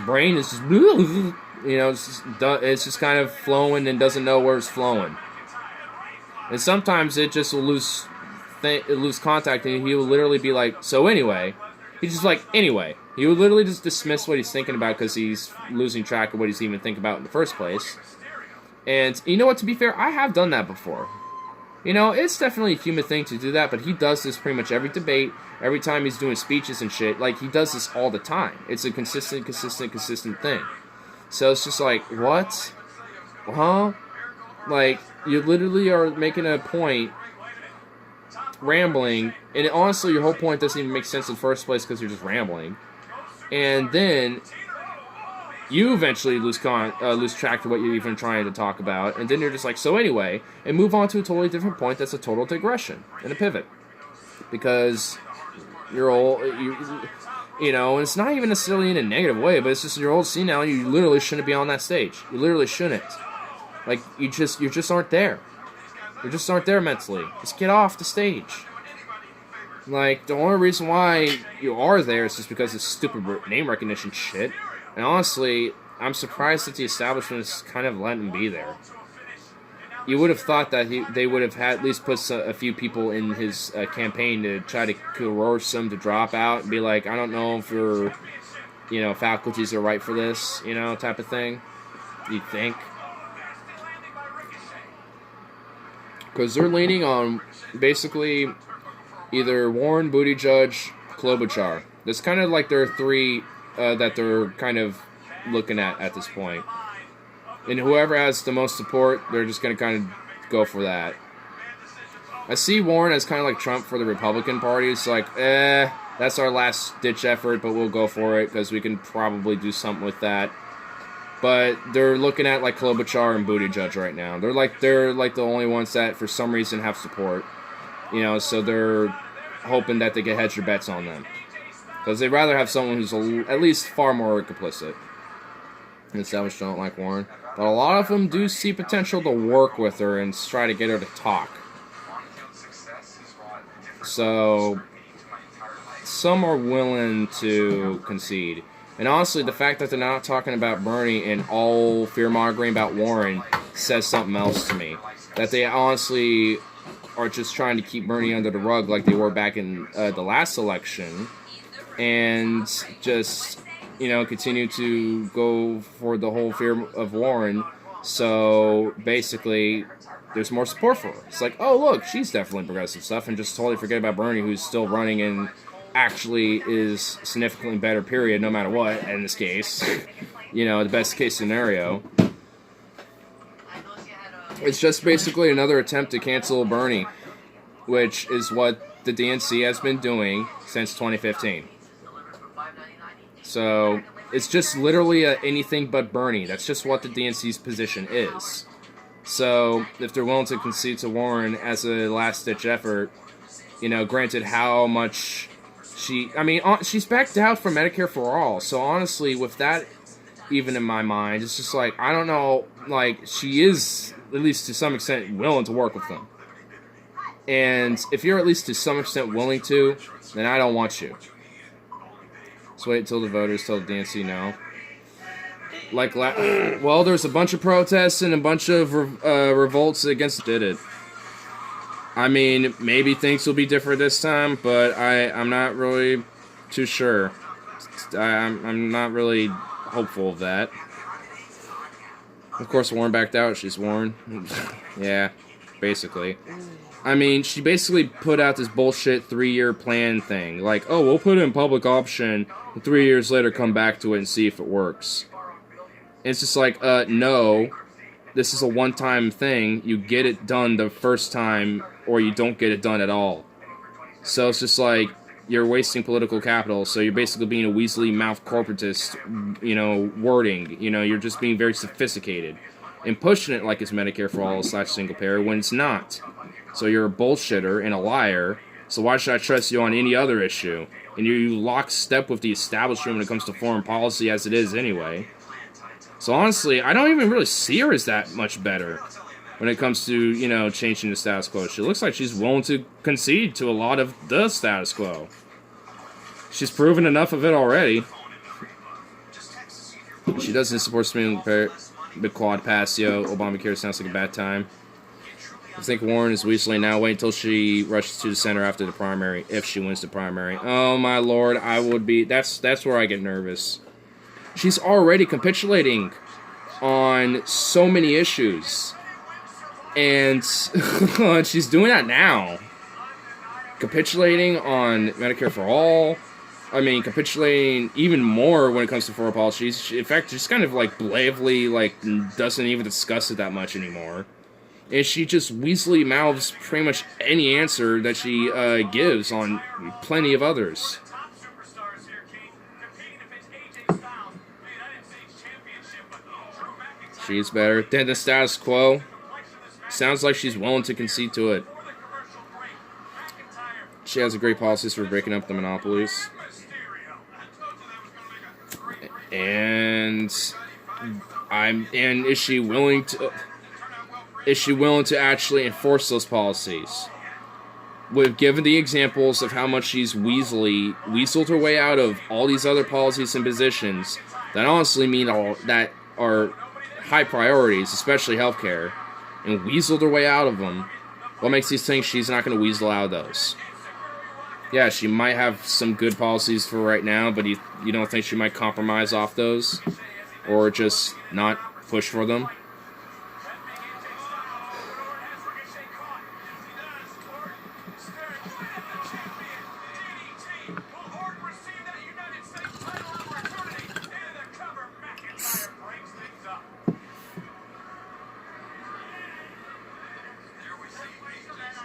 brain is just, you know, it's just kind of flowing and doesn't know where it's flowing. And sometimes it just will lose contact, and he will literally be like, so anyway. He's just like, anyway. He would literally just dismiss what he's thinking about because he's losing track of what he's even thinking about in the first place. And you know what, to be fair, I have done that before. You know, it's definitely a human thing to do that, but he does this pretty much every debate, every time he's doing speeches and shit. Like, he does this all the time. It's a consistent thing. So it's just like, what? Huh? Like, you literally are making a point, rambling, and honestly, your whole point doesn't even make sense in the first place because you're just rambling. And then you eventually lose track of what you're even trying to talk about, and then you're just like, so anyway, and move on to a totally different point that's a total digression and a pivot. Because you're old, you know, and it's not even necessarily in a negative way, but it's just you're old senile, you literally shouldn't be on that stage. You literally shouldn't. Like, you just aren't there. You just aren't there mentally. Just get off the stage. Like, the only reason why you are there is just because of stupid name recognition shit. And honestly, I'm surprised that the establishment is kind of letting him be there. You would have thought that they would have had at least put a few people in his campaign to try to coerce him to drop out and be like, I don't know if your, you know, faculties are right for this, you know, type of thing. You think? Because they're leaning on basically either Warren, Buttigieg, Klobuchar. That's kind of like their three that they're kind of looking at this point. And whoever has the most support, they're just going to kind of go for that. I see Warren as kind of like Trump for the Republican Party. It's like, that's our last-ditch effort, but we'll go for it because we can probably do something with that. But they're looking at like Klobuchar and Buttigieg right now. They're like the only ones that for some reason have support. You know, so they're hoping that they can hedge their bets on them. Because they'd rather have someone who's at least far more complicit. And establishment don't like Warren. But a lot of them do see potential to work with her and try to get her to talk. So, some are willing to concede. And honestly, the fact that they're not talking about Bernie and all fear-mongering about Warren says something else to me. That they honestly are just trying to keep Bernie under the rug like they were back in the last election. And just, you know, continue to go for the whole fear of Warren. So, basically, there's more support for her. It's like, oh, look, she's definitely progressive stuff. And just totally forget about Bernie, who's still running and actually is significantly better, period, no matter what, in this case. You know, the best case scenario. It's just basically another attempt to cancel Bernie, which is what the DNC has been doing since 2015. So, it's just literally anything but Bernie. That's just what the DNC's position is. So, if they're willing to concede to Warren as a last-ditch effort, you know, granted how much she's backed out from Medicare for All. So, honestly, with that even in my mind, it's just like, I don't know, like, she is, at least to some extent, willing to work with them. And if you're at least to some extent willing to, then I don't want you. Let's wait until the voters tell the DNC no. Like, well, there's a bunch of protests and a bunch of revolts against did it. I mean, maybe things will be different this time, but I'm not really too sure. I'm not really hopeful of that. Of course, Warren backed out. She's Warren. Yeah, basically. I mean, she basically put out this bullshit 3-year plan thing. Like, oh, we'll put it in public option, and 3 years later come back to it and see if it works. And it's just like, no. This is a one-time thing. You get it done the first time, or you don't get it done at all. So it's just like, you're wasting political capital, so you're basically being a Weasley-mouthed corporatist, you know, wording. You know, you're just being very sophisticated. And pushing it like it's Medicare for All / single payer when it's not. So you're a bullshitter and a liar, so why should I trust you on any other issue? And you lockstep with the establishment when it comes to foreign policy as it is anyway. So honestly, I don't even really see her as that much better when it comes to, you know, changing the status quo. She looks like she's willing to concede to a lot of the status quo. She's proven enough of it already. She doesn't support the quad passio. Obamacare sounds like a bad time. I think Warren is Weasley now. Wait until she rushes to the center after the primary, if she wins the primary. Oh my lord, I would be... That's where I get nervous. She's already capitulating on so many issues. And she's doing that now. Capitulating on Medicare for All. I mean, capitulating even more when it comes to foreign policy. In fact, just kind of like blavely, like, doesn't even discuss it that much anymore. and she just weaselly mouths pretty much any answer that she gives on plenty of others. She's better than the status quo. Sounds like she's willing to concede to it. She has a great policies for breaking up the monopolies. And is she willing to actually enforce those policies? We've given the examples of how much she's weaseled her way out of all these other policies and positions that honestly mean that are high priorities, especially healthcare, and weaseled her way out of them. What makes you think she's not going to weasel out of those? Yeah, she might have some good policies for right now, but you don't think she might compromise off those? Or just not push for them?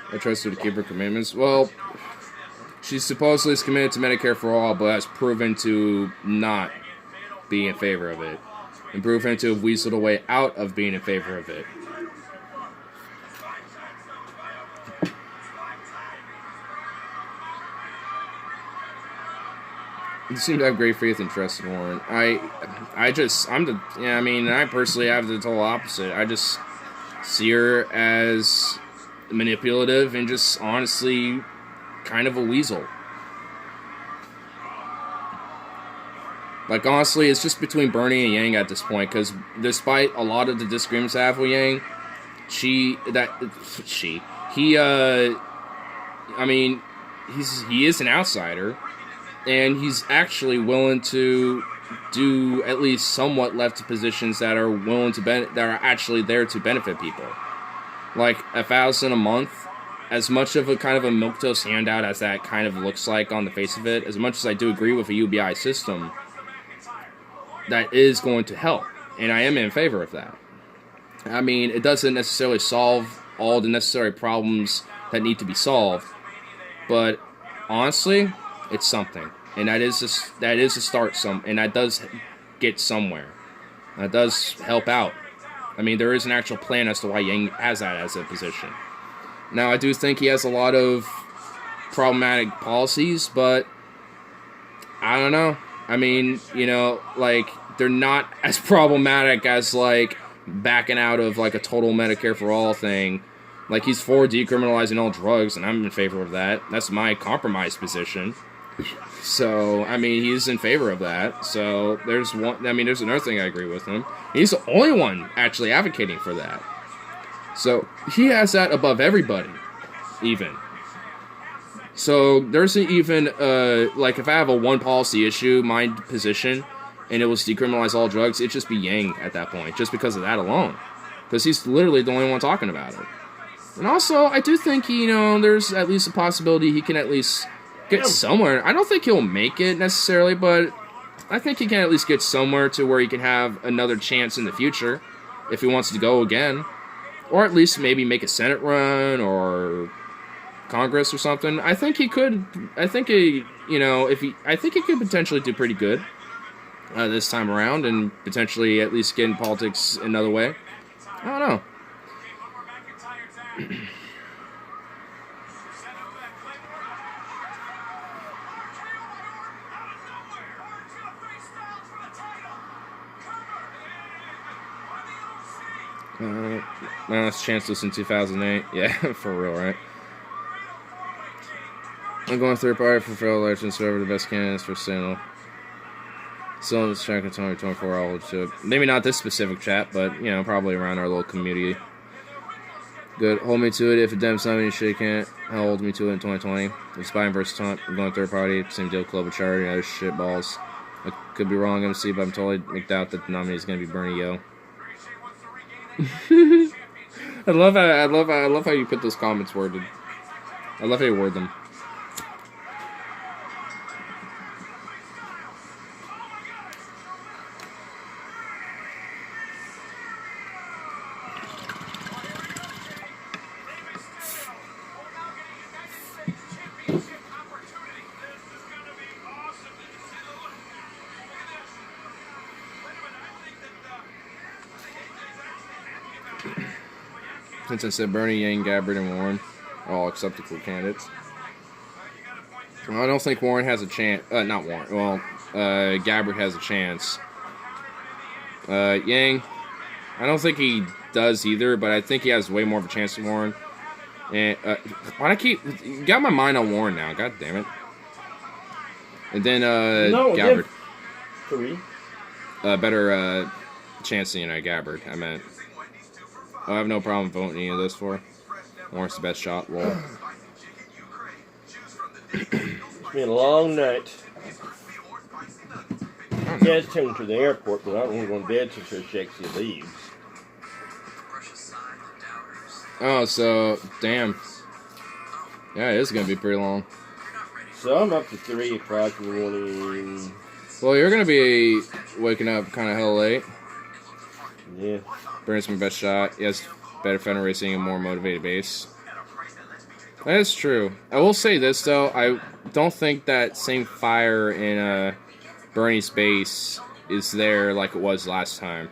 I trust her to keep her commitments. Well, she supposedly is committed to Medicare for all, but has proven to not be in favor of it. And proven to have weaseled a way out of being in favor of it. You seem to have great faith and trust in Warren. I personally have the total opposite. I just see her as manipulative and just honestly kind of a weasel. Like, honestly, it's just between Bernie and Yang at this point, because despite a lot of the disagreements I have with Yang, he is an outsider, and he's actually willing to do at least somewhat left positions that are that are actually there to benefit people. Like $1,000 a month, as much of a kind of a milquetoast handout as that kind of looks like on the face of it, as much as I do agree with a UBI system, that is going to help, and I am in favor of that. I mean, it doesn't necessarily solve all the necessary problems that need to be solved, but honestly, it's something, and that is a start. And that does get somewhere. That does help out. I mean, there is an actual plan as to why Yang has that as a position. Now, I do think he has a lot of problematic policies, but I don't know. I mean, like, they're not as problematic as, like, backing out of, like, a total Medicare for all thing. Like, he's for decriminalizing all drugs, and I'm in favor of that. That's my compromise position. So, I mean, he's in favor of that. So, there's another thing I agree with him. He's the only one actually advocating for that. So, he has that above everybody, even. So, there's even, like, if I have a one policy issue, my position, and it was decriminalize all drugs, it'd just be Yang at that point, just because of that alone. Because he's literally the only one talking about it. And also, I do think, there's at least a possibility he can at least get somewhere. I don't think he'll make it necessarily, but I think he can at least get somewhere to where he can have another chance in the future if he wants to go again. Or at least maybe make a Senate run or Congress or something. I think he could. I think he could potentially do pretty good this time around, and potentially at least get in politics another way. I don't know. My last chance was in 2008. Yeah, for real, right? I'm going third party for failed elections, whoever the best candidates for Senate. Still in this track of 24 hours to it. Maybe not this specific chat, but, probably around our little community. Good. Hold me to it. If it demps not any shit can't, hold me to it in 2020. It's Biden versus Trump. I'm going third party. Same deal, club of charity, other shit balls. I could be wrong, MC, but I'm totally make doubt that the nominee is going to be Bernie Yo. I love how you put those comments worded. I love how you word them. Since I said Bernie, Yang, Gabbard, and Warren are all acceptable candidates. Well, I don't think Warren has a chance. Not Warren. Well, Gabbard has a chance. Yang, I don't think he does either, but I think he has way more of a chance than Warren. And why do I keep got my mind on Warren now? God damn it. And then Gabbard. Three. Better chance than Gabbard. I meant. I have no problem voting any of those for. Warren's the best shot. Lol. It's been a long night. Dad's taken to the airport, but I don't want to go to bed since her sexy leaves. Oh, so damn. Yeah, it is gonna be pretty long. So I'm up to 3 o'clock in the morning. Well, you're gonna be waking up kind of hell late. Yeah. Burns my best shot. He has better fender racing and more motivated base. That is true. I will say this though, I don't think that same fire in Bernie's base is there like it was last time.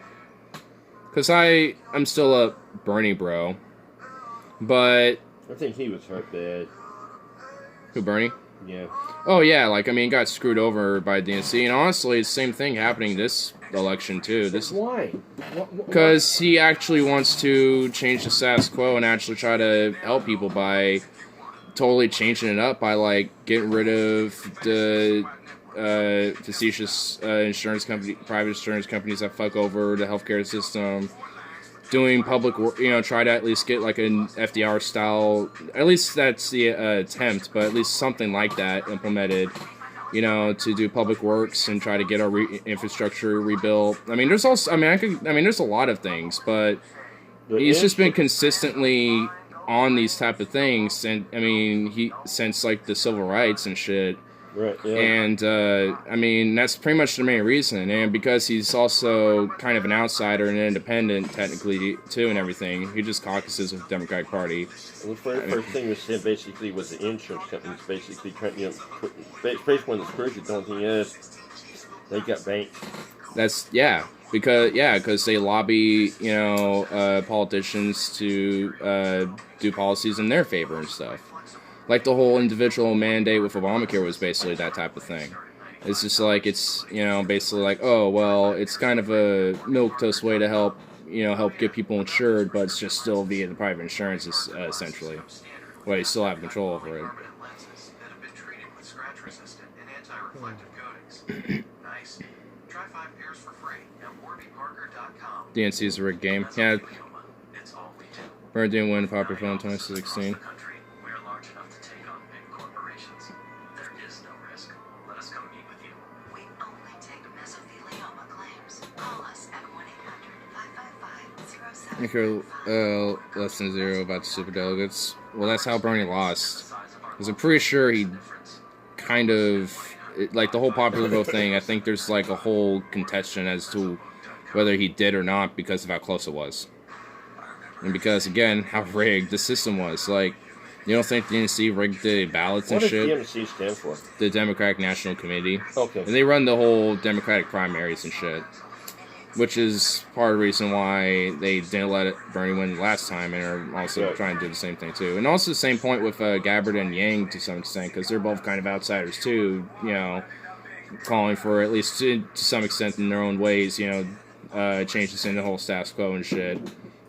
Cause I'm still a Bernie bro, but I think he was hurt bad. who Bernie? Yeah. Oh yeah, like I mean, got screwed over by DNC, and honestly, it's the same thing happening this election too. This Why? because he actually wants to change the status quo and actually try to help people by totally changing it up by like getting rid of the facetious insurance company, private insurance companies that fuck over the healthcare system. Doing public work, try to at least get like an FDR style. At least that's the attempt, but at least something like that implemented. To do public works and try to get our infrastructure rebuilt. I mean, there's also, there's a lot of things, but he's just been consistently on these type of things, and since like the civil rights and shit. Right. Yeah. And that's pretty much the main reason. And because he's also kind of an outsider and an independent, technically too, and everything, he just caucuses with the Democratic Party. Well, the first thing was said basically was the insurance companies basically trying, basically when the screws the only thing is they got banked. That's because they lobby politicians to do policies in their favor and stuff. Like the whole individual mandate with Obamacare was basically that type of thing. It's just like basically like, oh well, it's kind of a milquetoast way to help get people insured, but it's just still via the private insurance essentially. Well, you still have control over it. DNC is a rigged game. Yeah. Bernard didn't win the popular vote in 2016. If you're less than 0 about the superdelegates, well, that's how Bernie lost. Because I'm pretty sure he kind of, like the whole popular vote thing, I think there's like a whole contention as to whether he did or not because of how close it was. And because, again, how rigged the system was. Like, you don't think the DNC rigged the ballots and shit? What does DNC stand for? The Democratic National Committee. Okay. And they run the whole Democratic primaries and shit. Which is part of the reason why they didn't let Bernie win last time and are also trying to do the same thing too. And also the same point with Gabbard and Yang to some extent, because they're both kind of outsiders too, calling for, at least to some extent in their own ways, changes in the whole status quo and shit.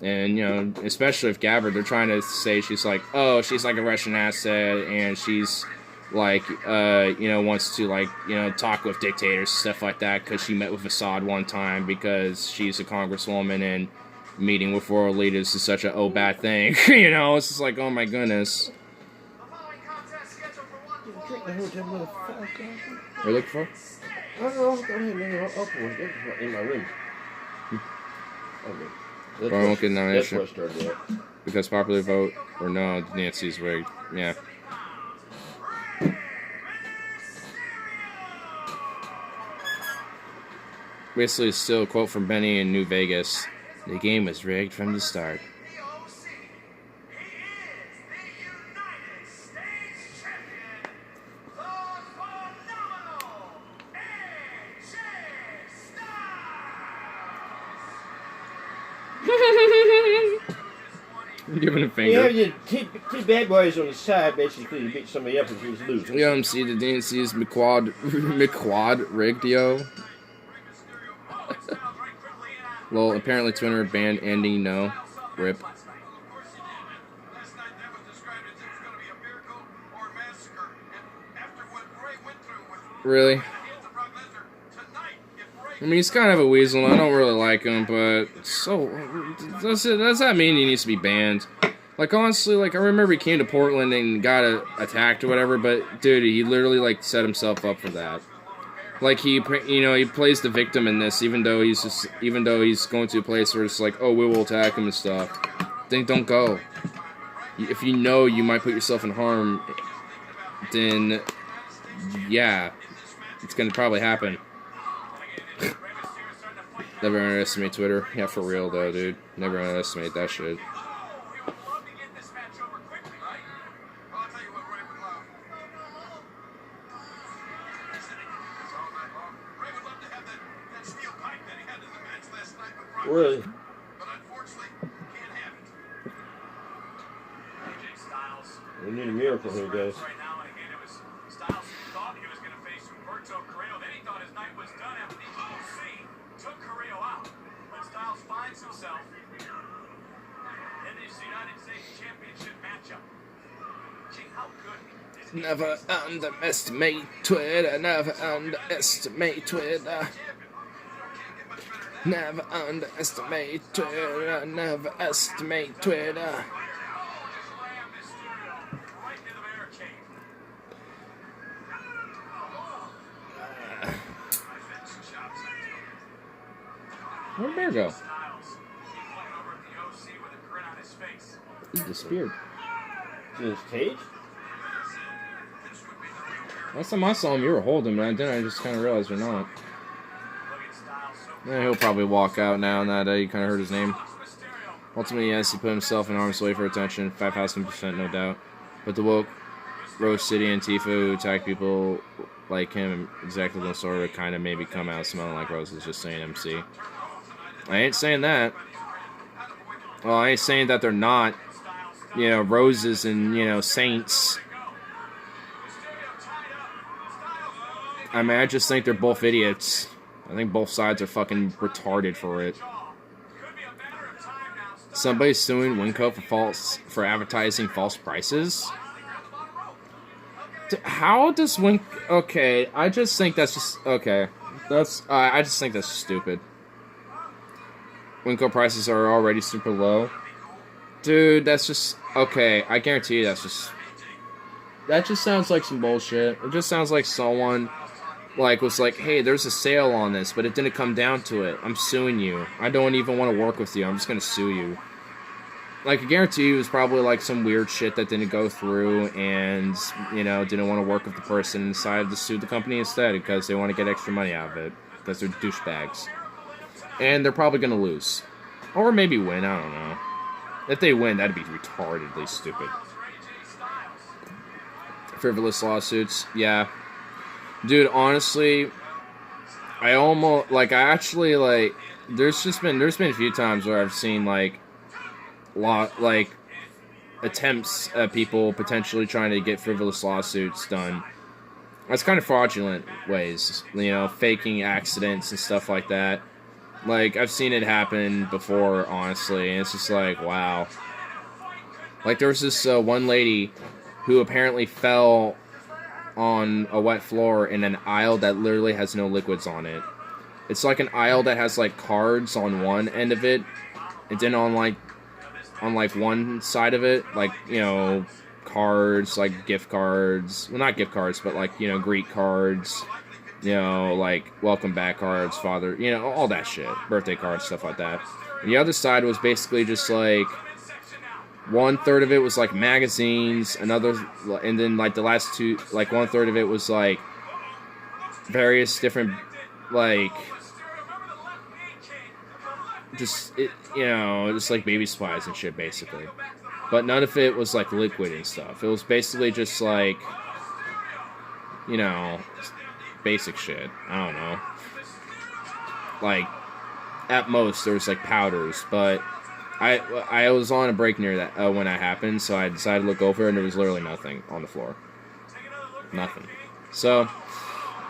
And, especially if Gabbard, they're trying to say she's like a Russian asset and she's like, wants to, like, talk with dictators, stuff like that, because she met with Assad one time because she's a congresswoman and meeting with world leaders is such a bad thing. It's just like, oh my goodness. What are you looking for? I don't know. Go ahead, I'll open one. It's in my room. Okay. Or I won't get nomination. That's where I started at. Because popular vote, or no, Nancy's rigged. Yeah. Basically, still a quote from Benny in New Vegas. The game was rigged from the start. Giving a You finger. have your two bad boys on the side, basically, to beat somebody up if he's losing. Yo, MC, the DNC's McQuad rigged, yo. Well, apparently Twitter banned Andy, no. Rip. Really? I mean, he's kind of a weasel, and I don't really like him, but so does that mean he needs to be banned? Like, honestly, like, I remember he came to Portland and got attacked or whatever, but, dude, he literally, like, set himself up for that. Like, he plays the victim in this, even though he's going to a place where it's like, oh, we will attack him and stuff. Then don't go. If you know you might put yourself in harm, then, yeah, it's gonna probably happen. Never underestimate Twitter. Yeah, for real, though, dude. Never underestimate that shit. Really? We need a miracle here, guys. Never underestimate Twitter. Never underestimate Twitter. Never underestimate Twitter. Never estimate Twitter. Where'd Bear go? He disappeared. In his cage? Last time I saw him, you were holding him, and then I just kind of realized you're not. Yeah, he'll probably walk out now that you kind of heard his name. Ultimately, yes, he put himself in harm's way for attention, 5,000% no doubt. But the woke Rose City Antifa who attack people like him exactly the sort of kind of maybe come out smelling like roses, just saying MC. I ain't saying that. Well, I ain't saying that they're not, roses and, saints. I mean, I just think they're both idiots. I think both sides are fucking retarded for it. Somebody's suing Winco for advertising false prices? How does Winco... Okay, I just think that's just... Okay. I just think that's stupid. Winco prices are already super low. Dude, that's just... Okay, I guarantee you that's just... That just sounds like some bullshit. It just sounds like someone... was like, hey, there's a sale on this, but it didn't come down to it. I'm suing you. I don't even want to work with you. I'm just going to sue you. I guarantee you it was probably, some weird shit that didn't go through and, didn't want to work with the person and decided to sue the company instead because they want to get extra money out of it because they're douchebags. And they're probably going to lose. Or maybe win, I don't know. If they win, that'd be retardedly stupid. Frivolous lawsuits, yeah. Dude, honestly, I almost, there's been a few times where I've seen, attempts at people potentially trying to get frivolous lawsuits done. That's kind of fraudulent ways, faking accidents and stuff like that. I've seen it happen before, honestly, and it's just wow. There was this one lady who apparently fell on a wet floor in an aisle that literally has no liquids on it. It's an aisle that has cards on one end of it, and then on one side of it, cards, gift cards. Well, not gift cards, but greet cards. Welcome back cards, father. All that shit, birthday cards, stuff like that. And the other side was basically just 1/3 of it was magazines, and then the last two, 1/3 of it was various different just baby supplies and shit basically. But none of it was liquid and stuff. It was basically just basic shit. I don't know. At most there was powders, but I was on a break near that when that happened, so I decided to look over, and there was literally nothing on the floor. Nothing. So,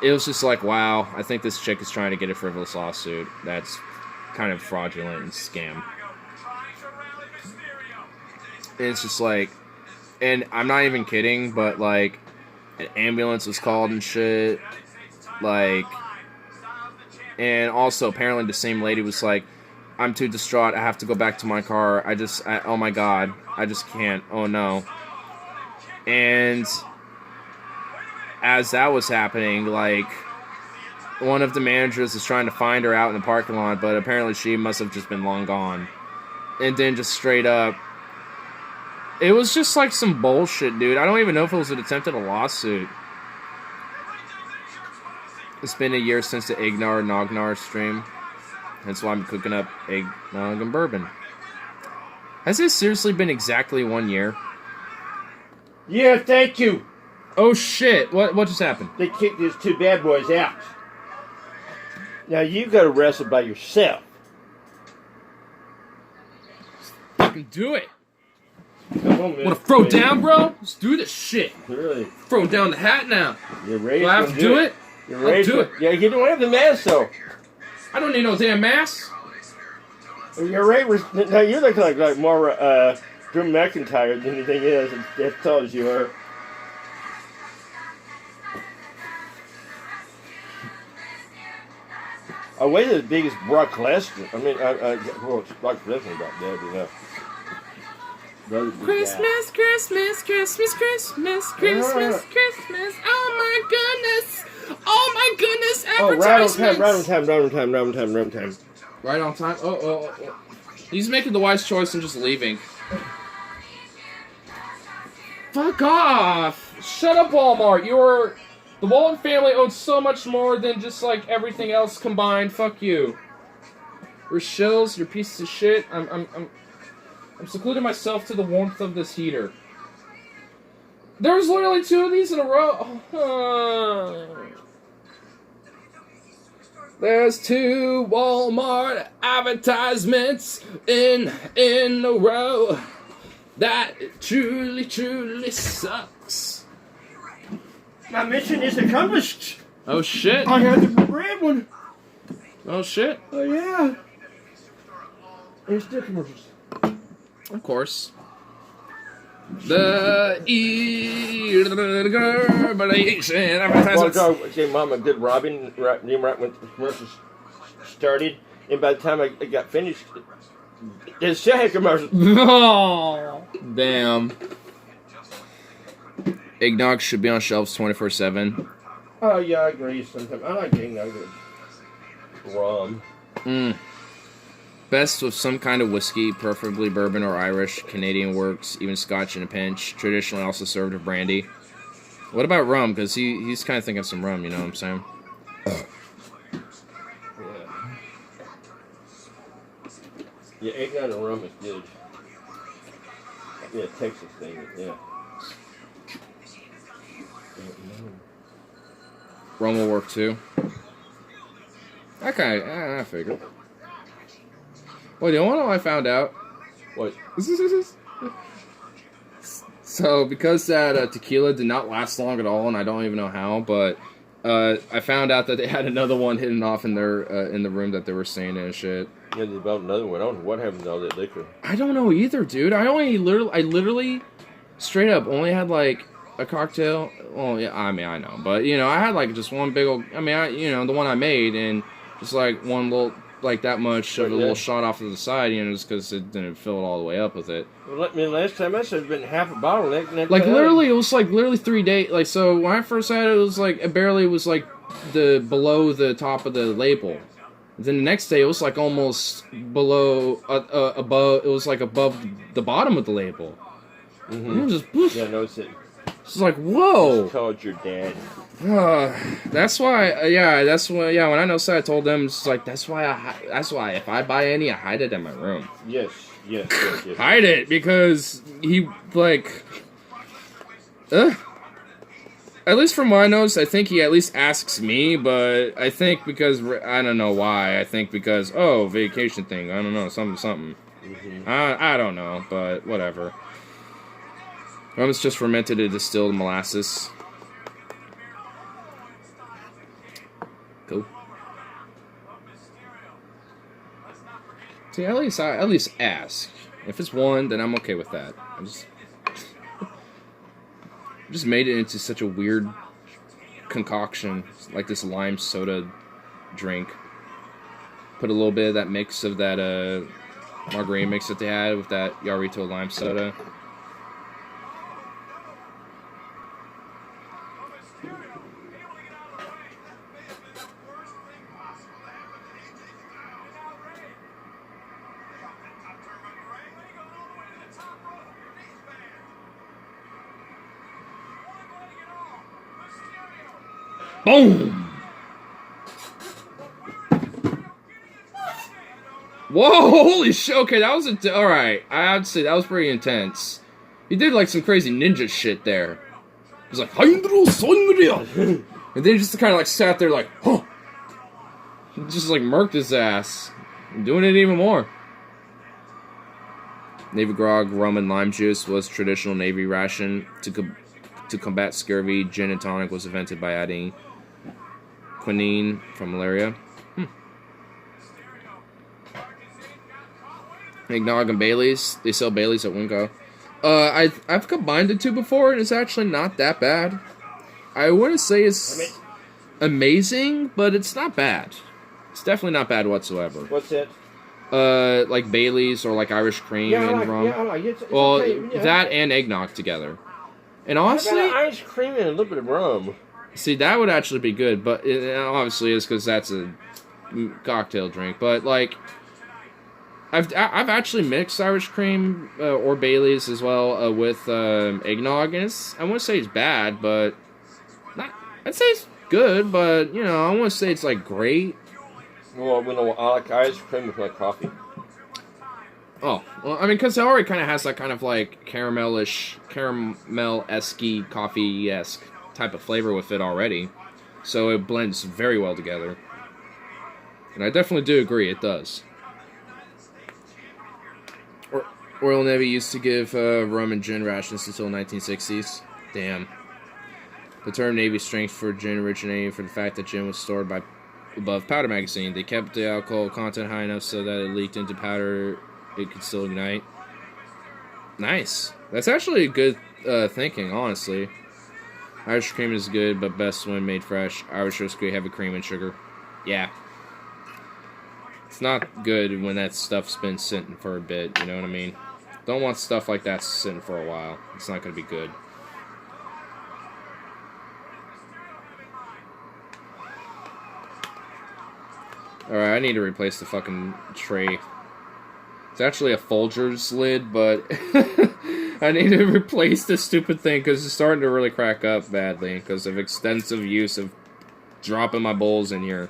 it was just like, wow, I think this chick is trying to get a frivolous lawsuit. That's kind of fraudulent and scam. And it's just like, and I'm not even kidding, but like, an ambulance was called and shit. Like, and also apparently the same lady was like, I'm too distraught, I have to go back to my car, oh my god, I just can't, oh no. And as that was happening, like, one of the managers was trying to find her out in the parking lot, but apparently she must have just been long gone. And then just straight up, it was just like some bullshit, dude. I don't even know if it was an attempt at a lawsuit. It's been a year since the Ignar Nognar stream. That's why I'm cooking up eggnog and bourbon. Has it seriously been exactly 1 year? Yeah, thank you. Oh shit, what just happened? They kicked these two bad boys out. Now you got arrested by yourself. Fucking do it. Come on, man. Wanna throw down, bro? Let's do this shit. Really? Throw down the hat now. You're ready Do I have to do it? You're ready do it. Yeah, you don't have the mask, though. I don't need no damn mask. You're ready. Now you look like more Drew McIntyre than anything else. That's tall as you are. I weigh as big as Brock Lesnar. I mean, well, Brock Lesnar about that, you know. Christmas, Christmas, Christmas, Christmas, Christmas, Christmas. Oh my goodness. Oh my goodness, advertisements. Right on time. Right on time? Oh. He's making the wise choice and just leaving. Fuck off. Shut up, Walmart. The Walton family owns so much more than just like everything else combined. Fuck you. You're shills, you're pieces of shit. I'm secluding myself to the warmth of this heater. There's literally 2 of these in a row. There's 2 Walmart advertisements in a row. That truly sucks. My mission is accomplished. Oh shit. I had the red one. Oh shit. Oh yeah. It's still commercials. Of course. The Eagle advertisements. Say, Mama did Robin right when the commercials started, and by the time I got finished, there's still had commercials. Oh, damn. Eggnog should be on shelves 24/7. Oh yeah, I agree. Sometimes I like eggnog with rum. Best with some kind of whiskey, preferably bourbon or Irish. Canadian works, even Scotch in a pinch. Traditionally also served with brandy. What about rum? Because he's kind of thinking of some rum, you know what I'm saying? Yeah, eggnog and rum is good. Yeah, Texas thing, yeah. Rum will work too. Okay, I figured. Well, you know what I found out? What? So, because that tequila did not last long at all, and I don't even know how, but I found out that they had another one hidden off in their in the room that they were staying in and shit. Yeah, they bought another one. I don't know what happened to all that liquor. I don't know either, dude. I literally, straight up, only had like a cocktail. Well, yeah, I mean, I know, but you know, I had like just one big old. I mean, the one I made, and just like one little. Like that much of a little shot off to the side, you know, just because it didn't fill it all the way up with it. Well, I mean, last time I said it'd been half a bottle. Like literally, it was like literally 3 days. Like, so when I first had it, it was like it barely was like below the top of the label. Then the next day, it was like almost below above. It was like above the bottom of the label. Mm-hmm. It was just yeah, no, it's It's like whoa. It's called your dad. That's why, when I know so I told them, it's like, that's why if I buy any, I hide it in my room. Yes. Hide it, because he, like, at least from what I noticed, I think he at least asks me, but I think because, I don't know why, I think because, vacation thing, I don't know, something. I don't know, but whatever. Rum is just fermented and distilled molasses. Cool. See, at least ask. If it's one, then I'm okay with that. I just made it into such a weird concoction, like this lime soda drink. Put a little bit of that mix of that margarita mix that they had with that Yarito lime soda. Boom! Whoa, holy shit, okay, that was alright, I have to say, that was pretty intense. He did, like, some crazy ninja shit there. He's like, Hydro Sonria! And then he just kind of, like, sat there like, huh! He just, like, murked his ass. Doing it even more. Navy grog, rum, and lime juice was traditional Navy ration. To combat scurvy, gin and tonic was invented by adding quinine from malaria. Eggnog and Baileys. They sell Baileys at Winco. I've combined the two before, and it's actually not that bad. I wouldn't say it's amazing, but it's not bad. It's definitely not bad whatsoever. What's that? Like Baileys or like Irish cream and rum. Yeah, I like it. It's Well, okay, yeah. that and eggnog together. And How honestly, about Irish cream and a little bit of rum? see, that would actually be good, but it obviously is because that's a cocktail drink. But like, I've actually mixed Irish cream or Baileys as well with eggnog, and I wouldn't say it's bad, but I'd say it's good, but you know, I wouldn't say it's like great. Well, I like Irish cream with my coffee. Oh, well, I mean, because it already kind of has that kind of like caramel-esque, coffee-esque type of flavor with it already. So it blends very well together. And I definitely do agree, it does. Royal Navy used to give rum and gin rations until the 1960s. Damn. The term Navy strength for gin originated from the fact that gin was stored above powder magazine. They kept the alcohol content high enough so that it leaked into powder. It could still ignite. Nice. That's actually good thinking, honestly. Irish cream is good, but best when made fresh. Irish whiskey heavy cream and sugar. Yeah. It's not good when that stuff's been sitting for a bit, you know what I mean? Don't want stuff like that sitting for a while. It's not going to be good. Alright, I need to replace the fucking tray. It's actually a Folgers lid, but I need to replace this stupid thing because it's starting to really crack up badly because of extensive use of dropping my bowls in here.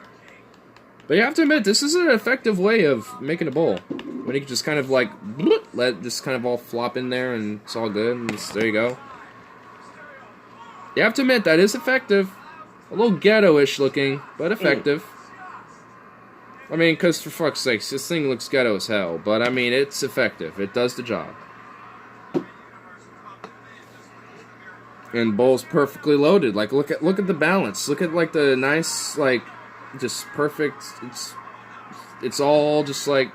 But you have to admit, this is an effective way of making a bowl. When you can just kind of like, let this kind of all flop in there and it's all good. And there you go. You have to admit, that is effective. A little ghetto-ish looking, but effective. I mean, because for fuck's sakes, this thing looks ghetto as hell. But I mean, it's effective. It does the job. And bowl's perfectly loaded. Like, look at the balance. Look at like the nice, like, just perfect. It's all just like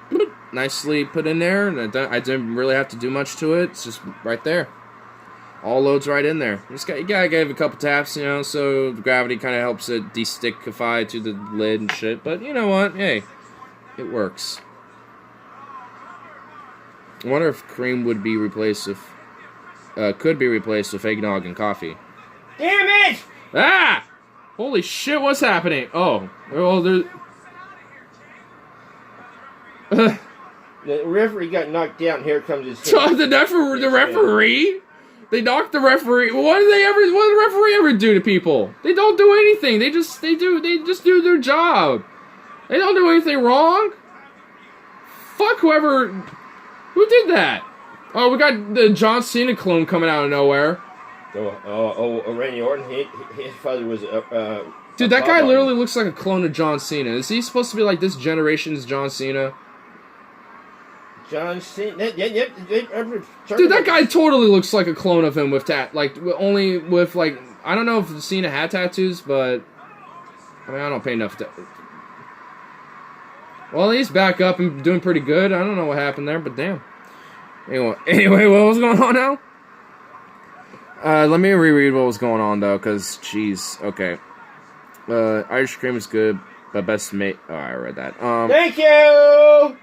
nicely put in there, and I didn't really have to do much to it. It's just right there. All loads right in there. You gotta give it a couple taps, you know, so the gravity kind of helps it de-stickify to the lid and shit. But you know what? Hey, it works. I wonder if cream would be replaced with, could be replaced with eggnog and coffee. Damn it! Ah! Holy shit! What's happening? Oh, well, there's. The referee got knocked out, and here comes his. The referee? They knocked the referee. What did the referee ever do to people? They don't do anything. They just do their job. They don't do anything wrong. Fuck who did that? Oh, we got the John Cena clone coming out of nowhere. Randy Orton. His father was dude, that guy literally looks like a clone of John Cena. Is he supposed to be like this generation's John Cena? John Cena. Dude, that guy totally looks like a clone of him with only with like, I don't know if Cena had tattoos, but I mean, I don't pay enough. Well, he's back up and doing pretty good. I don't know what happened there, but damn. Anyway, what was going on now? Let me reread what was going on though, cause jeez, okay. Irish cream is good, but best made. Oh, I read that. Thank you.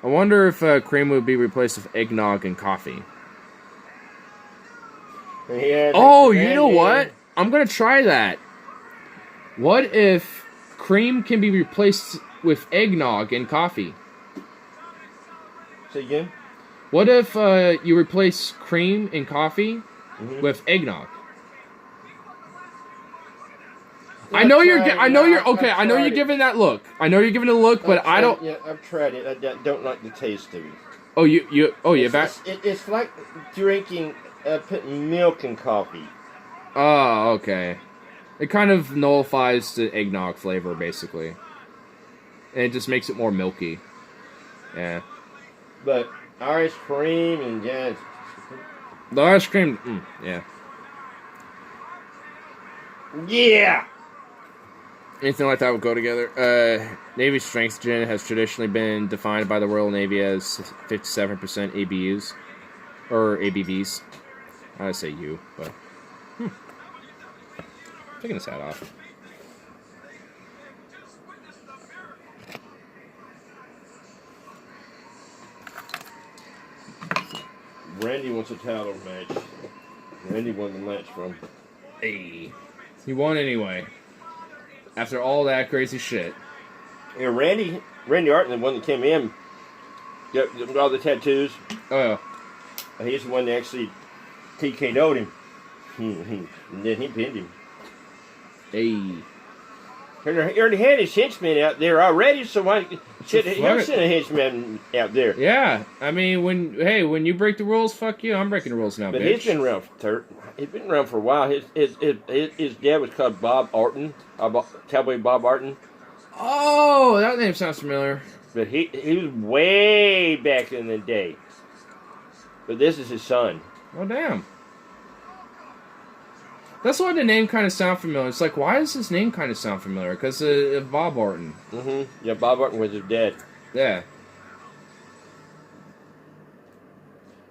I wonder if cream would be replaced with eggnog and coffee. Yeah, Oh, you know what? I'm gonna try that. What if cream can be replaced with eggnog and coffee? Say again. What if you replace cream and coffee with eggnog? I know you're giving that look. I know you're giving it a look, but I don't. Yeah, I've tried it. I don't like the taste of it. Oh, you back? It's like drinking, putting milk in coffee. Oh, okay. It kind of nullifies the eggnog flavor, basically. And it just makes it more milky. Yeah. But Irish cream and The ice cream, yeah. yeah. Anything like that would go together. Navy strength gin has traditionally been defined by the Royal Navy as 57% ABUs. Or ABVs. I would say U, but... Taking his hat off. Randy wants a title match. Randy won the match from. Hey. He won anyway. After all that crazy shit. Yeah, Randy Orton, the one that came in, got all the tattoos. Oh, He's the one that actually TKO'd him. And then he pinned him. hey. He already had his henchmen out there already, so why should he send a henchman out there? Yeah, I mean, when you break the rules, fuck you. I'm breaking the rules now, But bitch. he's been around for a while. His dad was called Bob Orton, Cowboy Bob Orton. Oh, that name sounds familiar. But he was way back in the day. But this is his son. Oh, damn. That's why the name kind of sound familiar. It's like, why does his name kind of sound familiar? Because of Bob Orton. Yeah, Bob Orton was his dad. Yeah.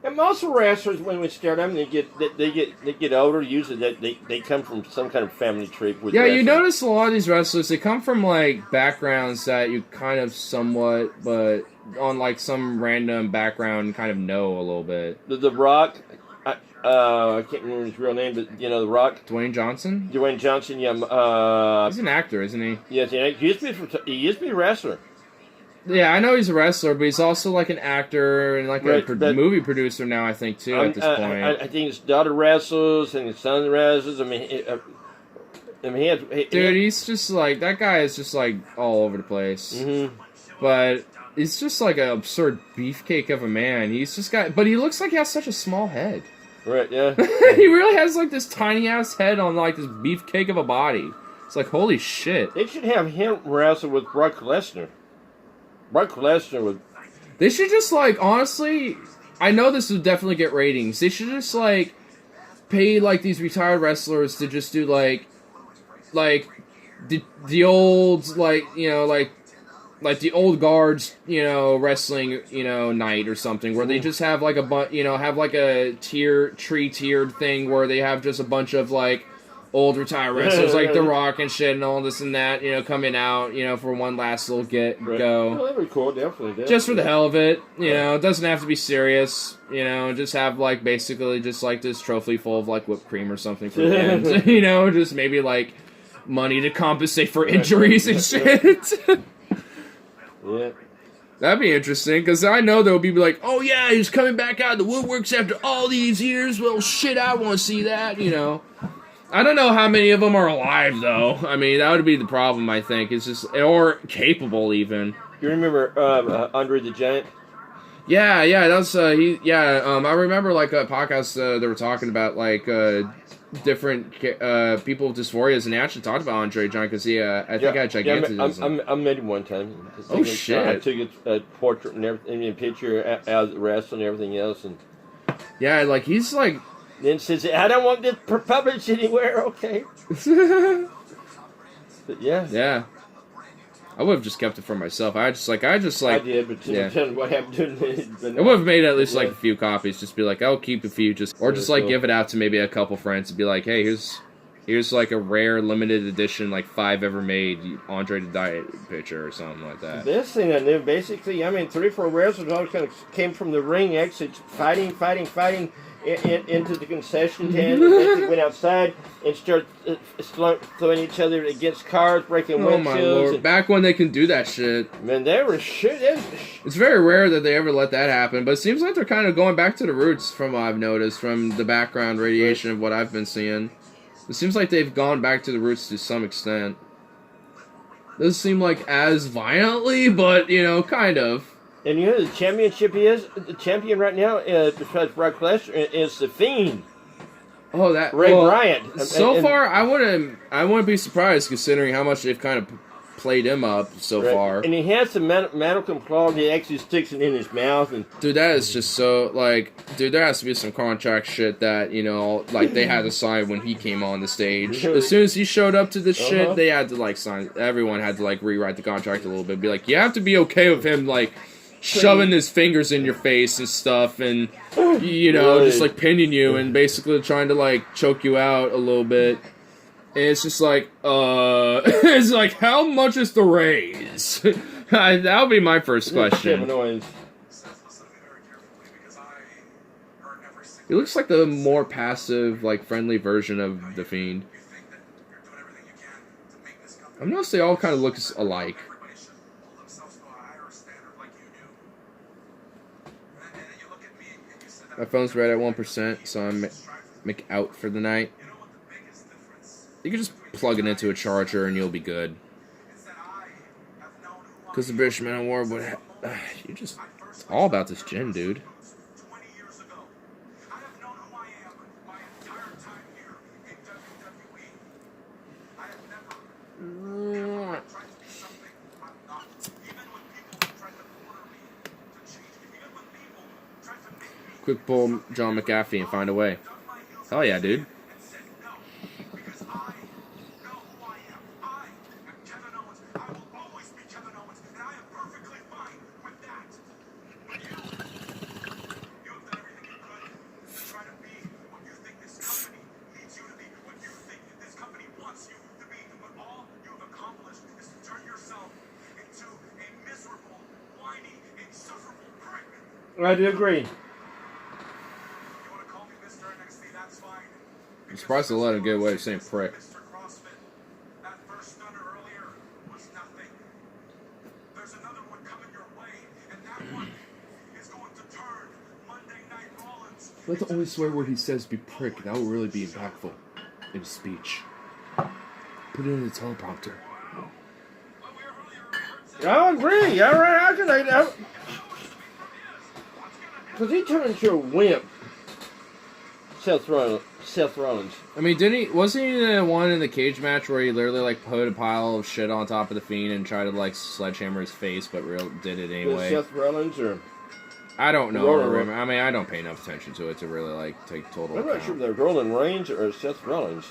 And most wrestlers, when we start them, they get older. Usually, they come from some kind of family tree. With Yeah, wrestling. you notice a lot of these wrestlers, they come from, like, backgrounds that you kind of somewhat, but on, like, some random background kind of know a little bit. The Rock, I can't remember his real name, but, you know, The Rock. Dwayne Johnson? Dwayne Johnson, yeah. He's an actor, isn't he? Yes, he used to be a wrestler. Yeah, I know he's a wrestler, but he's also, like, an actor and, like, a movie producer now, I think, too, at this point. I think his daughter wrestles and his son wrestles. I mean, he's just, like, that guy is just, like, all over the place. But he's just, like, an absurd beefcake of a man. But he looks like he has such a small head. Right, yeah. He really has, like, this tiny-ass head on, like, this beefcake of a body. It's like, holy shit. They should have him wrestle with Brock Lesnar. Brock Lesnar would... They should just, like, honestly, I know this would definitely get ratings. They should just, like, pay, like, these retired wrestlers to just do, like the old, like, you know, like the old guards, you know, wrestling, you know, night or something, where they just have, like, have, like, a tiered thing where they have just a bunch of, like, old retired wrestlers like The Rock and shit and all this and that, you know, coming out, you know, for one last little go. Well, that'd be cool, definitely. Just for the hell of it, you know, it doesn't have to be serious, you know, just have, like, basically just, like, this trophy full of, like, whipped cream or something for the end, you know, just maybe, like, money to compensate for injuries and shit. Yeah. That'd be interesting, because I know they'll be like, oh yeah, he's coming back out of the woodworks after all these years, well, shit, I want to see that, you know. I don't know how many of them are alive, though. I mean, that would be the problem, I think. It's just, or capable, even. You remember Andre the Giant? Yeah, that's he. Yeah, I remember like a podcast they were talking about like different people with dysphorias, and they actually talked about Andre Giant because he I think had gigantism. I met him one time. Oh, shit. I took a portrait and everything, and a picture out of the wrestling and everything else, and Yeah, like he's like. then says, "I don't want this published anywhere." Okay. But yeah. Yeah. I would have just kept it for myself. I just like. I did, but yeah. tell me what happened to it. I would have made at least like Yeah. a few copies. Just be like, I'll keep a few, or just like give it out to maybe a couple friends and be like, hey, here's like a rare limited edition, like 5 ever made Andre the Giant picture or something like that. This thing I knew, basically, I mean, 3 or 4 wrestlers all kind of came from the ring, actually fighting into the concession stand, and then they went outside and started throwing each other against cars, breaking Oh my windshields. lord! And, Back when they can do that shit. man, they were shooting. It's very rare that they ever let that happen, but it seems like they're kind of going back to the roots from what I've noticed, from the background radiation of what I've been seeing. It seems like they've gone back to the roots to some extent. Doesn't seem like as violently, but, you know, kind of. And you know who the championship is? The champion right now, besides Brock Lesnar, is The Fiend. Oh, that Ray Bryant. So far, I wouldn't be surprised considering how much they've kind of played him up so far. And he has some medical problem. He actually sticks it in his mouth. And Dude, that is just so, like, dude, there has to be some contract shit that, you know, like, they had to sign when he came on the stage. As soon as he showed up to this shit, they had to, like, sign, everyone had to, like, rewrite the contract a little bit. Be like, you have to be okay with him, like, shoving his fingers in your face and stuff, and, you know, just, like, pinning you and basically trying to, like, choke you out a little bit. And it's just like, it's like, how much is the raise? That would be my first question. He looks like the more passive, like, friendly version of The Fiend. I've noticed they all kind of look alike. My phone's right at 1%, so I'm out for the night. You can just plug it into a charger and you'll be good. Because the British Men of War would you just... It's all about this gin, dude. Quick pull John McAfee and find a way. Hell yeah, dude. I do agree. I'm surprised they let him get away with saying prick. Let the only swear word he says be prick. That will really be impactful in his speech. Put it in the teleprompter. I agree. All right, how can I? Because he turned into a wimp. Seth Rollins. I mean, wasn't he the one in the cage match where he literally, like, put a pile of shit on top of the Fiend and tried to, like, sledgehammer his face, but did it anyway? Seth Rollins or? I don't know. Roland. I mean, I don't pay enough attention to it to really, like, take total I'm not sure if they're Roland Reigns or Seth Rollins.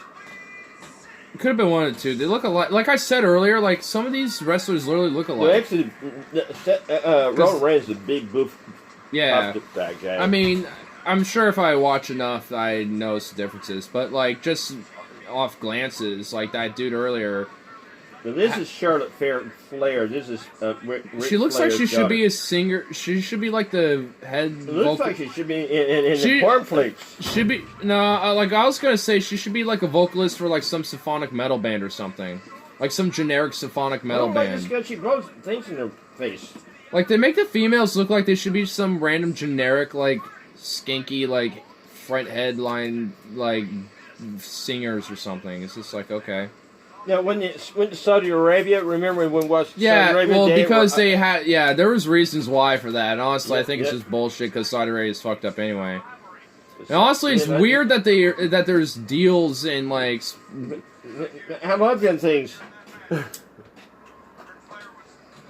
It could have been one of the two. They look alike. Like I said earlier, like, some of these wrestlers literally look alike. Well, actually, Roland Reigns is a big boof. Yeah. That guy. I mean, I'm sure if I watch enough, I notice the differences. But, like, just off glances, like that dude earlier. Now, this is Charlotte Flair. This is Ric She looks Flair's like she should daughter. be a singer. She should be like the head. It looks like she should be in the cornflakes. Should be like I was gonna say, she should be like a vocalist for like some symphonic metal band or something, like some generic symphonic metal band. Because she blows things in her face. Like they make the females look like they should be some random generic like skinky like front headline like singers or something. It's just like okay. Now, when it went to Saudi Arabia, remember when was Saudi Yeah, Arabia well, Day, because they had, yeah, there was reasons why for that. And honestly, I Yep, think it's yep. just bullshit because Saudi Arabia is fucked up anyway. And honestly, it's Yeah, weird that there's deals in like. How about them things?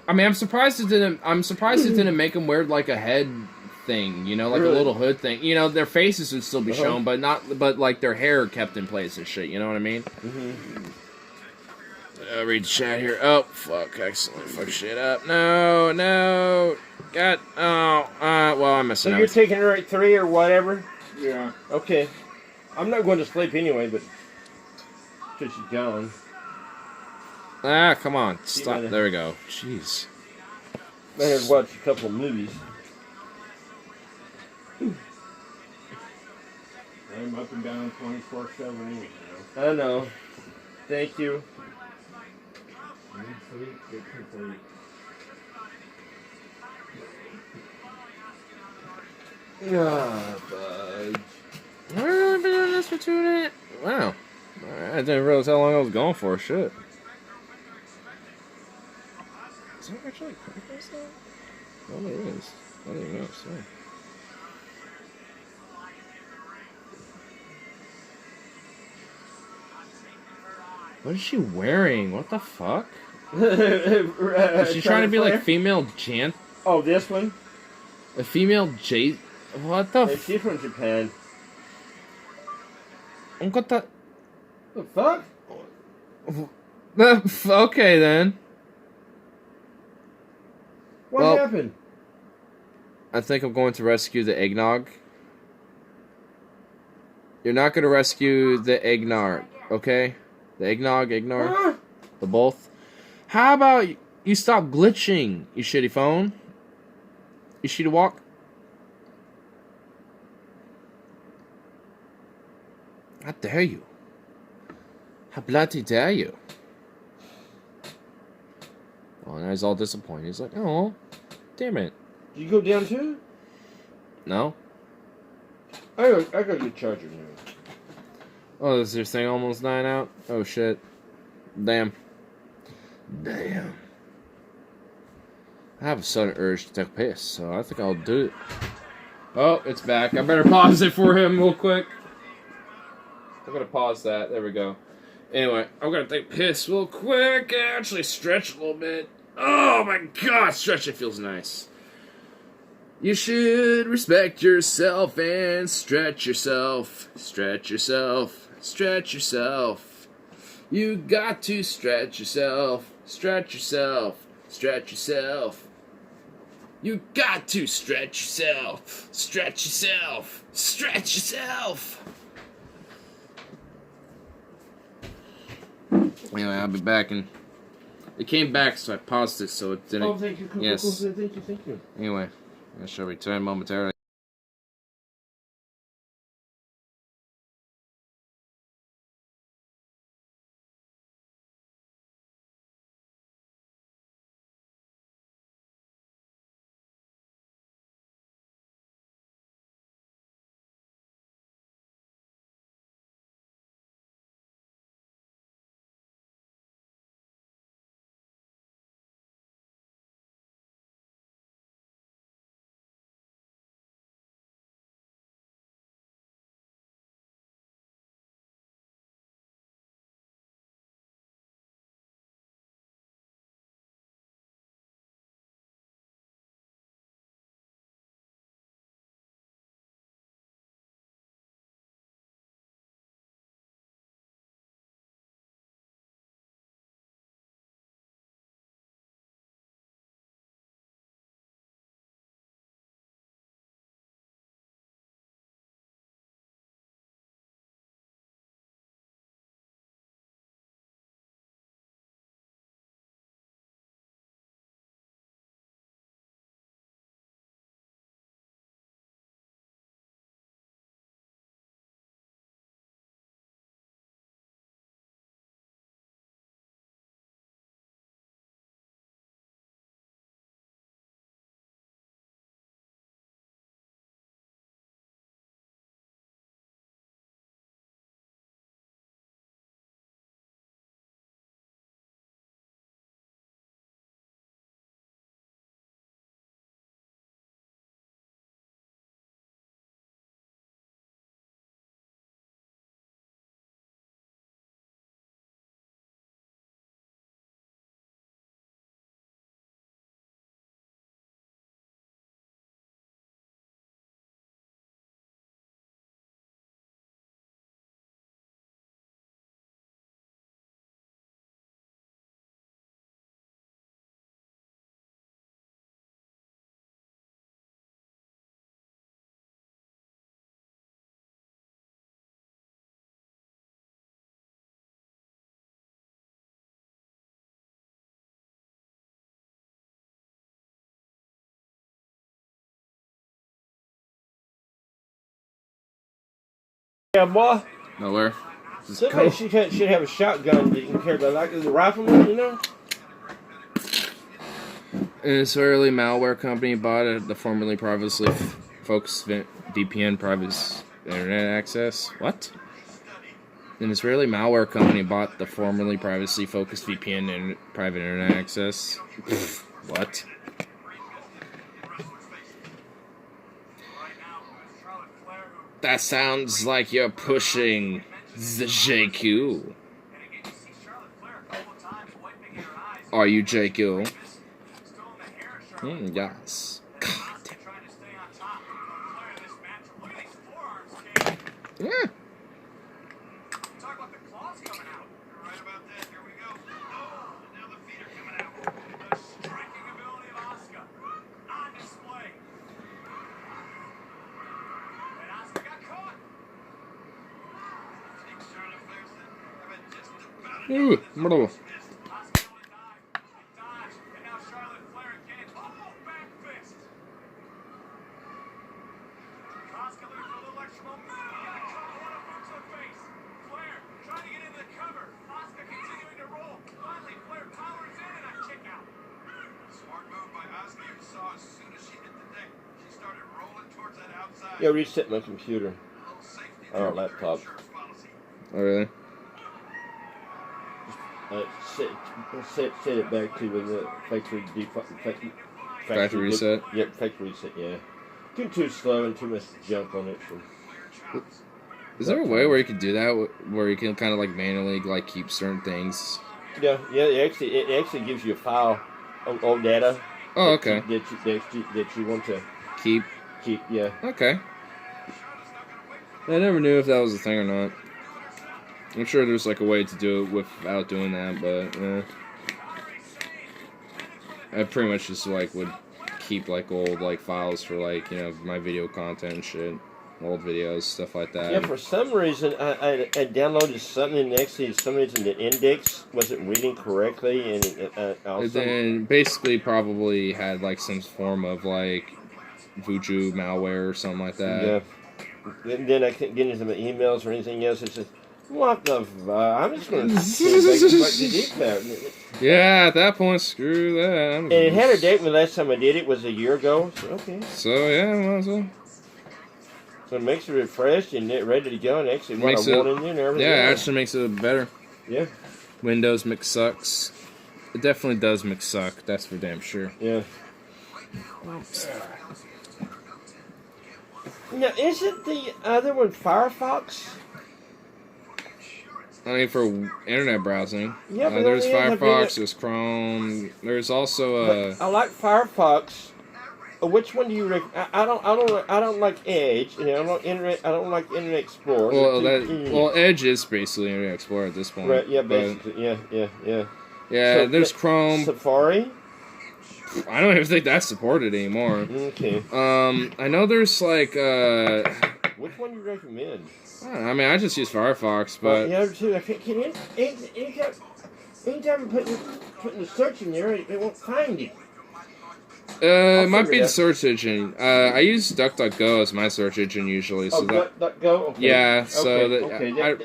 I mean, I'm surprised it didn't make them wear like a head thing, you know, like Really? a little hood thing. You know, their faces would still be Uh-huh. shown, but like their hair kept in place and shit. You know what I mean? Mm-hmm. Read the chat here. Oh, fuck! Excellent. Fuck shit up. No. God. Oh. Well, I'm missing So out. you're taking her at 3 or whatever? Yeah. Okay. I'm not going to sleep anyway, but till she's gone. Ah, come on. Stop. better- There we go. Jeez. Better watch a couple of movies. I'm up and down 24/7 anyhow. I know. Thank you. Get complete. Ah, fudge. I've really been doing this for 2 minutes. Wow. Alright, I didn't realize how long I was going for. Shit. Is that actually crackers though? Oh, it is. I didn't even know. Sorry. What is she wearing? What the fuck? Is she trying to be like female Jan? Oh, this one? A female J? What the Hey, she's from Japan. What the? The fuck? Okay then. What Well- happened? I think I'm going to rescue the eggnog. You're not going to rescue the eggnog, okay? The eggnog, Huh? the both. How about you stop glitching, you shitty phone? You shitty walk? How dare you? How bloody dare you? Oh, now he's all disappointed. He's like, oh, damn it. Did you go down too? No? I gotta get charger now. Oh, is your thing almost dying out? Oh, shit. Damn. Damn. I have a sudden urge to take a piss, so I think I'll do it. Oh, it's back. I better pause it for him real quick. I'm gonna pause that. There we go. Anyway, I'm gonna take a piss real quick and actually stretch a little bit. Oh my god, stretching feels nice. You should respect yourself and stretch yourself. Stretch yourself. Stretch yourself. You got to stretch yourself. Stretch yourself. Stretch yourself. You got to stretch yourself. Stretch yourself. Stretch yourself. Anyway, I'll be back and it came back, so I paused it so it didn't. Oh, thank you. Yes. Thank you. Anyway, I shall return momentarily. Yeah, boy. Nowhere. Just Somebody go. should have a shotgun that you can carry, like the rifleman, you know? An Israeli malware company bought the formerly privately focused VPN private internet access. What? An Israeli malware company bought the formerly privacy focused VPN and private internet access. What? That sounds like you're pushing the JQ. Are you JQ? Yes. God damn. Yeah. Talk about the claws coming out. You're right about that. Here we go. Oh, now the feet are coming out. The striking ability of Asuka on display. And Asuka got caught. Think Charlotte Flair's having just about Ooh, brother. Asuka only dived and dodged, and now Charlotte Flair again. Oh, back fist. Asuka looking for a little extra momentum. Got caught one of boots to the face. Flair trying to get into the cover. Asuka continuing to roll. Finally, Flair powers in and a kick out. Smart move by Asuka. You saw as soon as she hit the deck, she started rolling towards that outside. Yeah, reset my computer. Or laptop. Oh, really? Set it back to the factory default. Factory reset? Yep, factory reset, yeah. Too slow and too much junk on it. So. Is there a way where you can do that, where you can kind of like manually like keep certain things? Yeah, it actually gives you a file of data. Oh, okay. That you want to Keep. yeah. Okay. I never knew if that was a thing or not. I'm sure there's like a way to do it without doing that, but I pretty much just like would keep like old like files for like, you know, my video content and shit, old videos, stuff like that. Yeah, for some reason I downloaded something and actually for some reason the index wasn't reading correctly and also. And then basically probably had like some form of like Vuju malware or something like that. Yeah. Then I couldn't get into my emails or anything else. It's just, what the fuck? I'm just going to Yeah, at that point, screw that. And it had a date when the last time I did it was a year ago. So, okay. So, yeah, might as well. So it makes it refreshed and ready to go and actually what I want in there and everything. Yeah, it actually makes it better. Yeah. Windows mix sucks. It definitely does mix suck. That's for damn sure. Yeah. Now, isn't the other one Firefox? I mean, for internet browsing. Yeah, but there's yeah, Firefox, there's Chrome, there's also I like Firefox. Which one do you recommend? I don't like Edge. You know, I don't like Internet Explorer. Well, Edge is basically Internet Explorer at this point. Right, yeah, basically, yeah. Yeah, so, there's Chrome. Safari? I don't even think that's supported anymore. Okay. I know there's like Which one do you recommend? I mean, I just use Firefox, but yeah, too. I can't. Anytime I'm putting the search in there, it won't find it. It might be the search engine. I use DuckDuckGo as my search engine usually. So DuckDuckGo? Okay. Yeah, so that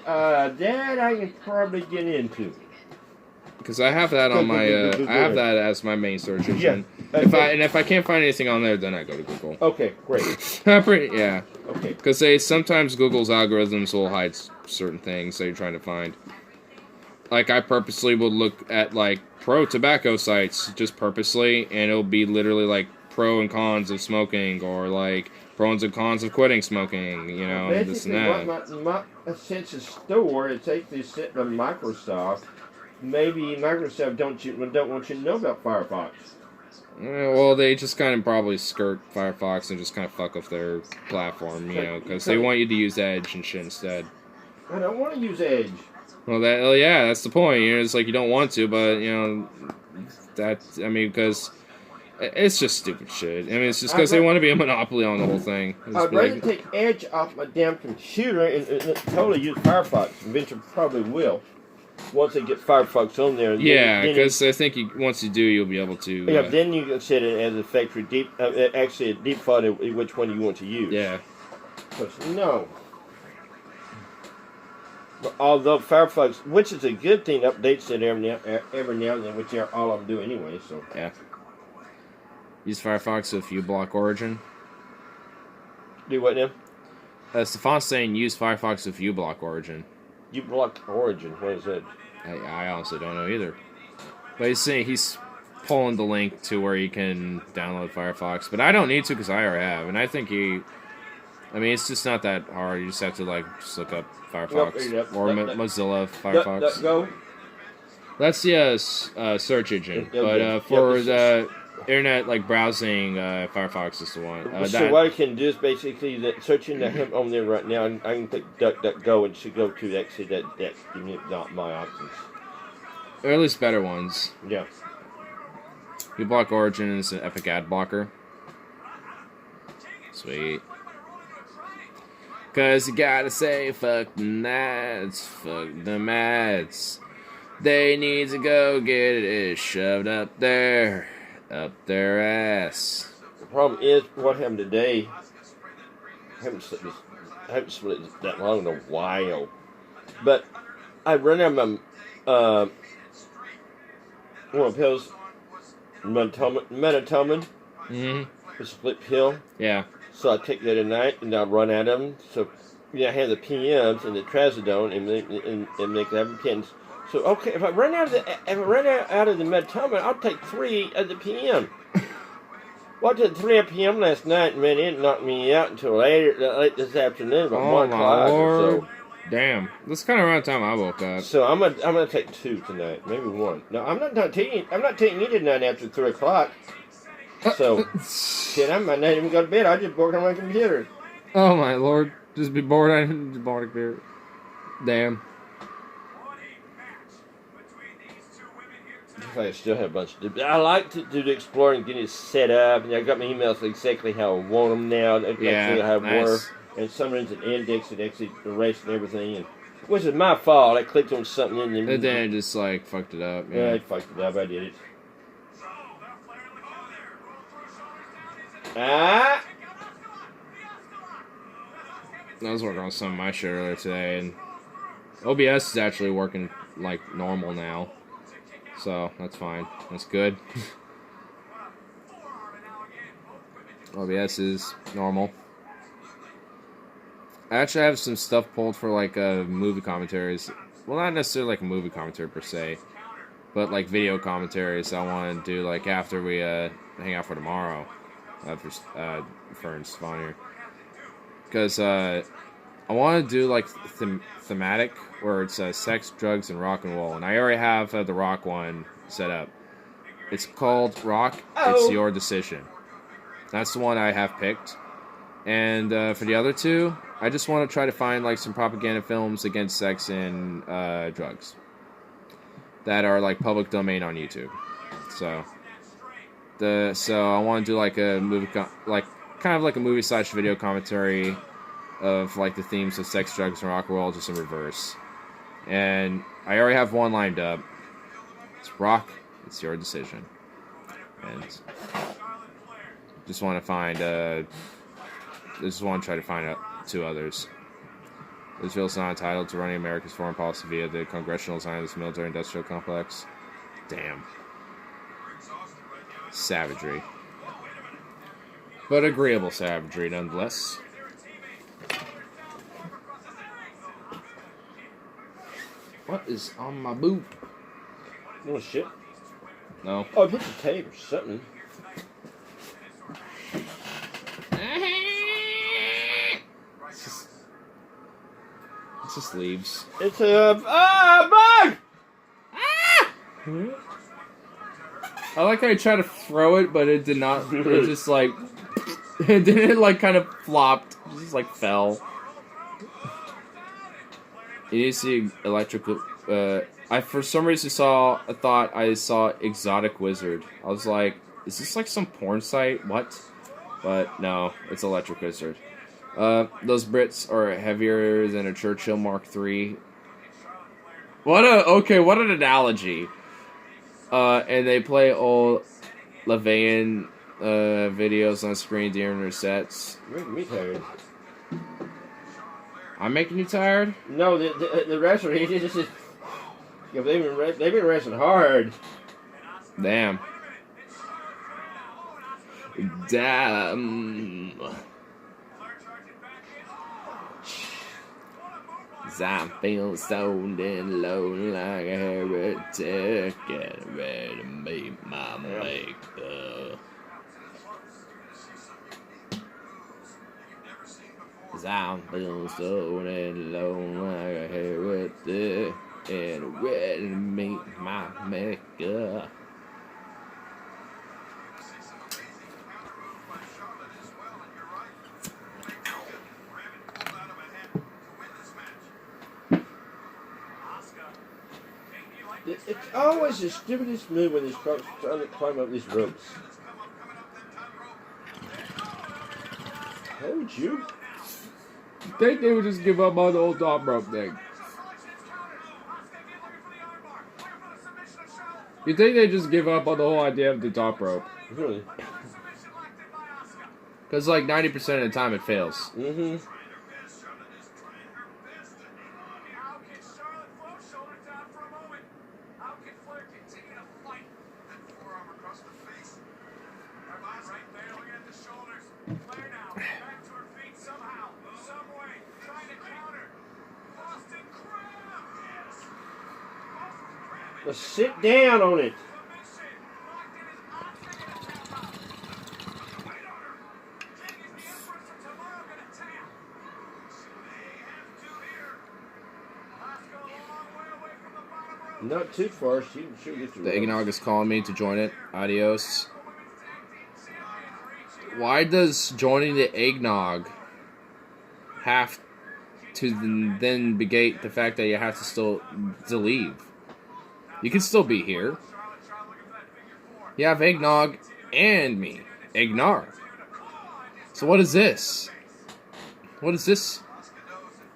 I can probably get into. Because I have that on my, I have that as my main search engine. Yeah. If I can't find anything on there, then I go to Google. Okay, great. Yeah. Okay. Because sometimes Google's algorithms will hide certain things that you're trying to find. Like I purposely would look at like pro tobacco sites just purposely, and it'll be literally like pro and cons of smoking, or like pros and cons of quitting smoking. You know, well, this and that. My sense of store is actually set by Microsoft. Maybe Microsoft don't want you to know about Firefox. Well, they just kind of probably skirt Firefox and just kind of fuck up their platform, you know, because they want you to use Edge and shit instead. I don't want to use Edge. Well, that's the point. You know, it's like you don't want to, but you know, because it's just stupid shit. I mean, it's just because they want to be a monopoly on the whole thing. I'd rather take Edge off my damn computer and totally use Firefox. Eventually, probably will. Once they get Firefox on there. Yeah, because I think once you do, you'll be able to. Yeah, then you can set it as a factory actually a default of which one you want to use. Yeah. No. Although Firefox, which is a good thing, updates it every now and then, which are all I'm doing anyway. So Yeah. Use Firefox with uBlock Origin. do what now? Stefan's saying use Firefox with uBlock Origin. You blocked Origin. What is that? I honestly don't know either. But he's saying he's pulling the link to where you can download Firefox. But I don't need to because I already have. And I think I mean, it's just not that hard. You just have to, like, just look up Firefox. Yep. Or Mozilla Firefox. Go. That's the search engine. But for the internet, like, browsing, Firefox is the one. So what I can do is basically that searching the him on there right now, I can click DuckDuckGo and should go to actually that's not my options. Or at least better ones. Yeah. uBlock Origin is an epic ad blocker. Sweet. Cause you gotta say fuck the ads, fuck them ads. They need to go get it shoved up their ass. The problem is what happened today. I haven't split this that long in a while, but I run out of my one of pills, melatonin, a split pill. Yeah. So I take that at night and I run out of them. So I have the PMs and the trazodone and make 11 pins. So okay, if I run out of the melatonin, I'll take 3 of the PM. Well, I did 3 PM last night, and man, it knocked me out until late this afternoon, about 1 o'clock or so. Damn, that's kind of around the time I woke up. So I'm gonna take 2 tonight, maybe 1. No, I'm not taking it tonight after 3 o'clock. So shit, I might not even go to bed. I just work on my computer. Oh my lord, just be bored. I didn't bought a beer. Damn. I still have a bunch to do. I like to do the exploring, getting it set up, and I got my emails exactly how I want them now. Yeah, how nice. were, and sometimes it indexed it, actually erased and everything, and which is my fault. I clicked on something and And then it just like fucked it up. yeah, Yeah. I fucked it up. I did it. Ah! I was working on some of my shit earlier today, and OBS is actually working like normal now. So, that's fine. That's good. OBS is normal. I actually have some stuff pulled for, like, movie commentaries. Well, not necessarily, like, a movie commentary, per se. But, like, video commentaries I want to do, like, after we, hang out for tomorrow. For Stefan here. Because, I want to do, like, thematic, where it's sex, drugs, and rock and roll. And I already have the rock one set up. It's called Rock, It's Your Decision. That's the one I have picked. And for the other 2, I just want to try to find like some propaganda films against sex and drugs that are like public domain on YouTube. So I want to do like a movie, kind of like a movie / video commentary of like the themes of sex, drugs, and rock and roll, just in reverse. And I already have one lined up. It's Rock, It's Your Decision. And just want to find, just want to try to find out 2 others. Israel is not entitled to running America's foreign policy via the Congressional Zionist military-industrial complex. Damn. Savagery. But agreeable savagery, nonetheless. What is on my boot? Oh shit. No. Oh, I hit the tape or something. It's just leaves. It's a bug! I like how I tried to throw it, but it did not. It just like it didn't like kind of flopped. It just like fell. You see electrical. I for some reason thought I saw Exotic Wizard. I was like, is this like some porn site? What? But no, it's Electric Wizard. Those Brits are heavier than a Churchill Mark III. What an analogy. And they play old Levian videos on screen during their sets. Making me tired. I'm making you tired? No, the wrestler, he just yeah, they've been wrestling hard. Damn. Damn. I feel stoned and alone like a heretic. Get ready to meet my maker. I feel stoned and alone like a heretic. Get ready to meet my maker. It's always the stupidest move when these trucks trying to climb up these ropes. Told you. They would just give up on the old top rope thing. You think they just give up on the whole idea of the top rope? Really? Because like 90% of the time it fails. Mm-hmm. Let's sit down on it. Not too far. She'll get to The eggnog is calling me to join it. Adios. Why does joining the eggnog have to then negate the fact that you have to still to leave? You can still be here. You have eggnog and me. Eggnog. So what is this? What is this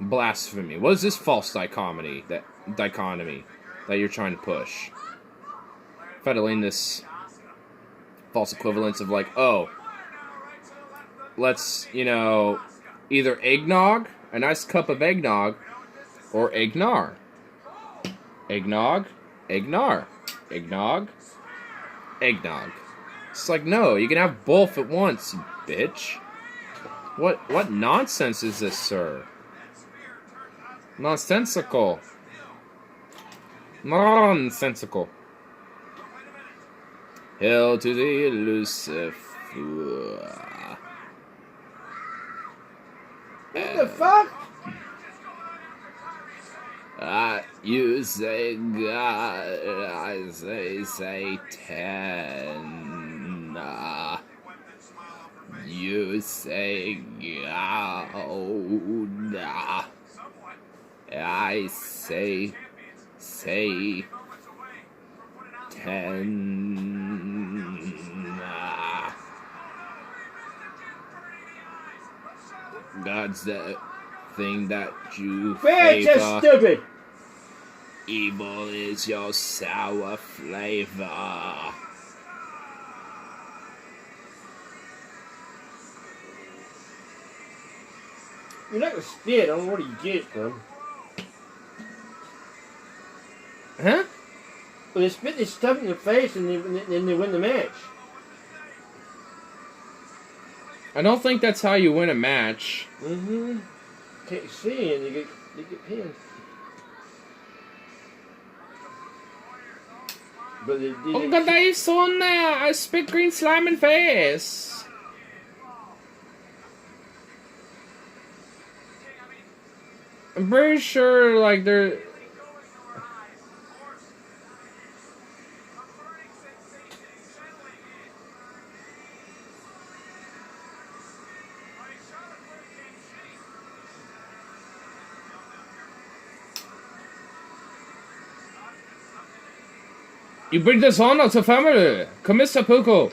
blasphemy? What is this false dichotomy that you're trying to push? Peddling this false equivalence of like, oh, let's, either eggnog, a nice cup of eggnog, or eggnar. Eggnog, eggnar. Eggnog, eggnog. It's like, no, you can have both at once, you bitch. What nonsense is this, sir? Nonsensical. Nonsensical. Hail to the elusive. What the fuck? You say God, I say Satan. You say God. I say Satan. God's the thing that you Bitch, favor. that's stupid. Evil is your sour flavor. You're not gonna spit. I don't know where you get it from. Huh? Well, they spit this stuff in your face and then they win the match. I don't think that's how you win a match. Mm-hmm. Can't see and you get pinned. But they did. Ang ganda yung son na! I spit green slime in face! I'm pretty sure, like, they're... You bring dishonor to family! Commissa Puko!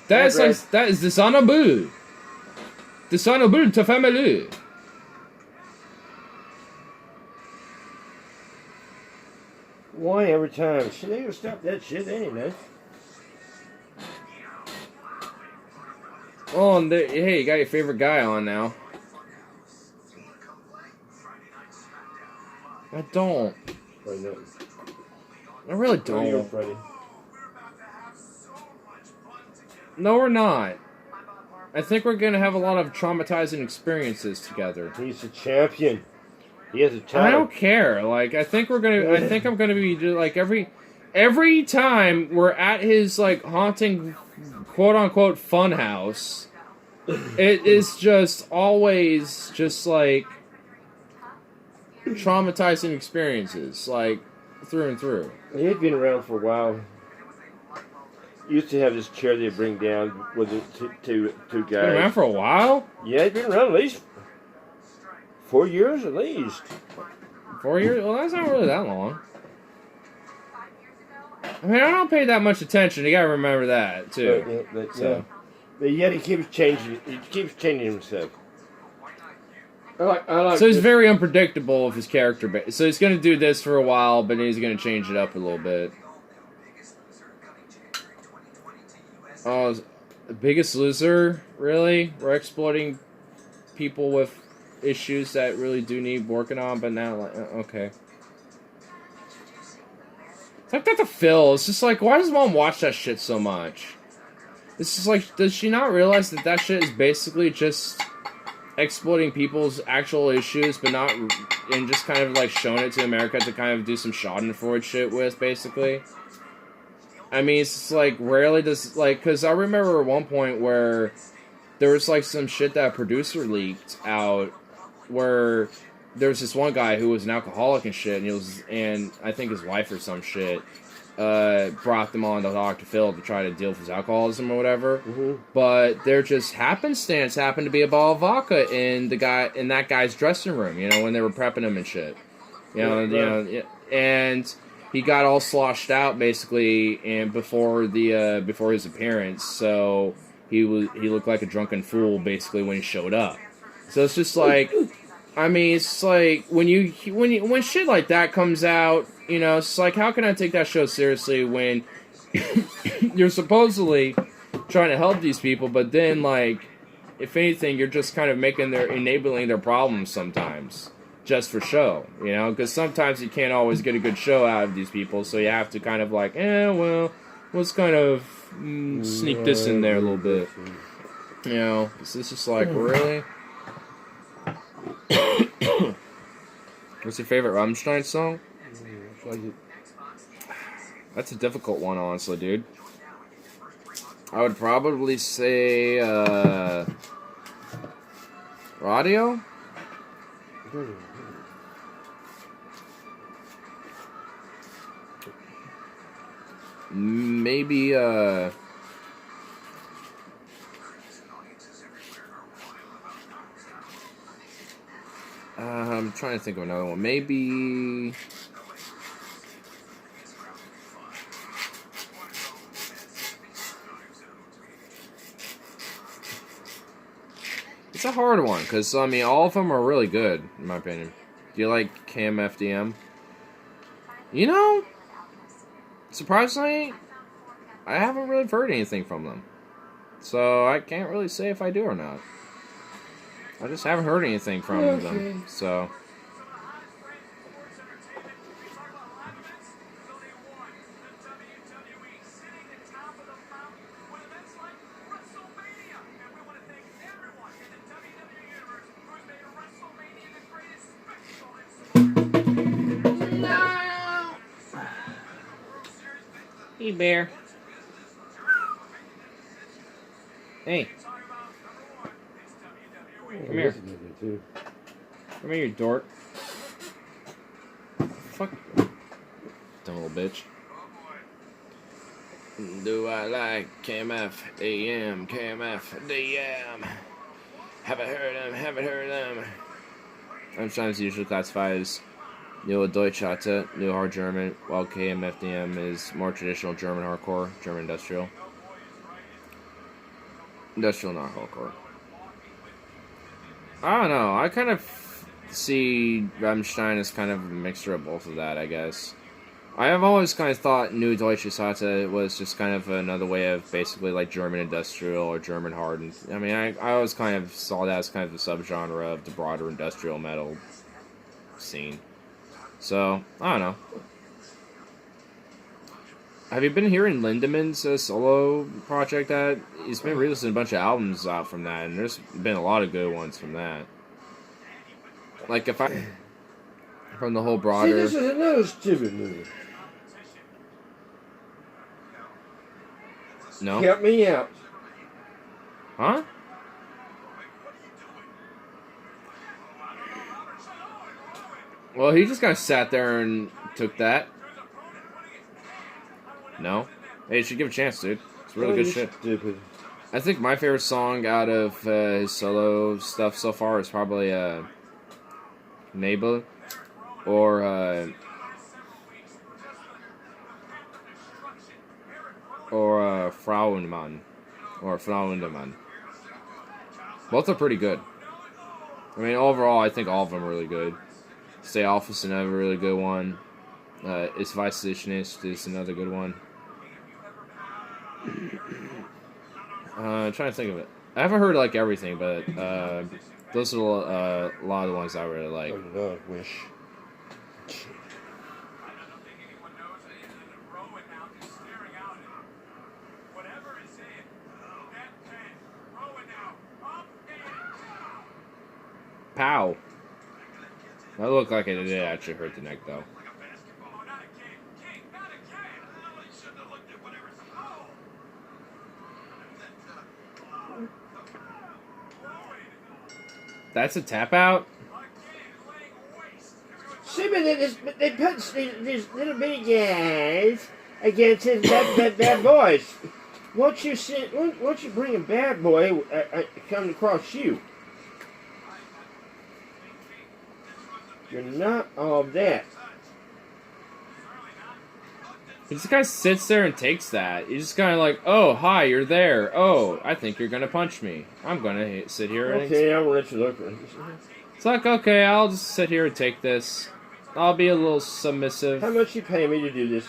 That is dishonorable! Dishonorable to family! Why every time? Shit, they gonna stop that shit, they ain't know. Oh, and hey, you got your favorite guy on now. I don't. Right now. I really Freddie or don't. Freddie? No, we're not. I think we're gonna have a lot of traumatizing experiences together. He's a champion. He has a I talent. don't care. Like, I think I'm gonna be like every time we're at his like haunting, quote unquote, fun house. It is just always just like traumatizing experiences, like through and through. He'd been around for a while. Used to have this chair they bring down with the two Been around guys. for a while. Yeah, he's been around at least 4 years at least. 4 years? Well, that's not really that long. I mean, I don't pay that much attention. You gotta remember that too. So. But yet he keeps changing. He keeps changing himself. I like So he's this. very unpredictable with his character base. So he's gonna do this for a while, but then he's gonna change it up a little bit. Oh, Biggest Loser? Really? We're exploiting people with issues that really do need working on, but now, like, okay. It's like that to Phil. It's just like, why does Mom watch that shit so much? It's just like, does she not realize that that shit is basically just exploiting people's actual issues, but not, and just kind of like showing it to America to kind of do some Schadenfreude shit with, basically? I mean, it's just like, rarely does, like, because I remember at one point where there was, like, some shit that a producer leaked out where there was this one guy who was an alcoholic and shit, and I think his wife or some shit brought them on to Dr. Phil to try to deal with his alcoholism or whatever. Mm-hmm. But there just happened to be a bottle of vodka in that guy's dressing room, you know, when they were prepping him and shit. And he got all sloshed out basically, and before his appearance, so he looked like a drunken fool basically when he showed up. So it's just like, I mean, it's like when shit like that comes out, you know, it's like, how can I take that show seriously when you're supposedly trying to help these people, but then, like, if anything, you're just kind of enabling their problems sometimes. Just for show, you know, because sometimes you can't always get a good show out of these people, so you have to kind of like, well, let's kind of sneak this in there a little bit, you know. It's just like, really? What's your favorite Rammstein song? That's a difficult one, honestly, dude. I would probably say Radio. Maybe, I'm trying to think of another one. Maybe, it's a hard one, because, I mean, all of them are really good, in my opinion. Do you like KMFDM? You know, surprisingly, I haven't really heard anything from them. So I can't really say if I do or not. I just haven't heard anything from them. So. Hey, bear. Hey. Come here. Come here, you dork. Fuck. Dumb little bitch. Do I like KMF AM, KMF DM? Haven't heard them. Sometimes usually classified as New Deutsch Hatte, New Hard German, while KMFDM is more traditional German hardcore, German industrial. Industrial, not hardcore. I don't know, I kind of see Rammstein as kind of a mixture of both of that, I guess. I have always kind of thought New Deutsche Sache was just kind of another way of basically like German industrial or German hardened. I mean, I always kind of saw that as kind of a subgenre of the broader industrial metal scene. So, I don't know. Have you been hearing Lindemann's solo project? That he's been releasing a bunch of albums out from that, and there's been a lot of good ones from that. Like if I from the whole See, broader. this is another stupid movie. No. Help me out. Huh? Well, he just kind of sat there and took that. No? Hey, you should give it a chance, dude. It's really good shit. Stupid. I think my favorite song out of his solo stuff so far is probably Mabel or Frauenmann or Frauendemann. Both are pretty good. I mean, overall, I think all of them are really good. Stay Office, another really good one. Is Weiß nicht is another good one. I'm trying to think of it. I haven't heard like everything, but those are a lot of the ones I really like. Oh, God, wish. Pow! That looked like it did actually hurt the neck, though. That's a tap out? See, but they put these little bitty guys against his bad boys. Once you bring a bad boy coming across you, you're not all that. He just kind of sits there and takes that. He's just kind of like, oh, hi, you're there. Oh, I think you're going to punch me. I'm going to sit here and... Okay, I'll let you look. It's like, okay, I'll just sit here and take this. I'll be a little submissive. How much you pay me to do this?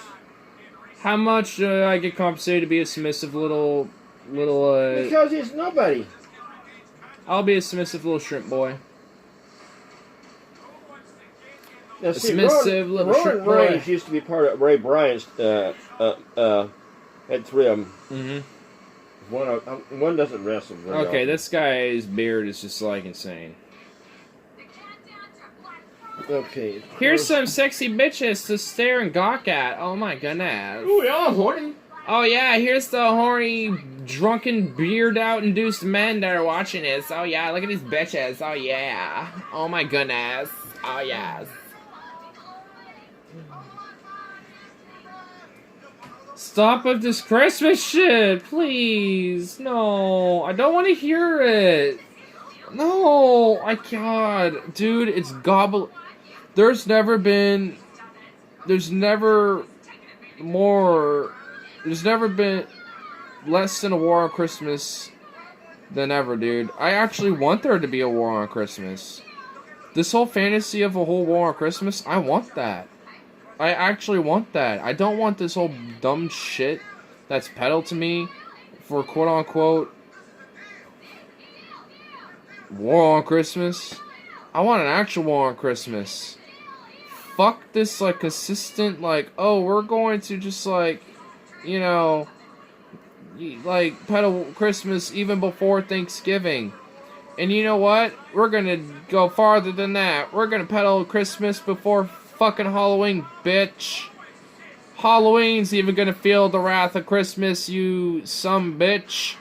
How much I get compensated to be a submissive little... Because it's nobody. I'll be a submissive little shrimp boy. Now, A see, submissive little shrimp boy. Reigns used to be part of Ray Bryant's. Had three of them. Mm-hmm. One doesn't wrestle. very Okay, often. this guy's beard is just like insane. Okay. Here's some sexy bitches to stare and gawk at. Oh my goodness. Ooh, yeah, horny. Oh yeah, here's the horny, drunken, beard-out induced men that are watching this. Oh yeah, look at these bitches. Oh yeah. Oh my goodness. Oh yes. Stop with this Christmas shit, please. No, I don't want to hear it. No, I God, dude, it's gobble. There's never been less than a war on Christmas than ever, dude. I actually want there to be a war on Christmas. This whole fantasy of a whole war on Christmas, I want that. I actually want that. I don't want this whole dumb shit that's peddled to me for quote-unquote war on Christmas. I want an actual war on Christmas. Fuck this, like, consistent, like, oh, we're going to just, like, you know, like, peddle Christmas even before Thanksgiving. And you know what? We're gonna go farther than that. We're gonna peddle Christmas before fucking Halloween, bitch. Halloween's even gonna feel the wrath of Christmas, you some bitch.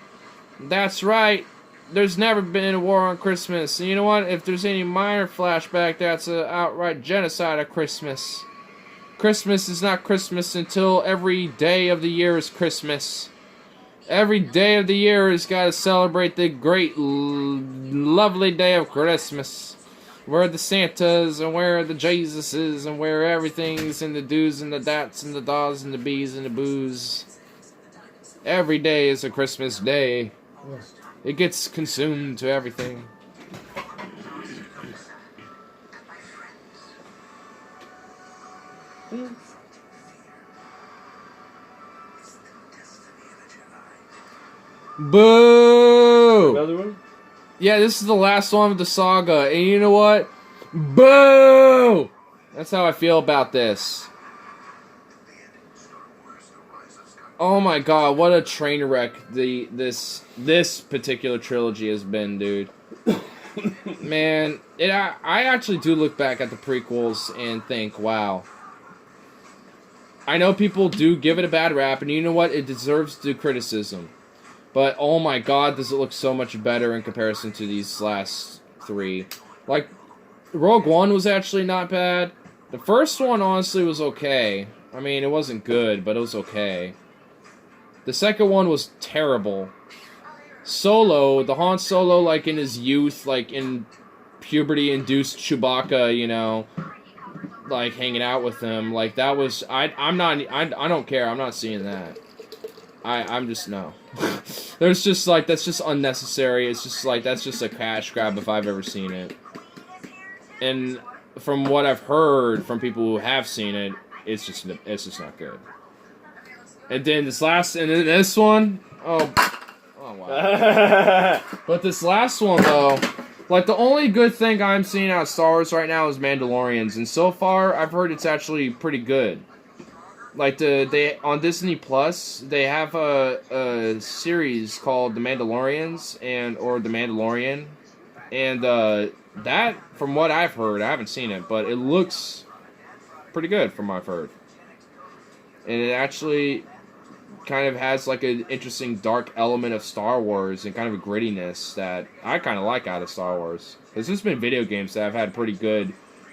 That's right. There's never been a war on Christmas. And you know what? If there's any minor flashback, that's an outright genocide of Christmas. Christmas is not Christmas until every day of the year is Christmas. Every day of the year has got to celebrate the great, lovely day of Christmas. Where the Santas and where the Jesuses and where everything's and the do's and the dats and the daws and the bees and the boos. Every day is a Christmas day. It gets consumed to everything. Boo! Another one? Yeah, this is the last one of the saga, and you know what? Boo! That's how I feel about this. Oh my god, what a train wreck this particular trilogy has been, dude. Man, I actually do look back at the prequels and think, wow. I know people do give it a bad rap, and you know what? It deserves the criticism. But, oh my god, does it look so much better in comparison to these last three. Like, Rogue One was actually not bad. The first one, honestly, was okay. I mean, it wasn't good, but it was okay. The second one was terrible. Solo, the Han Solo, like, in his youth, like, in puberty-induced Chewbacca, you know, like, hanging out with him, like, that was, I don't care, I'm not seeing that. I'm just, no. There's just, like, that's just unnecessary, it's just, like, that's just a cash grab if I've ever seen it. And from what I've heard from people who have seen it, it's just not good. And then this one, oh wow. But this last one, though, like, the only good thing I'm seeing out of Star Wars right now is Mandalorians, and so far, I've heard it's actually pretty good. Like, they on Disney Plus, they have a series called The Mandalorians, or The Mandalorian, and, that, from what I've heard, I haven't seen it, but it looks pretty good from what I've heard. And it actually kind of has like an interesting dark element of Star Wars and kind of a grittiness that I kind of like out of Star Wars. There's just been video games that have had pretty good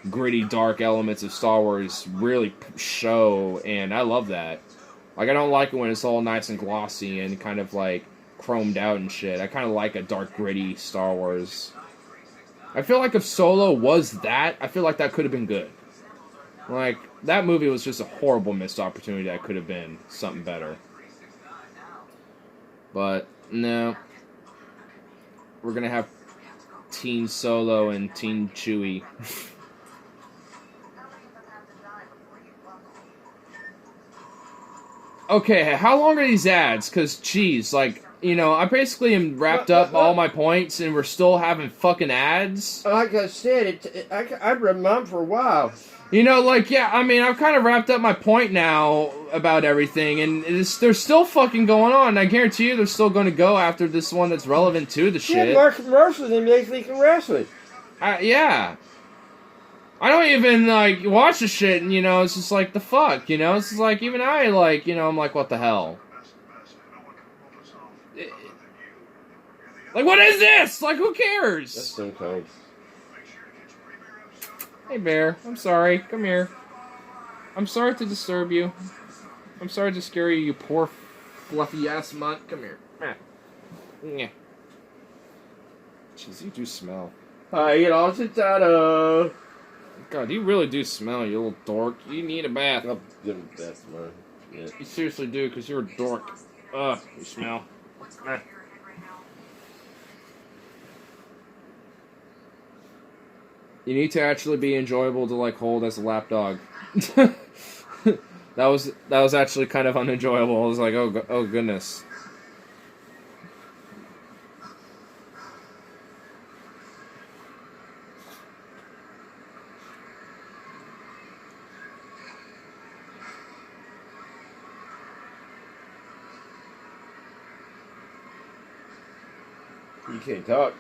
gritty dark elements of Star Wars really show, and I love that. Like, I don't like it when it's all nice and glossy and kind of like chromed out and shit. I kind of like a dark gritty Star Wars. I feel like if Solo was that, I feel like that could have been good. Like, that movie was just a horrible missed opportunity that could have been something better. But, no. We're gonna have Teen Solo and Teen Chewie. Okay, how long are these ads? Because, geez, like, you know, I basically am wrapped up all my points, and we're still having fucking ads. Like I said, I've read mine for a while. You know, like, yeah, I mean, I've kind of wrapped up my point now about everything, and they're still fucking going on. I guarantee you they're still going to go after this one that's relevant to the shit. Yeah, more commercials than they think can wrestling. Yeah. I don't even, like, watch the shit, and, you know, it's just like, the fuck, you know? It's just like, even I, like, you know, I'm like, what the hell? Like, what is this? Like, who cares? That's so cold. Hey, Bear. I'm sorry. Come here. I'm sorry to disturb you. I'm sorry to scare you, you poor fluffy-ass mutt. Come here. Yeah. Jeez, you do smell. You know, since that, God, you really do smell, you little dork. You need a bath. I'll give him that, man. Yeah. You seriously do, because you're a dork. You smell. You need to actually be enjoyable to, like, hold as a lap dog. That was actually kind of unenjoyable. I was like, oh goodness. You can't talk.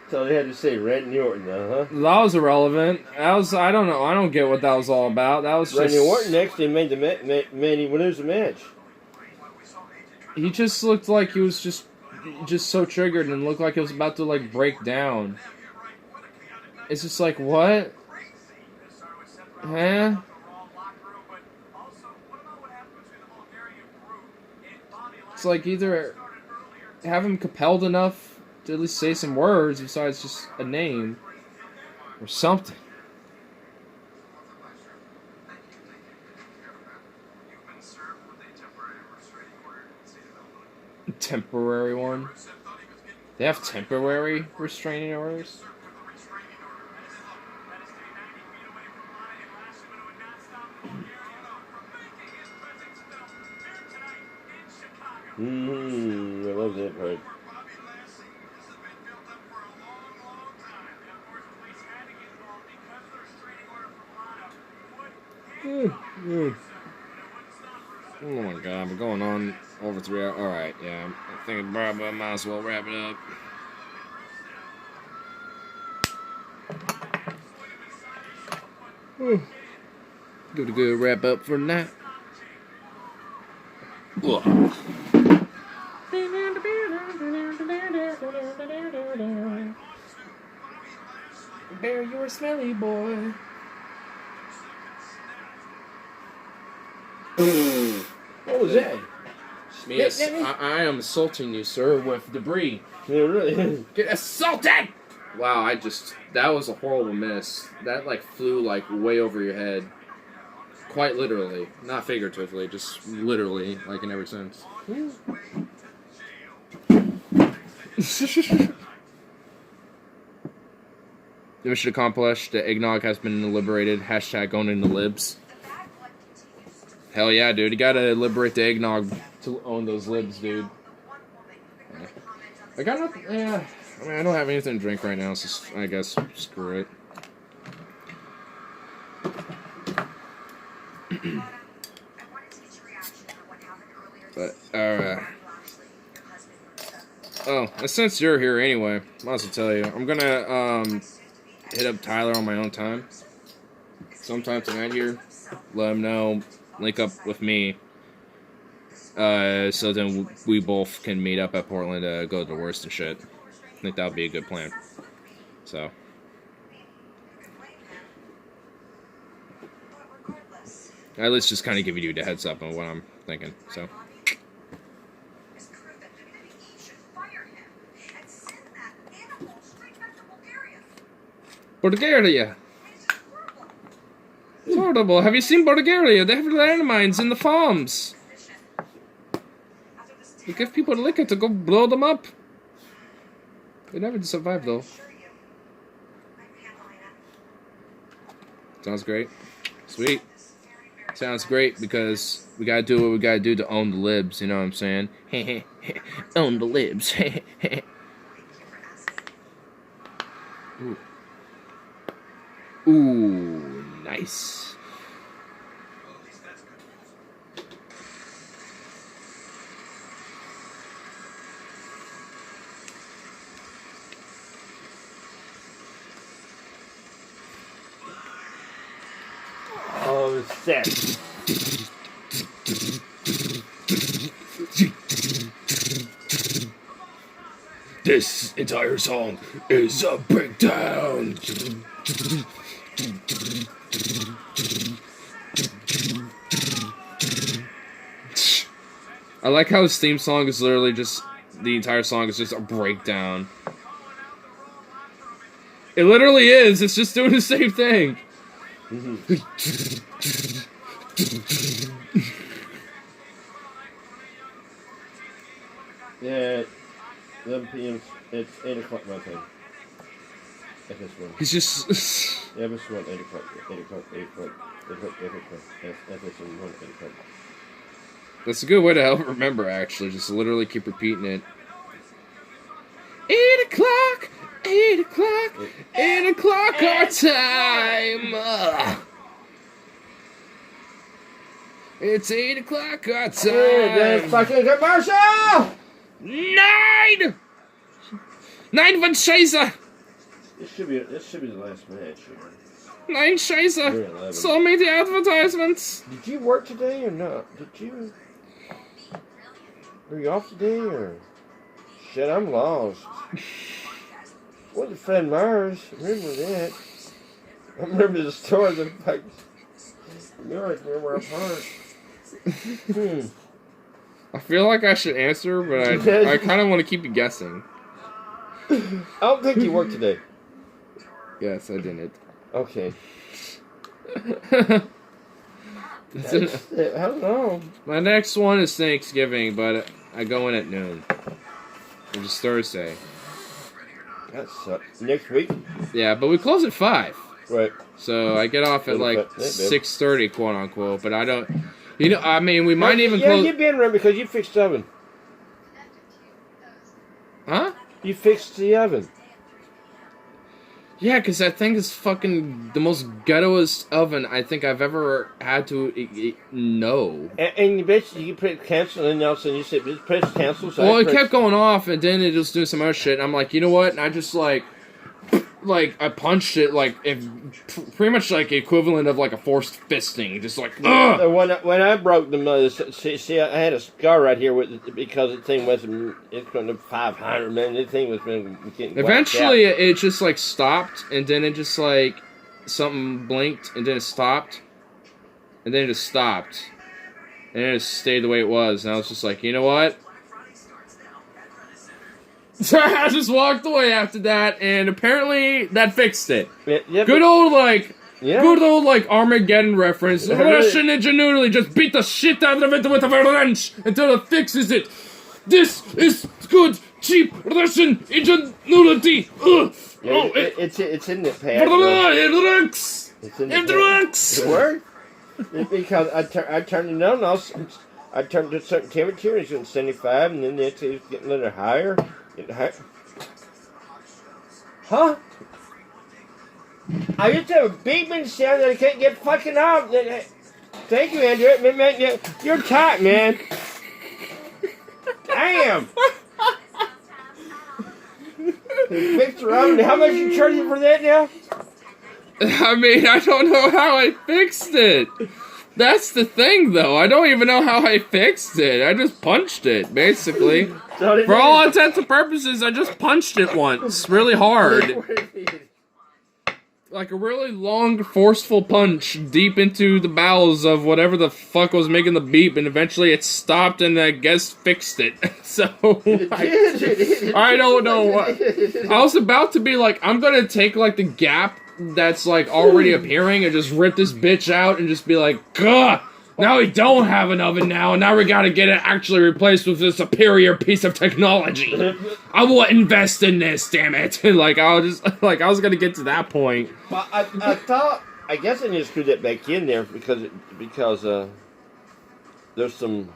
So they had to say Randy Orton, huh? That was irrelevant. I don't know. I don't get what that was all about. That was just... Randy Orton actually made the man he lose the match. He just looked like he was just so triggered and looked like he was about to, like, break down. It's just like, what? Huh? It's like either have him compelled enough to at least say some words besides just a name or something. temporary one. They have temporary restraining orders? I love that part. Oh my god, we're going on over 3 hours. Alright, yeah. I think I might as well wrap it up. Good to go wrap up for tonight. Ugh. Bear, you're a smelly boy. What was that? Yes, I am assaulting you, sir, with debris. Yeah, really. Get assaulted! Wow, that was a horrible miss. That, like, flew, like, way over your head. Quite literally. Not figuratively, just literally, like, in every sense. Mission accomplished. The eggnog has been liberated. Hashtag going into libs. Hell yeah, dude. You gotta liberate the eggnog to own those libs, dude. Yeah. I got nothing. Yeah. I mean, I don't have anything to drink right now, so I guess screw it. But, oh, and since you're here anyway, might as well tell you. I'm gonna, hit up Tyler on my own time. Sometime tonight here. Let him know. Link up with me. So then we both can meet up at Portland to go to the worst and shit. I think that would be a good plan. So. At least just kind of give you the heads up on what I'm thinking. So. Bulgaria. It's horrible. Have you seen Bulgaria? They have landmines in the farms. They give people liquor to go blow them up. They never survive though. Sounds great. Sweet. Sounds great because we gotta do what we gotta do to own the libs, you know what I'm saying? Own the libs. Ooh. Ooh, nice. Oh, sex. This entire song is a breakdown. I like how his theme song is literally just, the entire song is just a breakdown. It literally is, it's just doing the same thing. Yeah, 11 p.m. It's 8 o'clock my time. At this one. He's just... Yeah, this one, 8 o'clock, 8 o'clock, 8 o'clock, 8 o'clock, 8 o'clock. At this one, 8 o'clock. That's a good way to help remember, actually. Just literally keep repeating it. 8 o'clock, 8 o'clock, 8 o'clock our time. It's 8 o'clock our time. Hey, that's fucking commercial! 9! 9 von Scheiße! This should be the last match. 9 Scheiße! So many advertisements! Did you work today or not? Did you? Are you off today or? Shit, I'm lost. What did Fred Myers? Remember that? I remember the story of the fact. You always remember our part. I feel like I should answer, but I kind of want to keep you guessing. I don't think you worked today. Yes, I didn't. Okay. I don't know. My next one is Thanksgiving, but I go in at noon, which is Thursday. That sucks. Next week? Yeah, but we close at 5. Right. So I get off at like Yeah, 6:30, quote unquote. But I don't. You know, I mean, we might even yeah, close. you've been around because you fixed the oven. Huh? You fixed the oven. Yeah, because that thing is fucking the most ghettoest oven I think I've ever had to know. And you basically you press cancel, and then all of a sudden you said just press cancel. So Well, it kept going off, and then it just do some other shit. And I'm like, you know what? And I just like I punched it pretty much like equivalent of like a forced fisting, just like ugh. When I broke them, see, I had a scar right here because the thing wasn't. It's going to 500, man. This thing was getting. Eventually, it just like stopped, and then it just like something blinked, and then it stopped, and then it just stopped, and it just stayed the way it was. And I was just like, you know what? So I just walked away after that, and apparently that fixed it. Yeah, good old Armageddon reference. Russian ingenuity just beat the shit out of it with a wrench until it fixes it. This is good, cheap Russian ingenuity. Yeah, it's in the pad. It works. It works. It worked because I turned it on. I turned to a certain temperature. It's at 75, and then the next it's getting a little higher. Huh? I used to have a beeping sound that I can't get fucking off. Thank you, Andrew. Man, you're tight, man. Damn. Fixed her oven. How much you charging for that now? I mean, I don't know how I fixed it. That's the thing, though. I don't even know how I fixed it. I just punched it, basically. For all intents and purposes, I just punched it once, really hard. Like a really long, forceful punch deep into the bowels of whatever the fuck was making the beep, and eventually it stopped and I guess fixed it. So, I don't know what. I was about to be like, I'm gonna take like the gap that's like already appearing and just rip this bitch out and just be like, gah! Now we don't have an oven now, and now we gotta get it actually replaced with a superior piece of technology. I will invest in this, damn it! Like I was gonna get to that point. Well, I thought I guess I need to screw that back in there because there's some.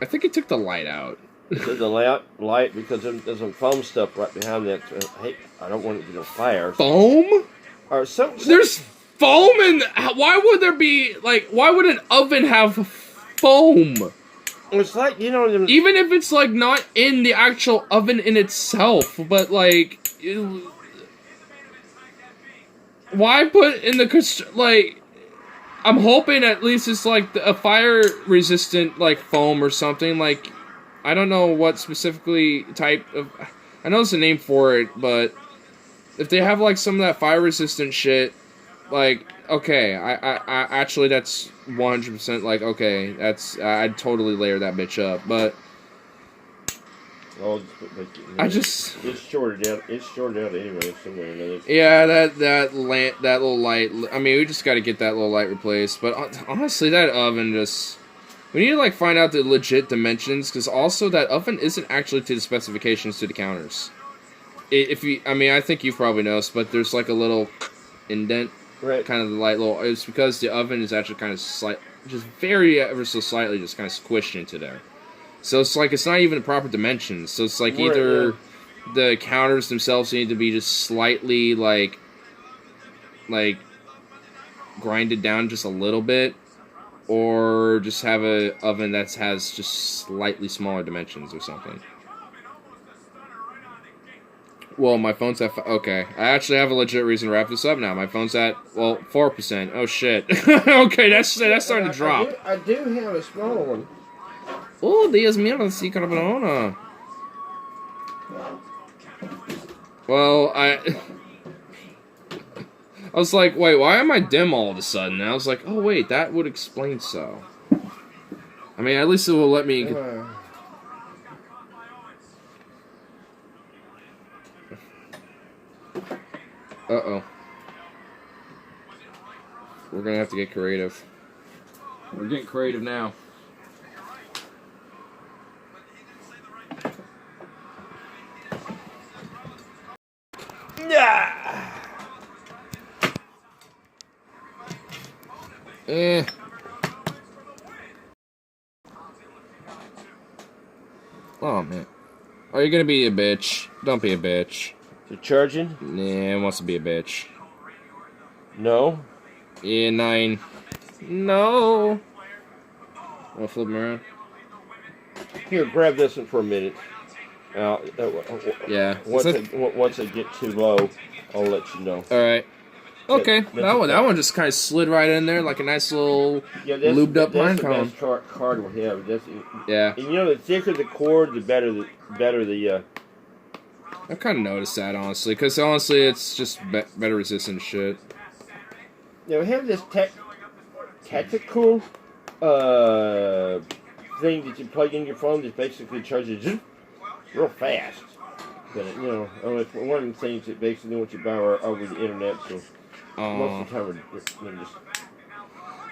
I think it took the light out. There's a light because there's some foam stuff right behind that. Hey, I don't want it to get on fire. Foam? Or some. There's foam in. Why would there be why would an oven have foam? It's like even if it's like not in the actual oven in itself, but like, why put in the I'm hoping at least it's like a fire resistant like foam or something. Like, I don't know what specifically type of. I know there's a name for it, but if they have like some of that fire resistant shit. Like, okay, I actually, that's 100%, like, okay, I'd totally layer that bitch up, but, it's shorted out, anyway, somewhere or another. Yeah, that little light, I mean, we just gotta get that little light replaced, but honestly, that oven we need to, like, find out the legit dimensions, because also that oven isn't actually to the specifications to the counters. I think you probably noticed, but there's, like, a little indent. Right. Kind of the light little. It's because the oven is actually kind of just very ever so slightly, just kind of squished into there. So it's like it's not even the proper dimensions. So it's like either the counters themselves need to be just slightly like grinded down just a little bit, or just have a oven that has just slightly smaller dimensions or something. Well, my phone's at... Okay, I actually have a legit reason to wrap this up now. My phone's at, 4%. Oh, shit. Okay, that's starting to drop. I do have a small one. Oh, Dios mío, sí, cabrona. Well, I was like, wait, why am I dim all of a sudden? And I was like, oh, wait, that would explain so. I mean, at least it will let me... Uh-oh. We're gonna have to get creative. We're getting creative now. Eh. Oh, man. Are you gonna be a bitch? Don't be a bitch. The charging? Nah, it wants to be a bitch. No. Yeah, 9. No. Wanna flip him around? Here, grab this one for a minute. Yeah. Once they get too low, I'll let you know. Alright. Okay, That's that one just kind of slid right in there like a nice little lubed up pine cone. That's the best card we have. Yeah. And you know, the thicker the cord, the better the. I kind of noticed that, honestly, because honestly, it's just better resistant shit. Now we have this tactical thing that you plug in your phone that basically charges real fast. But it's one of the things that basically what you buy over the internet. So most of the time we're just.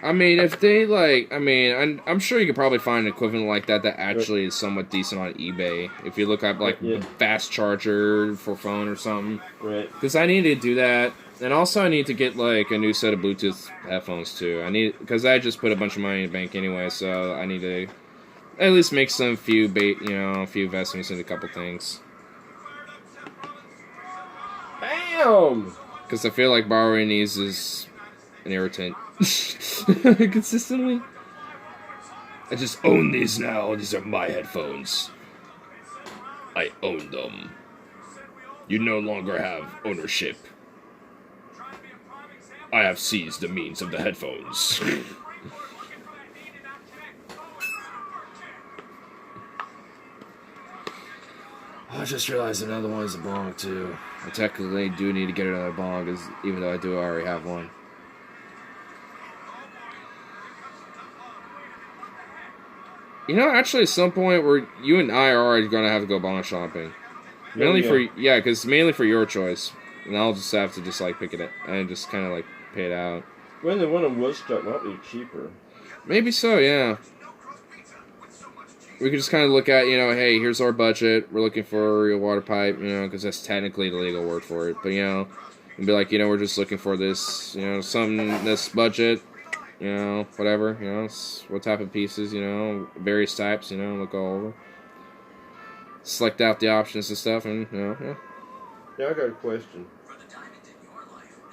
I mean, if they I'm sure you could probably find an equivalent like that actually is somewhat decent on eBay. If you look up fast charger for phone or something. Right. Because I need to do that, and also I need to get like a new set of Bluetooth headphones too. Because I just put a bunch of money in the bank anyway, so I need to at least make a few investments in a couple things. Bam! Because I feel like borrowing these is an irritant. Consistently. I just own these now. These are my headphones. I own them. You no longer have ownership. I have seized the means of the headphones. I just realized another one is a bong too. I technically do need to get another bong, even though I do already have one. You know, actually, at some point, you and I are gonna have to go bong shopping. Mainly for your choice, and I'll just have to pick it up and just kind of pay it out. When the one in Woodstock might be cheaper. Maybe so, yeah. We could just kind of look at, hey, here's our budget. We're looking for a real water pipe, because that's technically the legal word for it. But, and be like, we're just looking for this, something, this budget, whatever, what type of pieces, various types, look all over. Select out the options and stuff, and, yeah. Now I got a question.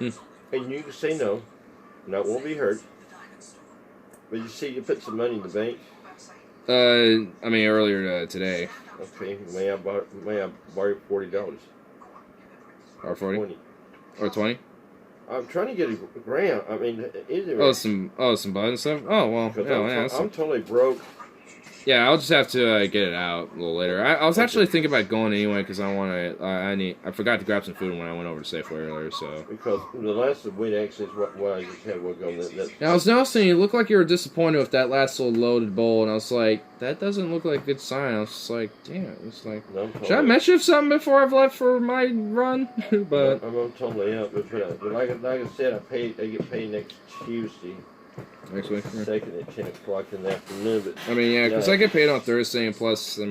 And you can say no. No, it won't be hurt. But you put some money in the bank. Earlier today. Okay, may I borrow $40? Or 40? 20. Or 20? I'm trying to get a grant. I mean, either. Some buttons stuff. Oh well, I'm totally broke. Yeah, I'll just have to get it out a little later. I was actually thinking about going anyway because I want to. I forgot to grab some food when I went over to Safeway earlier. So because the last of weight access, what I just had was on that. I was noticing you looked like you were disappointed with that last little loaded bowl, and I was like, that doesn't look like a good sign. I was just like, damn. It's like, should I mention something before I've left for my run? But I'm totally up. But like I said, I get paid next Tuesday. Next week? Second at 10 o'clock in the afternoon. But because I get paid on Thursday, and plus, I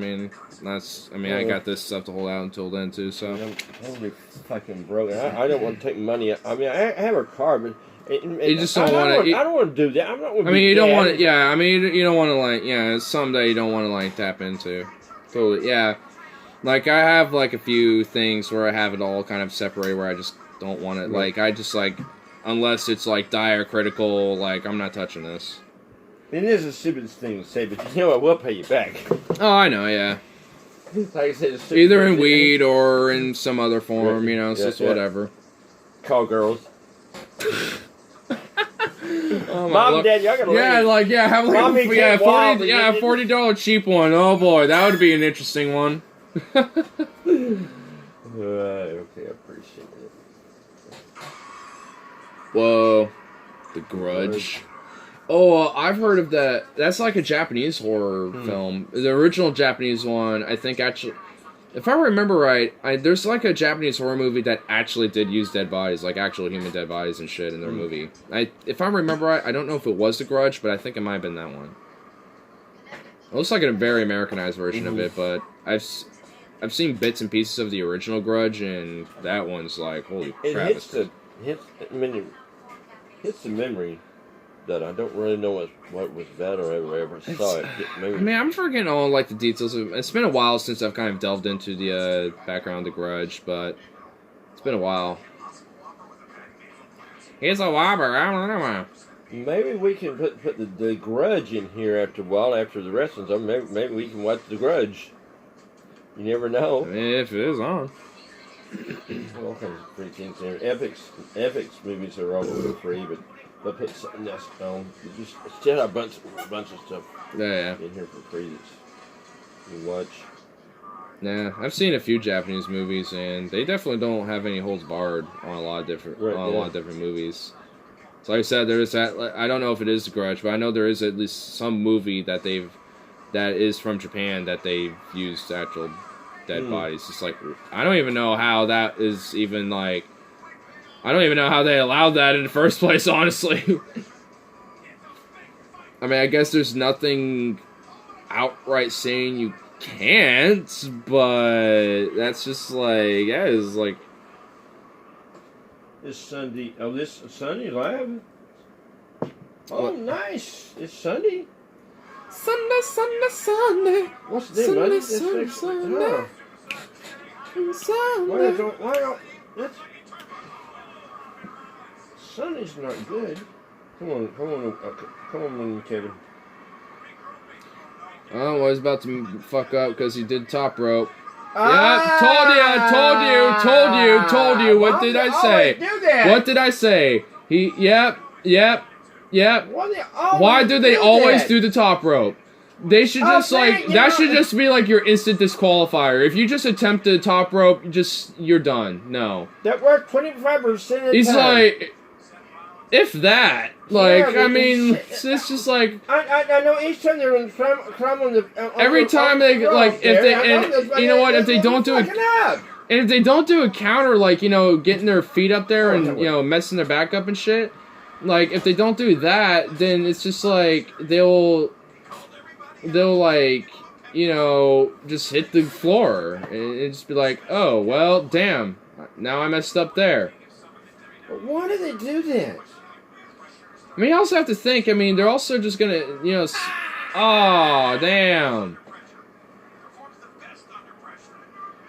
got this stuff to hold out until then, too, so. I'm totally fucking broke. I don't want to take money. I have a car, but. You just don't want to. I don't want to do that. I'm not going to you don't want to. Yeah, you don't want to, someday you don't want to, tap into. Totally, yeah. I have, a few things where I have it all kind of separated where I just don't want it. Right. Unless it's dire critical, I'm not touching this. It is the stupidest thing to say, but I will pay you back. Oh, I know, yeah. Like I said, it's either in weed or in some other form, it's just whatever. Call girls. Oh, Mom and Dad, y'all gotta have a $40 cheap one. Oh boy, that would be an interesting one. Okay, I appreciate it. Whoa, The Grudge. Oh, I've heard of that. That's like a Japanese horror film. The original Japanese one, I think, actually, if I remember right, there's a Japanese horror movie that actually did use dead bodies, actual human dead bodies and shit in their movie. If I remember right, I don't know if it was The Grudge, but I think it might have been that one. It looks like a very Americanized version of it, but I've seen bits and pieces of the original Grudge, and that one's holy crap. It hits the memory. that I don't really know what was bad or ever saw it. Maybe. I mean, I'm forgetting all like the details. It's been a while since I've kind of delved into the background of The Grudge, but it's been a while. He's a whopper. I don't know. Maybe we can put the Grudge in here after a while, after the wrestling's on. Maybe we can watch The Grudge. You never know. I mean, if it is on. All kinds of free things there. Epic's movies are all over free, but they'll put something else on. Just still have a bunch of stuff Yeah. in here for free that you watch. Nah, I've seen a few Japanese movies, and they definitely don't have any holds barred on a lot of different a lot of different movies. So like I said, there is that. I don't know if it is The Grudge, but I know there is at least some movie that is from Japan that they've used actual dead bodies. It's like I don't even know how that is even like. I don't even know how they allowed that in the first place, honestly. I mean, I guess there's nothing outright saying you can't, but that's just like, yeah, it's like... This Sunday, this Sunday live? Oh, What? nice! It's Sunday? Sunday. What's the name, buddy? Sunday. Why don't, that's... Sunday's not good. Come on, Kevin. Oh, well, he's about to fuck up because he did top rope. Ah! Told you. What did I say? Do that. What did I say? Yep. Why do they do always that? do the top rope? They should just thank that you. should just be like your instant disqualifier. If you just attempt the top rope, you're done. No. That worked 25% of the He's time. like, if that. Like, Yeah, I mean, it's just like I know each time they're on the every time they like if they and you know what if they don't do it. And if they don't do a counter, like, you know, getting their feet up there and, you know, messing their back up and shit, like, if they don't do that, then it's just like, they'll like, you know, just hit the floor. And just be like, oh, well, damn, now I messed up there. But why do they do that? I mean, you also have to think, I mean, they're also just gonna, you know, oh, damn.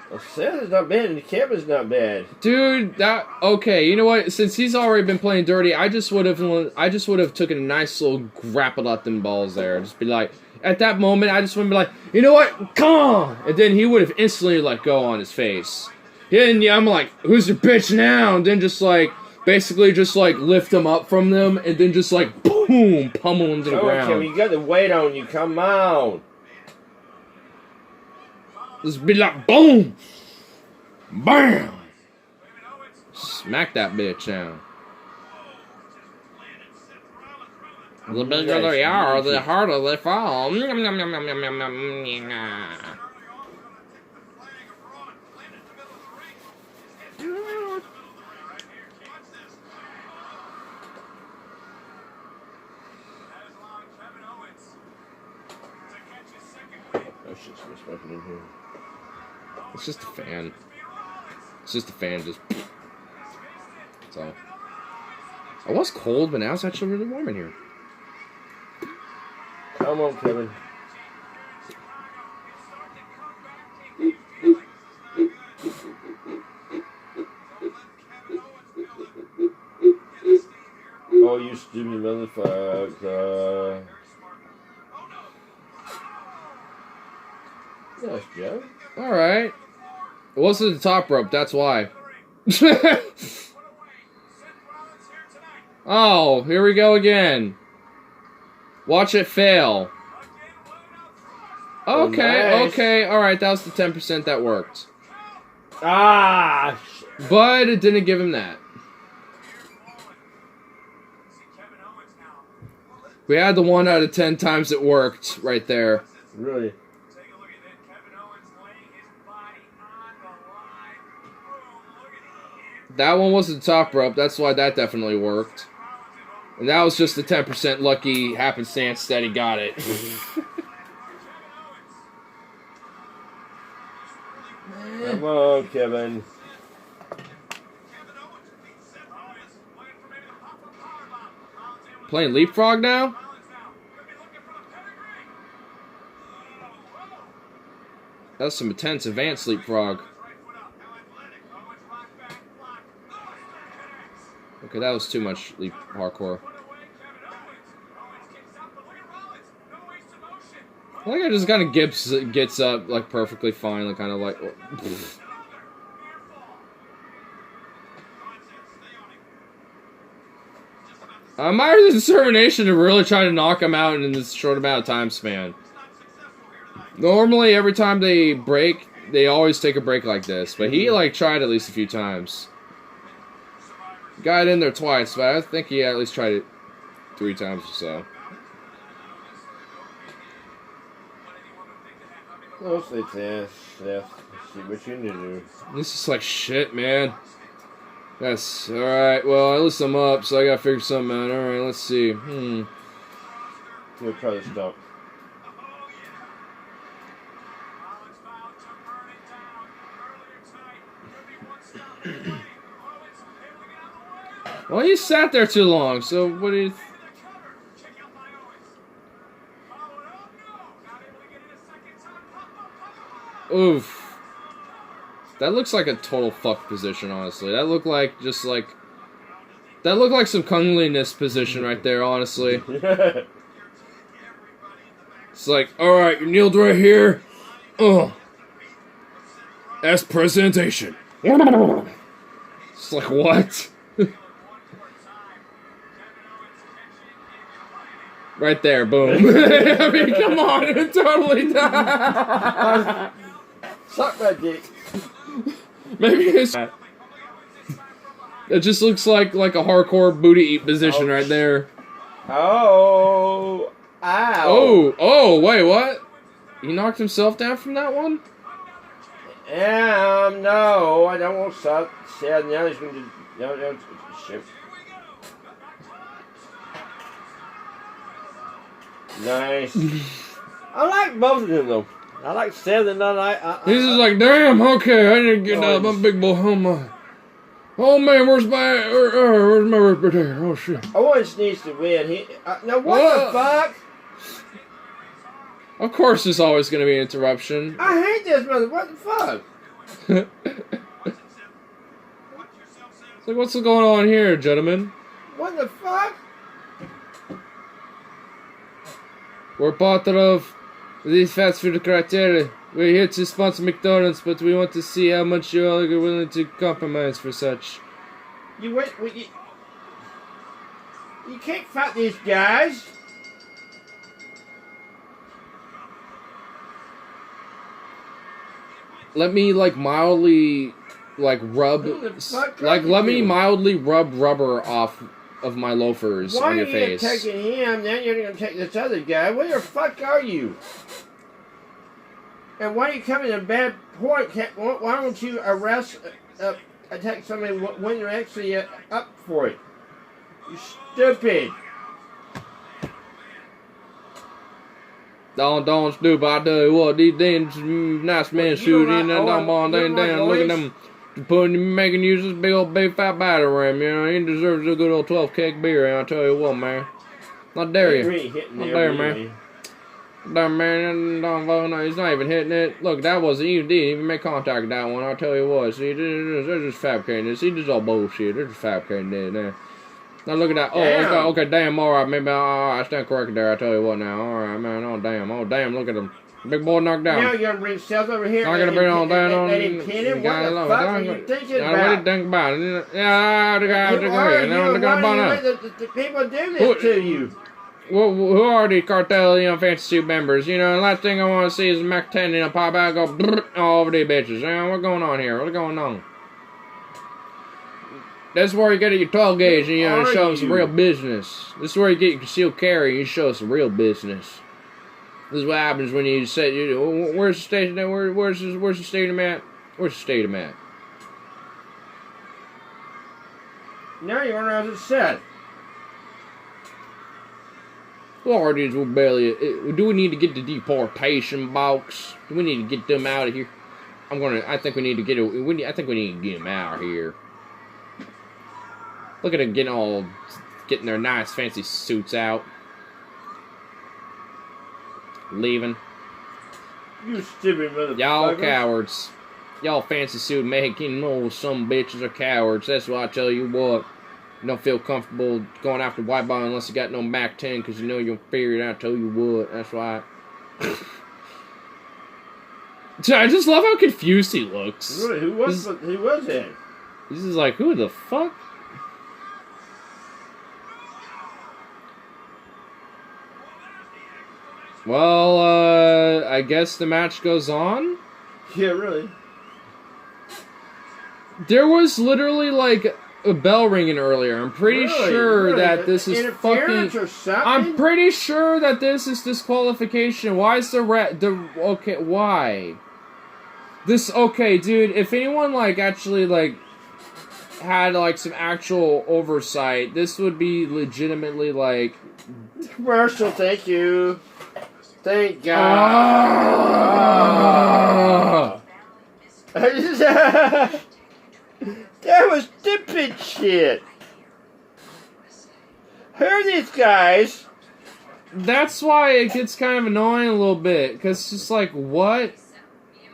Well, Seth is not bad, and Kevin's not bad. Dude, okay, you know what? Since he's already been playing dirty, I just would have taken a nice little grapple at them balls there. Just be like, at that moment, I just want to be like, you know what? Come on! And then he would have instantly let go on his face. And yeah, I'm like, who's your bitch now? And then just like, basically just like lift him up from them, and then just like, boom, pummel him to the ground. Kevin, you got the weight on you. Come on. Just be like, boom! Bam! Smack that bitch down. The bigger they are, the harder they fall. It's just a fan. It's just a fan, just... That's all. It was cold, but now it's actually really warm in here. Come on, Kevin. Oh, you stupid motherfucker. Nice job. Alright. It wasn't the top rope, that's why. Oh, here we go again. Watch it fail. Okay, nice. okay, alright, that was the 10% that worked. Ah! But it didn't give him that. We had the 1 out of 10 times it worked right there. Really? That one was the top rope, that's why that definitely worked. And that was just the 10% lucky happenstance that he got it. Come on, Kevin. Playing leapfrog now? That's some intense advanced leapfrog. Okay, that was too much leap hardcore. I think I just kind of gets up like perfectly fine, like kind of like. I admire the determination to really try to knock him out in this short amount of time span. Normally, every time they break, they always take a break like this, but he like tried at least a few times. Got in there twice, but I think he at least tried it 3 times or so. Mostly test. Let's see what you can do. This is like shit, man. Yes, alright, well, at least I'm up, so I gotta figure something out. Alright, let's see. We'll try this dump. Well, you sat there too long, so what do you... Oof. That looks like a total fuck position, honestly. That looked like just like... That looked like some cleanliness position right there, honestly. It's like, alright, you're kneeled right here. Ugh. That's presentation. It's like, what? Right there, boom. I mean, come on, it totally died. Suck my dick. Maybe it's... It just looks like a hardcore booty eat position right there. Oh. Ow. Oh, wait, what? He knocked himself down from that one? No, I don't want to suck. Sad, now he's going to... No, shit. Nice. I like both of them, though. I like Seth and I like... He's just like, damn, okay, I need to get out. My big boy, oh my... Oh man, where's my where's my potato? Oh shit! Owens needs to win. Now what the fuck? Of course, there's always going to be an interruption. I hate this mother. What the fuck? It's like, what's going on here, gentlemen? What the fuck? We're part of these fast food criteria. We're here to sponsor McDonald's, but we want to see how much you all are willing to compromise for such. You can't fight these guys. Let me mildly rub let me mildly rub rubber off of my loafers on your face. Why are you taking him? Then you're gonna take this other guy. Where the fuck are you? And why are you coming to a bad point? Why don't you attack somebody when you're actually up for it? You stupid. Don't stupid, I tell you what, these damn nice men shooting and look at them making use of this big old big fat battle ram, you know, he deserves a good old 12 keg beer, and I tell you what, man. Not dare you. Not dare, man. Damn, man, no, he's not even hitting it. Look, that wasn't even, didn't even make contact with that one, I'll tell you what. See, they're just fabricating this. See, this is all bullshit. They're just fabricating it now. Now look at that. Oh, okay, damn, alright, maybe I stand corrected there, I tell you what now. Alright, man, oh, damn, look at him. Big boy knocked down. Now you're gonna bring Seth over here. I'm gonna bring on down on. Let him pin him. What the fuck are you thinking about? What do you think about it? Yeah, the people do this to you. Who are these cartel, fancy suit members? You know, the last thing I want to see is Mac 10 pop out and go all over these bitches. You know, what's going on here? What's going on? That's where you get your 12 gauge and you show them some real business. This is where you get your concealed carry and you show some real business. This is what happens when you say, where's the station at? Where's the stadium at? Where's the stadium at? Now you're around the set. Lord, is barely. Do we need to get the deportation box? Do we need to get them out of here? I think we need to get. I think we need to get them out of here. Look at him getting all getting their nice fancy suits out. Leaving. You stupid motherfucker. Y'all cowards. Y'all fancy suit making no some bitches are cowards. That's why I tell you what. You don't feel comfortable going after white ball unless you got no Mac 10 because you know you're inferior. And I tell you what. That's why. I just love how confused he looks. Really, who was that? This is like, who the fuck? Well, I guess the match goes on? Yeah, really. There was literally, like, a bell ringing earlier. I'm pretty sure that this is fucking... Or something? I'm pretty sure that this is disqualification. Why is okay, why? Okay, dude, if anyone, like, actually, like, had, like, some actual oversight, this would be legitimately, like... Commercial, thank you. Thank God. That was stupid shit. Who are these guys? That's why it gets kind of annoying a little bit, because it's just like, what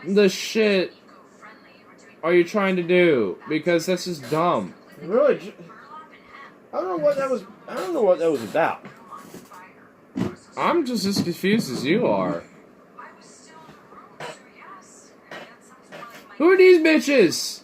the shit are you trying to do? Because that's just dumb. Really? I don't know what that was. I don't know what that was about. I'm just as confused as you are. Who are these bitches?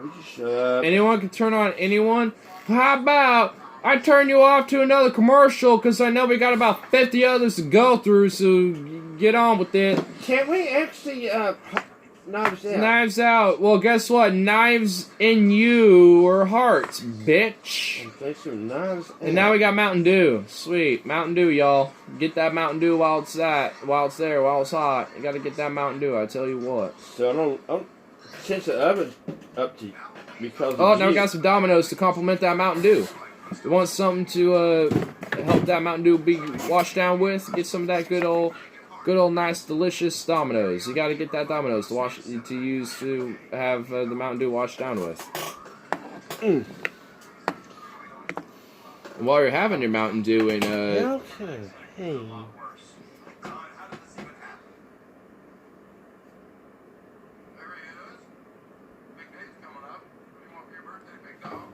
Would you shut up? Anyone can turn on anyone? How about I turn you off to another commercial because I know we got about 50 others to go through, so get on with it. Can't we actually, Knives Out? Knives Out. Well, guess what? Knives in you or hearts, bitch. Okay, so Knives Out. And now we got Mountain Dew. Sweet. Mountain Dew, y'all. Get that Mountain Dew while it's there, while it's hot. You gotta get that Mountain Dew, I tell you what. So I don't since the oven's up to because of Oh, now we you. got some Dominoes to complement that Mountain Dew. You want something to help that Mountain Dew be washed down with? Get some of that good old nice delicious Dominoes. You got to get that Dominoes to use to have the Mountain Dew washed down with. And while you're having your Mountain Dew and Okay. Hey.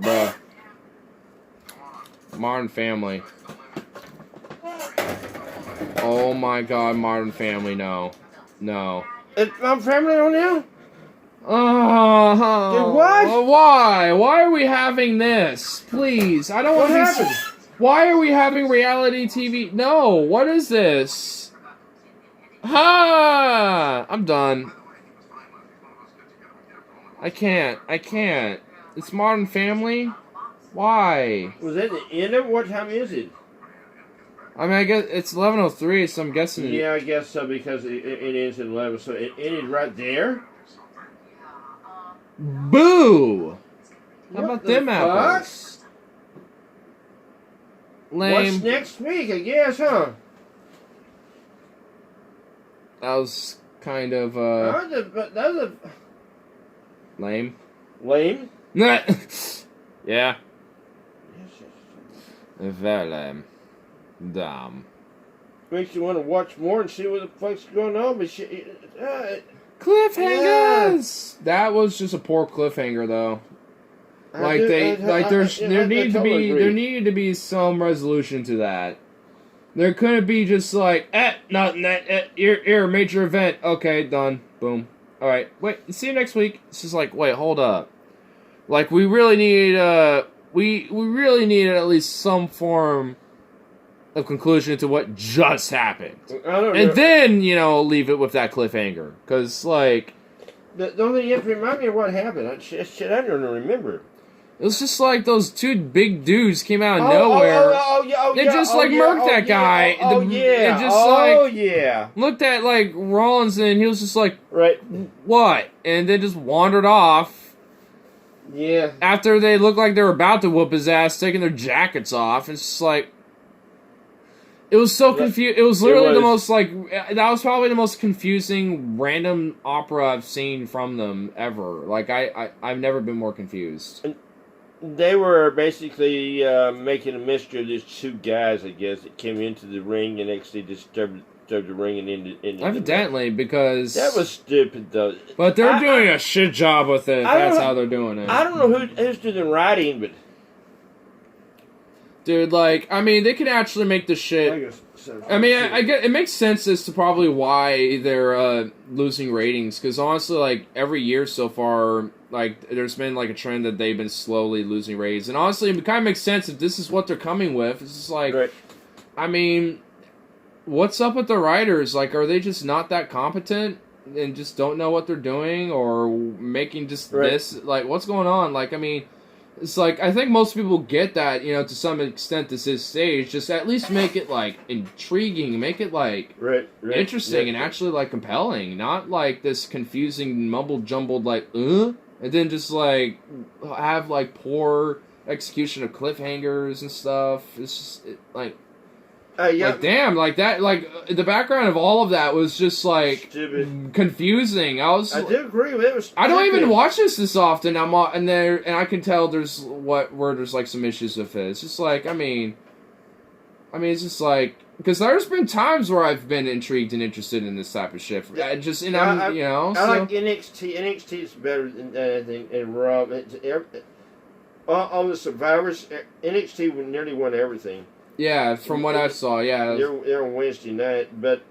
bruh, Modern Family. Oh my God, Modern Family, no. Is my family on now? Oh, Dude, what? Why? Why are we having this? Please, I don't What want to be. happened? Why are we having reality TV? No, what is this? Ha! I'm done. I can't. It's Modern Family? Why? Was that the end of it? What time is it? I mean, I guess it's 11:03, so I'm guessing. Yeah, I guess so because it ends at 11, so it ended right there. Boo! How What about the them fuck? apples? Lame. What's next week? I guess, huh? That was kind of That was lame. lame. Yeah. Very lame. Dumb. Makes you want to watch more and see what the fuck's going on, but Cliffhangers. That was just a poor cliffhanger, though. There needed to be some resolution to that. There couldn't be just like, nothing. Here, major event. Okay, done. Boom. All right. Wait. See you next week. It's just like, wait, hold up. Like we really needed we really needed at least some form of conclusion to what just happened. And then, leave it with that cliffhanger. Because, like... The only thing you have to remind me of what happened. I don't remember. It was just like those two big dudes came out of nowhere. They just, murked that guy. Looked at, Rollins, and he was just like... Right. What? And they just wandered off. Yeah. After they looked like they were about to whoop his ass, taking their jackets off. It's just like... It was so confused. It was literally It the was. most, like, that was probably the most confusing random opera I've seen from them ever. Like, I've never been more confused. They were basically making a mystery of these two guys, I guess, that came into the ring and actually disturbed the ring and ended Evidently, because... That was stupid, though. But they're doing a shit job with it. That's how they're doing it. I don't know who's doing the writing, but... Dude, like, I mean, they can actually make the shit... I mean, I get it makes sense as to probably why they're losing ratings, because honestly, like, every year so far, like, there's been, like, a trend that they've been slowly losing ratings, and honestly, it kind of makes sense if this is what they're coming with. It's just like, Right. I mean, what's up with the writers? Like, are they just not that competent and just don't know what they're doing, or making just this? Like, what's going on? Like, I mean... It's like, I think most people get that, you know, to some extent, this is stage. Just at least make it, like, intriguing. Make it, like, interesting and actually, like, compelling. Not, like, this confusing, mumble-jumbled, like, and then just, like, have, like, poor execution of cliffhangers and stuff. It's just, like... Like, damn, like, that, like, the background of all of that was just, like, stupid. Confusing. I do agree with it. Was I don't even watch this often. And I can tell there's like some issues with it. It's just like, I mean, it's just like, because there's been times where I've been intrigued and interested in this type of shit. I like NXT. NXT is better than anything in Raw. On the Survivors, NXT nearly won everything. Yeah, from what I saw, yeah. They're on Wednesday night, but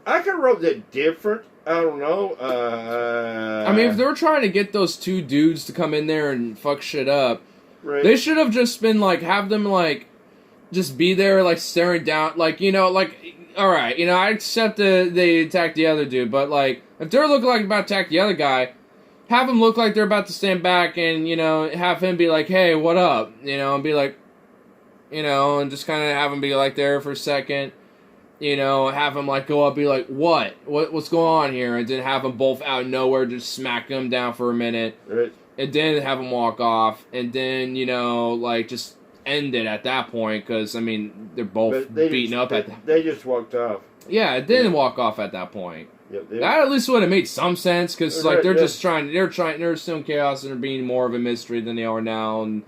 I could have wrote that different. I don't know. I mean, if they were trying to get those two dudes to come in there and fuck shit up, they should have just been like, have them like, just be there like staring down, like, you know, like, all right, you know, I accept they attacked the other dude, but like, if they're looking like about to attack the other guy, have them look like they're about to stand back and, you know, have him be like, hey, what up? You know, and be like, you know, and just kind of have him be like there for a second, you know, have him like go up, be like, what's going on here? And then have them both out of nowhere, just smack them down for a minute. Right. And then have them walk off. And then, you know, like just end it at that point. Because, I mean, they're both beaten up at that. They just walked off. Yeah, it didn't walk off at that point. Yep, that at least would have made some sense, because like they're still in chaos and they're being more of a mystery than they are now, and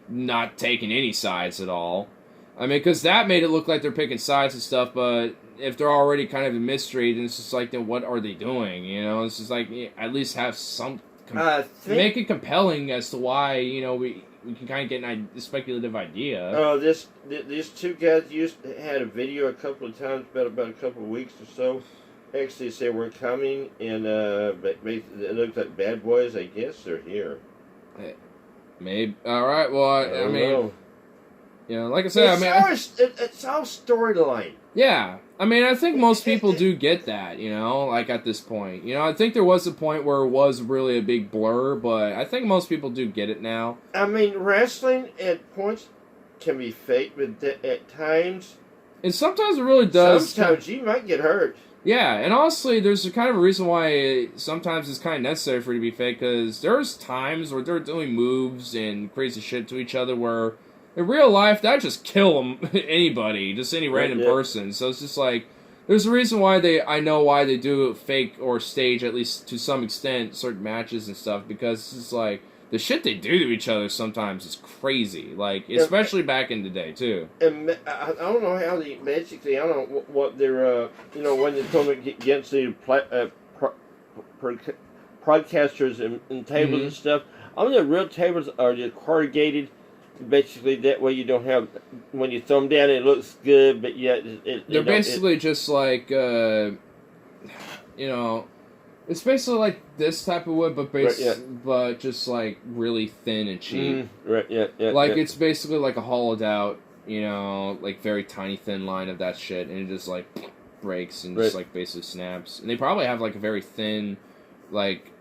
not taking any sides at all. I mean, because that made it look like they're picking sides and stuff, but if they're already kind of a mystery, then it's just like, then what are they doing? You know, it's just like, at least have some make it compelling as to why, you know, we can kind of get a speculative idea. Oh, these two guys had a video a couple of times, about a couple of weeks or so. Actually said we're coming, and it looks like bad boys. I guess they're here. Maybe. All right. Well, I mean, know. You know, like I said, it's all storyline. Yeah, I mean, I think most people do get that. You know, like at this point, you know, I think there was a point where it was really a big blur, but I think most people do get it now. I mean, wrestling at points can be fake, but at times, and sometimes it really does. Sometimes you might get hurt. Yeah, and honestly, there's a kind of a reason why sometimes it's kind of necessary for it to be fake, because there's times where they're doing moves and crazy shit to each other where, in real life, that just kill them, anybody, just any random person. So it's just like, there's a reason why I know why they do fake or stage, at least to some extent, certain matches and stuff, because it's like, the shit they do to each other sometimes is crazy, like, especially back in the day, too. And I don't know how basically, I don't know what they're, you know, when they're coming against the broadcasters and tables and stuff, I mean, the real tables are just corrugated, basically, that way you don't have, when you throw them down, it looks good, but yet they're basically just like, you know, it's basically like this type of wood, but but just like really thin and cheap. It's basically like a hollowed out, you know, like very tiny thin line of that shit, and it just like breaks and just like basically snaps. And they probably have like a very thin, like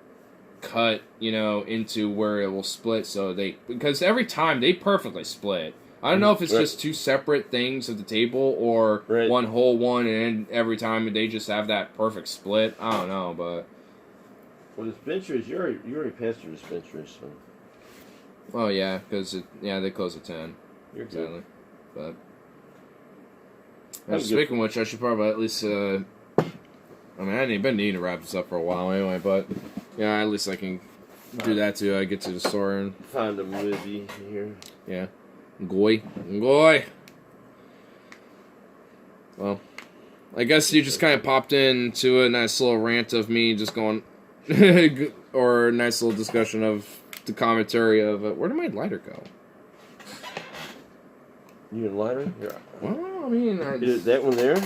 cut, you know, into where it will split. So because every time they perfectly split. I don't know if it's just two separate things at the table or one whole one, and every time they just have that perfect split. I don't know, but. Well, the dispensers, you already passed your dispensers, so. Oh, yeah, because they close at 10. You're exactly. Good. Speaking of which, I should probably at least, I ain't been needing to wrap this up for a while anyway, but, yeah, at least I can do that to get to the store and... Find a movie here. Yeah. Goy. Goy! Well, I guess you just kind of popped into a nice little rant of me just going... or a nice little discussion of the commentary of... where did my lighter go? You and lighter? Yeah. Well, I mean... Is that one there?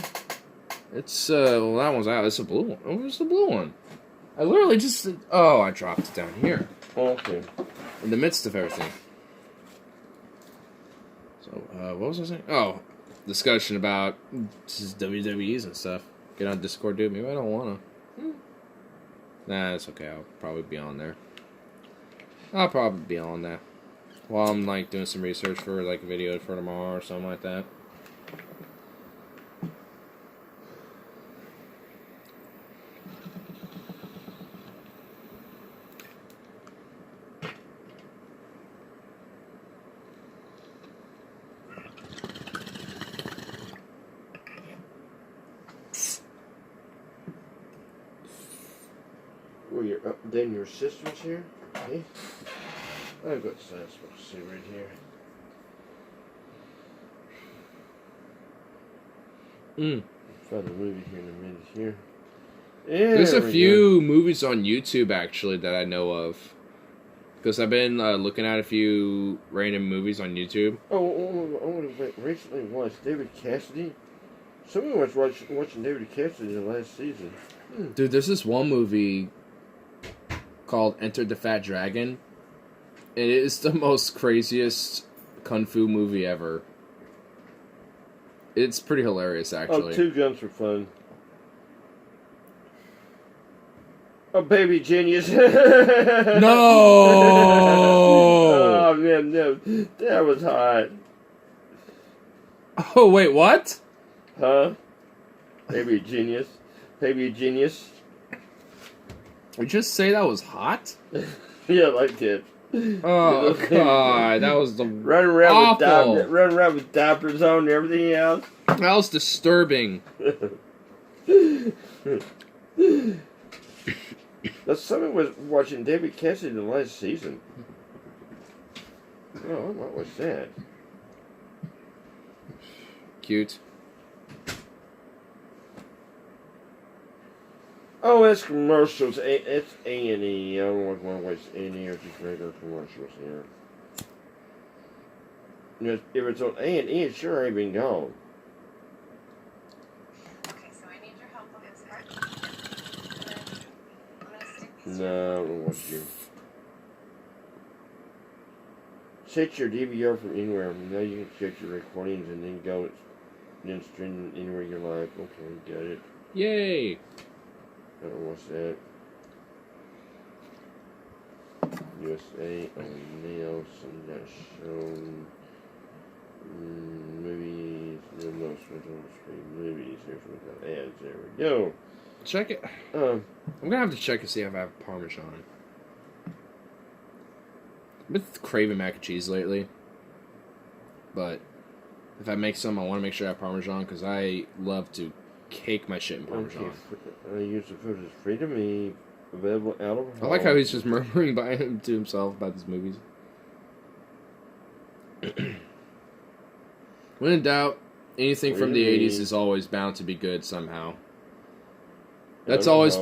It's, well, that one's out. It's a blue one. Oh, where's the blue one? I literally just... Oh, I dropped it down here. Oh, okay. In the midst of everything. So, what was I saying? Oh, discussion about just WWEs and stuff. Get on Discord, dude. Maybe I don't want to. Nah, it's okay. I'll probably be on there. I'll probably be on that. While I'm, like, doing some research for, like, a video for tomorrow or something like that. Well, you're up. Then your sister's here? Okay. I've got something to see right here. Find a movie here in a minute here. Yeah, there's a few movies on YouTube, actually, that I know of. Because I've been looking at a few random movies on YouTube. I recently watched David Cassidy. Someone was watching David Cassidy the last season. Dude, there's this one movie called Enter the Fat Dragon. It is the most craziest kung fu movie ever. It's pretty hilarious, actually. Oh, Two Guns for Fun. Oh, Baby Genius. No! Oh, man, no. That was hot. Oh, wait, what? Huh? Baby Genius. Baby Genius. Did you just say that was hot? Yeah, like that. Oh, God. That was the Running around awful. with diapers on and everything else. That was disturbing. Someone was watching David Cassidy the last season. Oh, what was that? Cute. Oh, it's commercials. It's A&E. I don't want to waste A&E or just regular commercials here. You know, if it's on A&E, it sure ain't been gone. Okay, so I need your help on this part. I'm gonna stick these. No, I don't want you. Set your DVR from anywhere. Now you can check your recordings and then then stream anywhere you like. Okay, got it. Yay. I don't know what's that. USA on Nelson, that shown. Movies, no special movies. Here's what the ads. There we go. Check it. I'm gonna have to check and see if I have Parmesan. I've been craving mac and cheese lately. But if I make some, I want to make sure I have Parmesan because I love to cake my shit in Parmesan. Okay. Use the food is free to me. Available out of home. I like how he's just murmuring by him to himself about these movies. When in doubt, anything from the 80s is always bound to be good somehow. That's always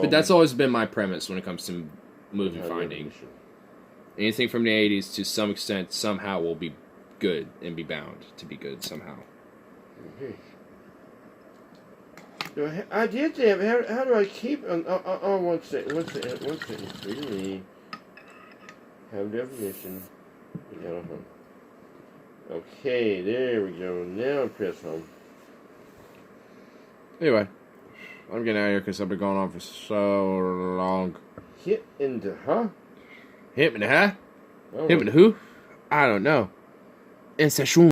been my premise when it comes to movie finding. Anything from the 80s to some extent somehow will be good and be bound to be good somehow. Okay. I did have. How do I keep? Oh, one second. Really have definition. Okay, there we go. Now press home. Anyway, I'm getting out of here because I've been going on for so long. Hit into huh? Hit me the huh? Hit me the who? I don't know. Incession.